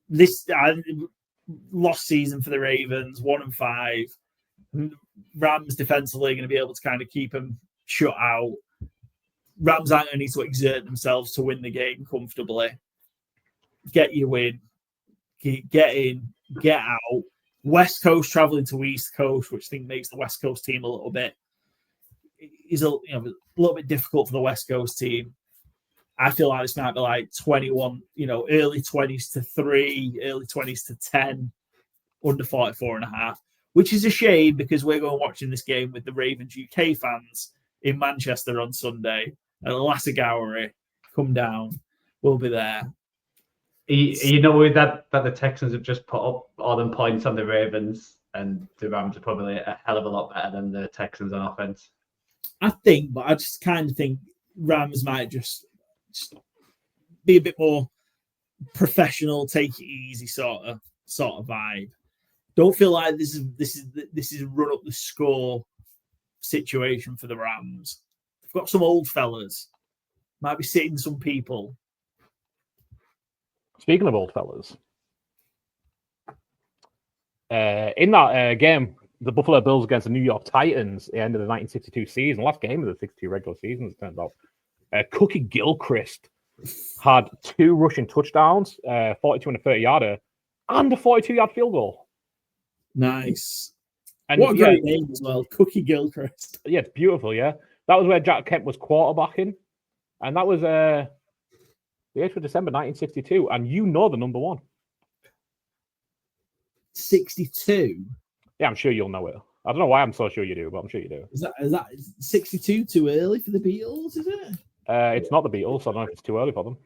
This lost season for the Ravens, 1-5. Rams defensively are going to be able to kind of keep them shut out. Rams aren't going to need to exert themselves to win the game comfortably. Get your win. Get in. Get out. West Coast traveling to East Coast, which I think makes the West Coast team a little bit bit difficult for the West Coast team. I feel like this might be like 21, early 20s to 3, early 20s to 10, under 44.5, which is a shame because we're going watching this game with the Ravens UK fans in Manchester on Sunday at the Lassie Gallery. Come down. We'll be there. You know with that the Texans have just put up all them points on the Ravens, and the Rams are probably a hell of a lot better than the Texans on offense. I think, but I just kind of think Rams might just be a bit more professional, take it easy sort of vibe. Don't feel like this is run up the score situation for the Rams. They've got some old fellas, might be sitting some people. Speaking of old fellas, in that game, the Buffalo Bills against the New York Titans, at the end of the 1962 season, last game of the 62 regular season, as it turns out, Cookie Gilchrist had 2 rushing touchdowns, 42 and a 30-yarder, and a 42-yard field goal. Nice. And what a great name as well, Cookie Gilchrist. Yeah, it's beautiful, yeah. That was where Jack Kemp was quarterbacking, and that was the 8th of December, 1962, and you know the number 1. 62? Yeah, I'm sure you'll know it. I don't know why I'm so sure you do, but I'm sure you do. Is that 62 too early for the Beatles, is it? It's not the Beatles, so I don't know if it's too early for them.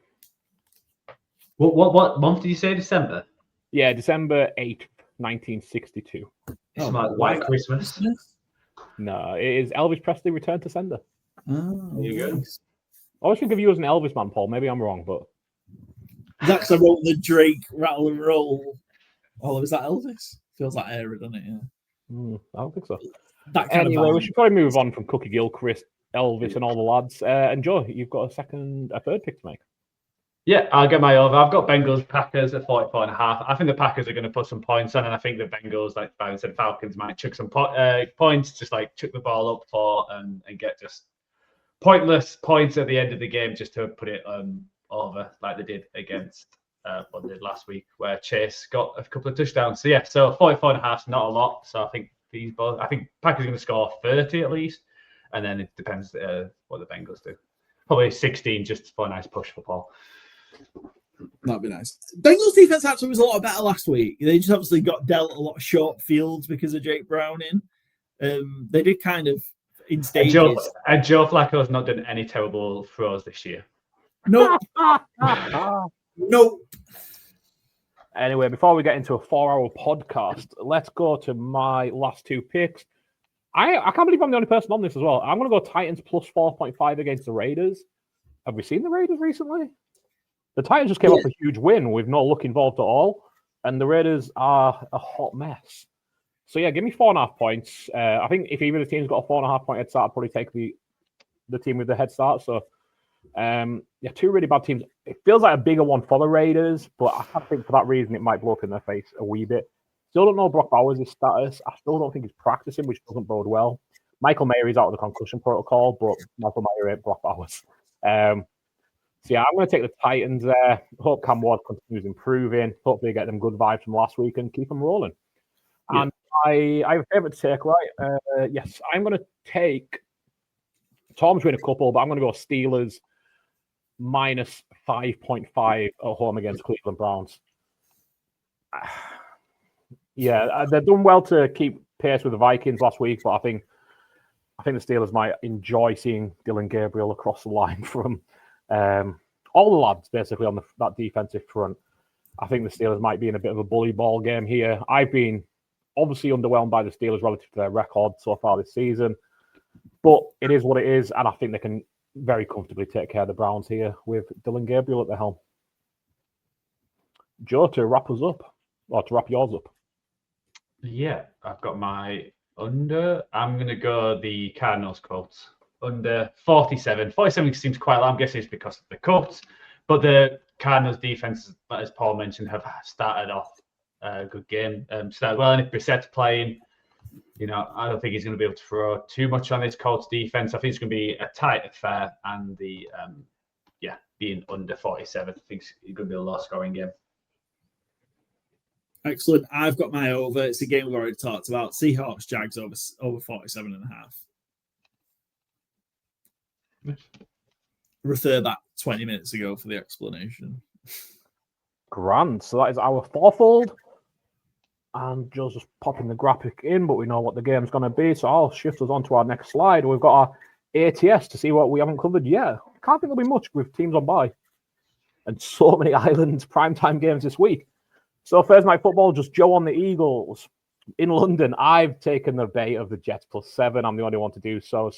What month did you say? December? Yeah, December 8th, 1962. It's like White Christmas. No, it is Elvis Presley Return to Sender. Oh, there you go. I always think of you as an Elvis man, Paul. Maybe I'm wrong, but that's I wrote the Drake Rattle and Roll. Oh, was that Elvis? Feels like Era, doesn't it? Yeah. I don't think so. Anyway, we should probably move on from Cookie Gilchrist, Elvis, and all the lads. And Joe, you've got a third pick to make. Yeah, I'll get my over. I've got Bengals Packers at 44.5. I think the Packers are going to put some points on, and I think the Bengals, like Byron said, Falcons might chuck some points, just like chuck the ball up for and get just pointless points at the end of the game just to put it over like they did against what they did last week, where Chase got a couple of touchdowns. So yeah, so 44.5 is not a lot. So I think Packers are going to score 30 at least, and then it depends what the Bengals do. Probably 16 just for a nice push for Paul. That'd be nice. Bengals defense actually was a lot better last week. They just obviously got dealt a lot of short fields because of Jake Browning. They did kind of in stages. And Joe Flacco's not done any terrible throws this year. Nope. Nope. Anyway, before we get into a 4-hour podcast, let's go to my last 2 picks. I can't believe I'm the only person on this as well. I'm going to go Titans plus 4.5 against the Raiders. Have we seen the Raiders recently? The Titans just came off a huge win with no luck involved at all, and the Raiders are a hot mess. So yeah, give me 4.5 points. I think if either of the team's got a 4.5 point head start, I'd probably take the team with the head start. So 2 really bad teams. It feels like a bigger one for the Raiders, but I think for that reason it might blow up in their face a wee bit. Still don't know Brock Bowers' status. I still don't think he's practicing, which doesn't bode well. Michael Mayer is out of the concussion protocol, but Michael Mayer ain't Brock Bowers. So yeah, I'm going to take the Titans there. Hope Cam Ward continues improving. Hopefully get them good vibes from last week and keep them rolling. Yeah. And I have a favourite to take, right? Yes, I'm going to take Tom's win a couple, but I'm going to go Steelers minus 5.5 at home against Cleveland Browns. Yeah, they've done well to keep pace with the Vikings last week, but I think the Steelers might enjoy seeing Dylan Gabriel across the line from all the lads basically on that defensive front. I think the Steelers might be in a bit of a bully ball game here. I've been obviously underwhelmed by the Steelers relative to their record so far this season, but it is what it is, and I think they can very comfortably take care of the Browns here with Dylan Gabriel at the helm. Joe, to wrap us up, or to wrap yours up. Yeah, I've got my under. I'm going to go the Cardinals Colts. Under 47. 47 seems quite low. I'm guessing it's because of the Colts. But the Cardinals defense, as Paul mentioned, have started off a good game. Started well, and if Brissett's playing, I don't think he's going to be able to throw too much on this Colts defense. I think it's going to be a tight affair, and being under 47, I think it's going to be a low-scoring game. Excellent. I've got my over. It's a game we've already talked about. Seahawks, Jags over 47.5. Refer back 20 minutes ago for the explanation. Grand. So that is our fourfold. And Joe's just popping the graphic in, but we know what the game's going to be. So I'll shift us on to our next slide. We've got our ATS to see what we haven't covered yet. Can't think there'll be much with teams on bye. and so many Island primetime games this week. So Thursday Night Football, just Joe on the Eagles. In London, I've taken the bait of the Jets +7. I'm the only one to do so.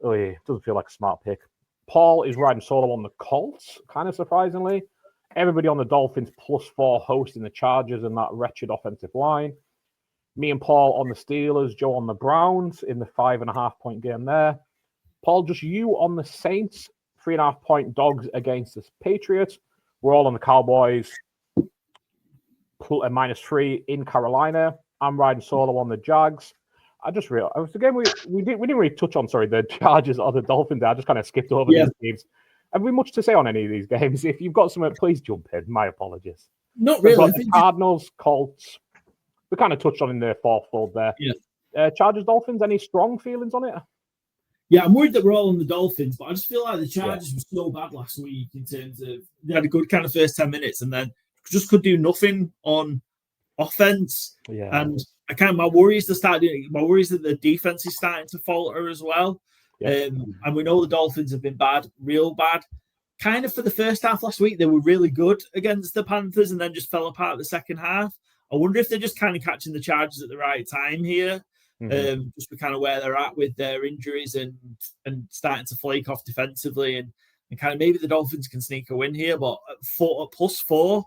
Oh yeah, it doesn't feel like a smart pick. Paul is riding solo on the Colts, kind of surprisingly. Everybody on the Dolphins +4 hosting the Chargers and that wretched offensive line. Me and Paul on the Steelers, Joe on the Browns in the 5.5-point game there. Paul, just you on the Saints, 3.5-point dogs against the Patriots. We're all on the Cowboys, -3 in Carolina. I'm riding solo on the Jags. I just realized it was the game we didn't really touch on. Sorry, the Chargers or the Dolphins. I just kind of skipped over these games. Have we much to say on any of these games? If you've got something, please jump in. My apologies. Not really. The Cardinals, Colts. We kind of touched on in the fourth fold there. Yeah. Chargers, Dolphins. Any strong feelings on it? Yeah, I'm worried that we're all on the Dolphins, but I just feel like the Chargers were so bad last week in terms of they had a good kind of first 10 minutes and then just could do nothing on offense. Yeah. And my worry is that the defense is starting to falter as well. Yeah. And we know the Dolphins have been bad, real bad. Kind of for the first half last week, they were really good against the Panthers and then just fell apart the second half. I wonder if they're just kind of catching the Chargers at the right time here. Just for kind of where they're at with their injuries and starting to flake off defensively and kind of maybe the Dolphins can sneak a win here, but at +4,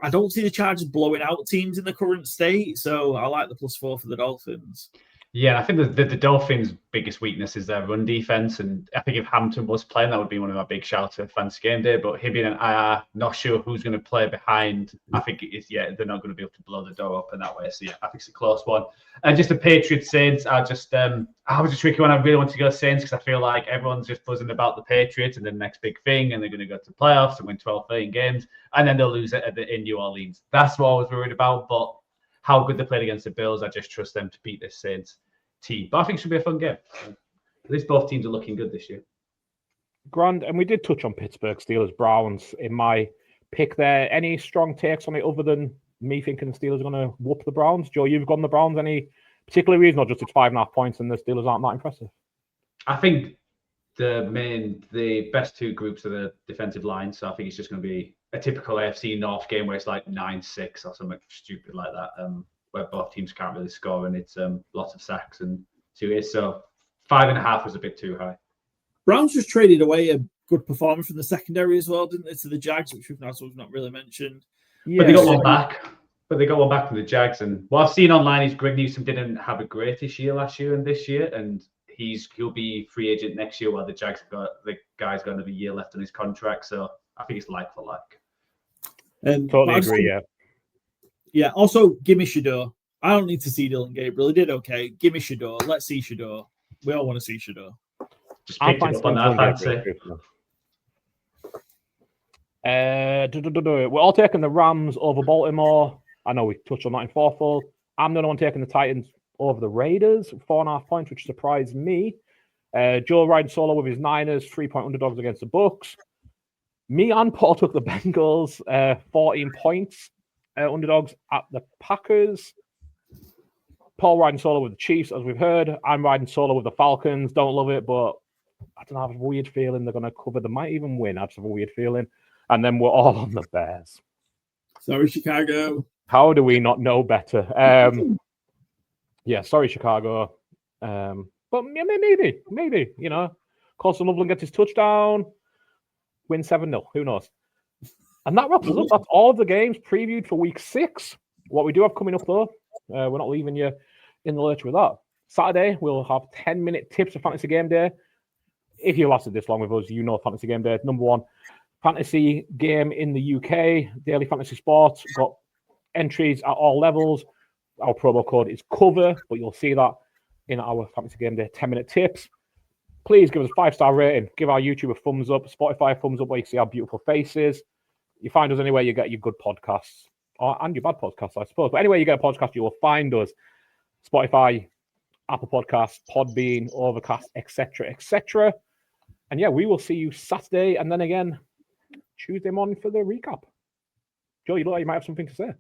I don't see the Chargers blowing out teams in the current state, so I like the +4 for the Dolphins. Yeah, I think the Dolphins' biggest weakness is their run defense, and I think if Hampton was playing, that would be one of my big shouts for fantasy game day. But him being an IR, not sure who's going to play behind. I think they're not going to be able to blow the door open that way. So yeah, I think it's a close one. And just the Patriots Saints, I was a tricky one. I really want to go Saints because I feel like everyone's just buzzing about the Patriots and the next big thing, and they're going to go to playoffs and win 12, 13 games, and then they'll lose it in New Orleans. That's what I was worried about, but how good they played against the Bills, I just trust them to beat this Saints team. But I think it should be a fun game. At least both teams are looking good this year. Grand, and we did touch on Pittsburgh Steelers Browns in my pick there. Any strong takes on it other than me thinking the Steelers are going to whoop the Browns? Joe, you've gone the Browns. Any particular reason, or just it's 5.5 points and the Steelers aren't that impressive? I think the best two groups are the defensive line, so I think it's just going to be a typical AFC North game where it's like 9-6 or something stupid like that, where both teams can't really score and it's lots of sacks and 2 hits. So 5.5 was a bit too high. Browns just traded away a good performer from the secondary as well, didn't they, to the Jags, which we've not really mentioned. Yeah. But they got one back. From the Jags. And what I've seen online is Greg Newsome didn't have a greatest year last year and this year, and he'll be free agent next year while the Jags have got the guy's got another year left on his contract. So I think it's like for like. Totally agree, yeah. Yeah, also, give me Shador. I don't need to see Dylan Gabriel. He did okay. Give me Shador. Let's see Shador. We all want to see Shador. Just picked it up on that fancy. We're all taking the Rams over Baltimore. I know we touched on that in fourfold. I'm the only one taking the Titans over the Raiders, 4.5 points, which surprised me. Joe riding solo with his Niners, 3-point underdogs against the Bucks. Me and Paul took the Bengals, 14 points. Underdogs at the Packers. Paul riding solo with the Chiefs, as we've heard. I'm riding solo with the Falcons. Don't love it, but I don't know, I have a weird feeling they're going to cover. They might even win. I just have a weird feeling. And then we're all on the Bears. Sorry, Chicago. How do we not know better? Yeah, sorry, Chicago. But maybe, you know. Colson Loveland gets his touchdown. Win 7-0. Who knows? And that wraps us up. That's all of the games previewed for week 6. What we do have coming up, though, we're not leaving you in the lurch with that. Saturday, we'll have 10-minute tips for Fantasy Game Day. If you lasted this long with us, you know Fantasy Game Day, number one fantasy game in the UK, daily fantasy sports. Got entries at all levels. Our promo code is COVER, but you'll see that in our Fantasy Game Day 10-minute tips. Please give us a 5-star rating. Give our YouTube a thumbs up, Spotify a thumbs up where you see our beautiful faces. You find us anywhere you get your good podcasts, and your bad podcasts, I suppose. But anywhere you get a podcast, you will find us. Spotify, Apple Podcasts, Podbean, Overcast, etc., etc. And yeah, we will see you Saturday and then again Tuesday morning for the recap. Joe, you look like you might have something to say.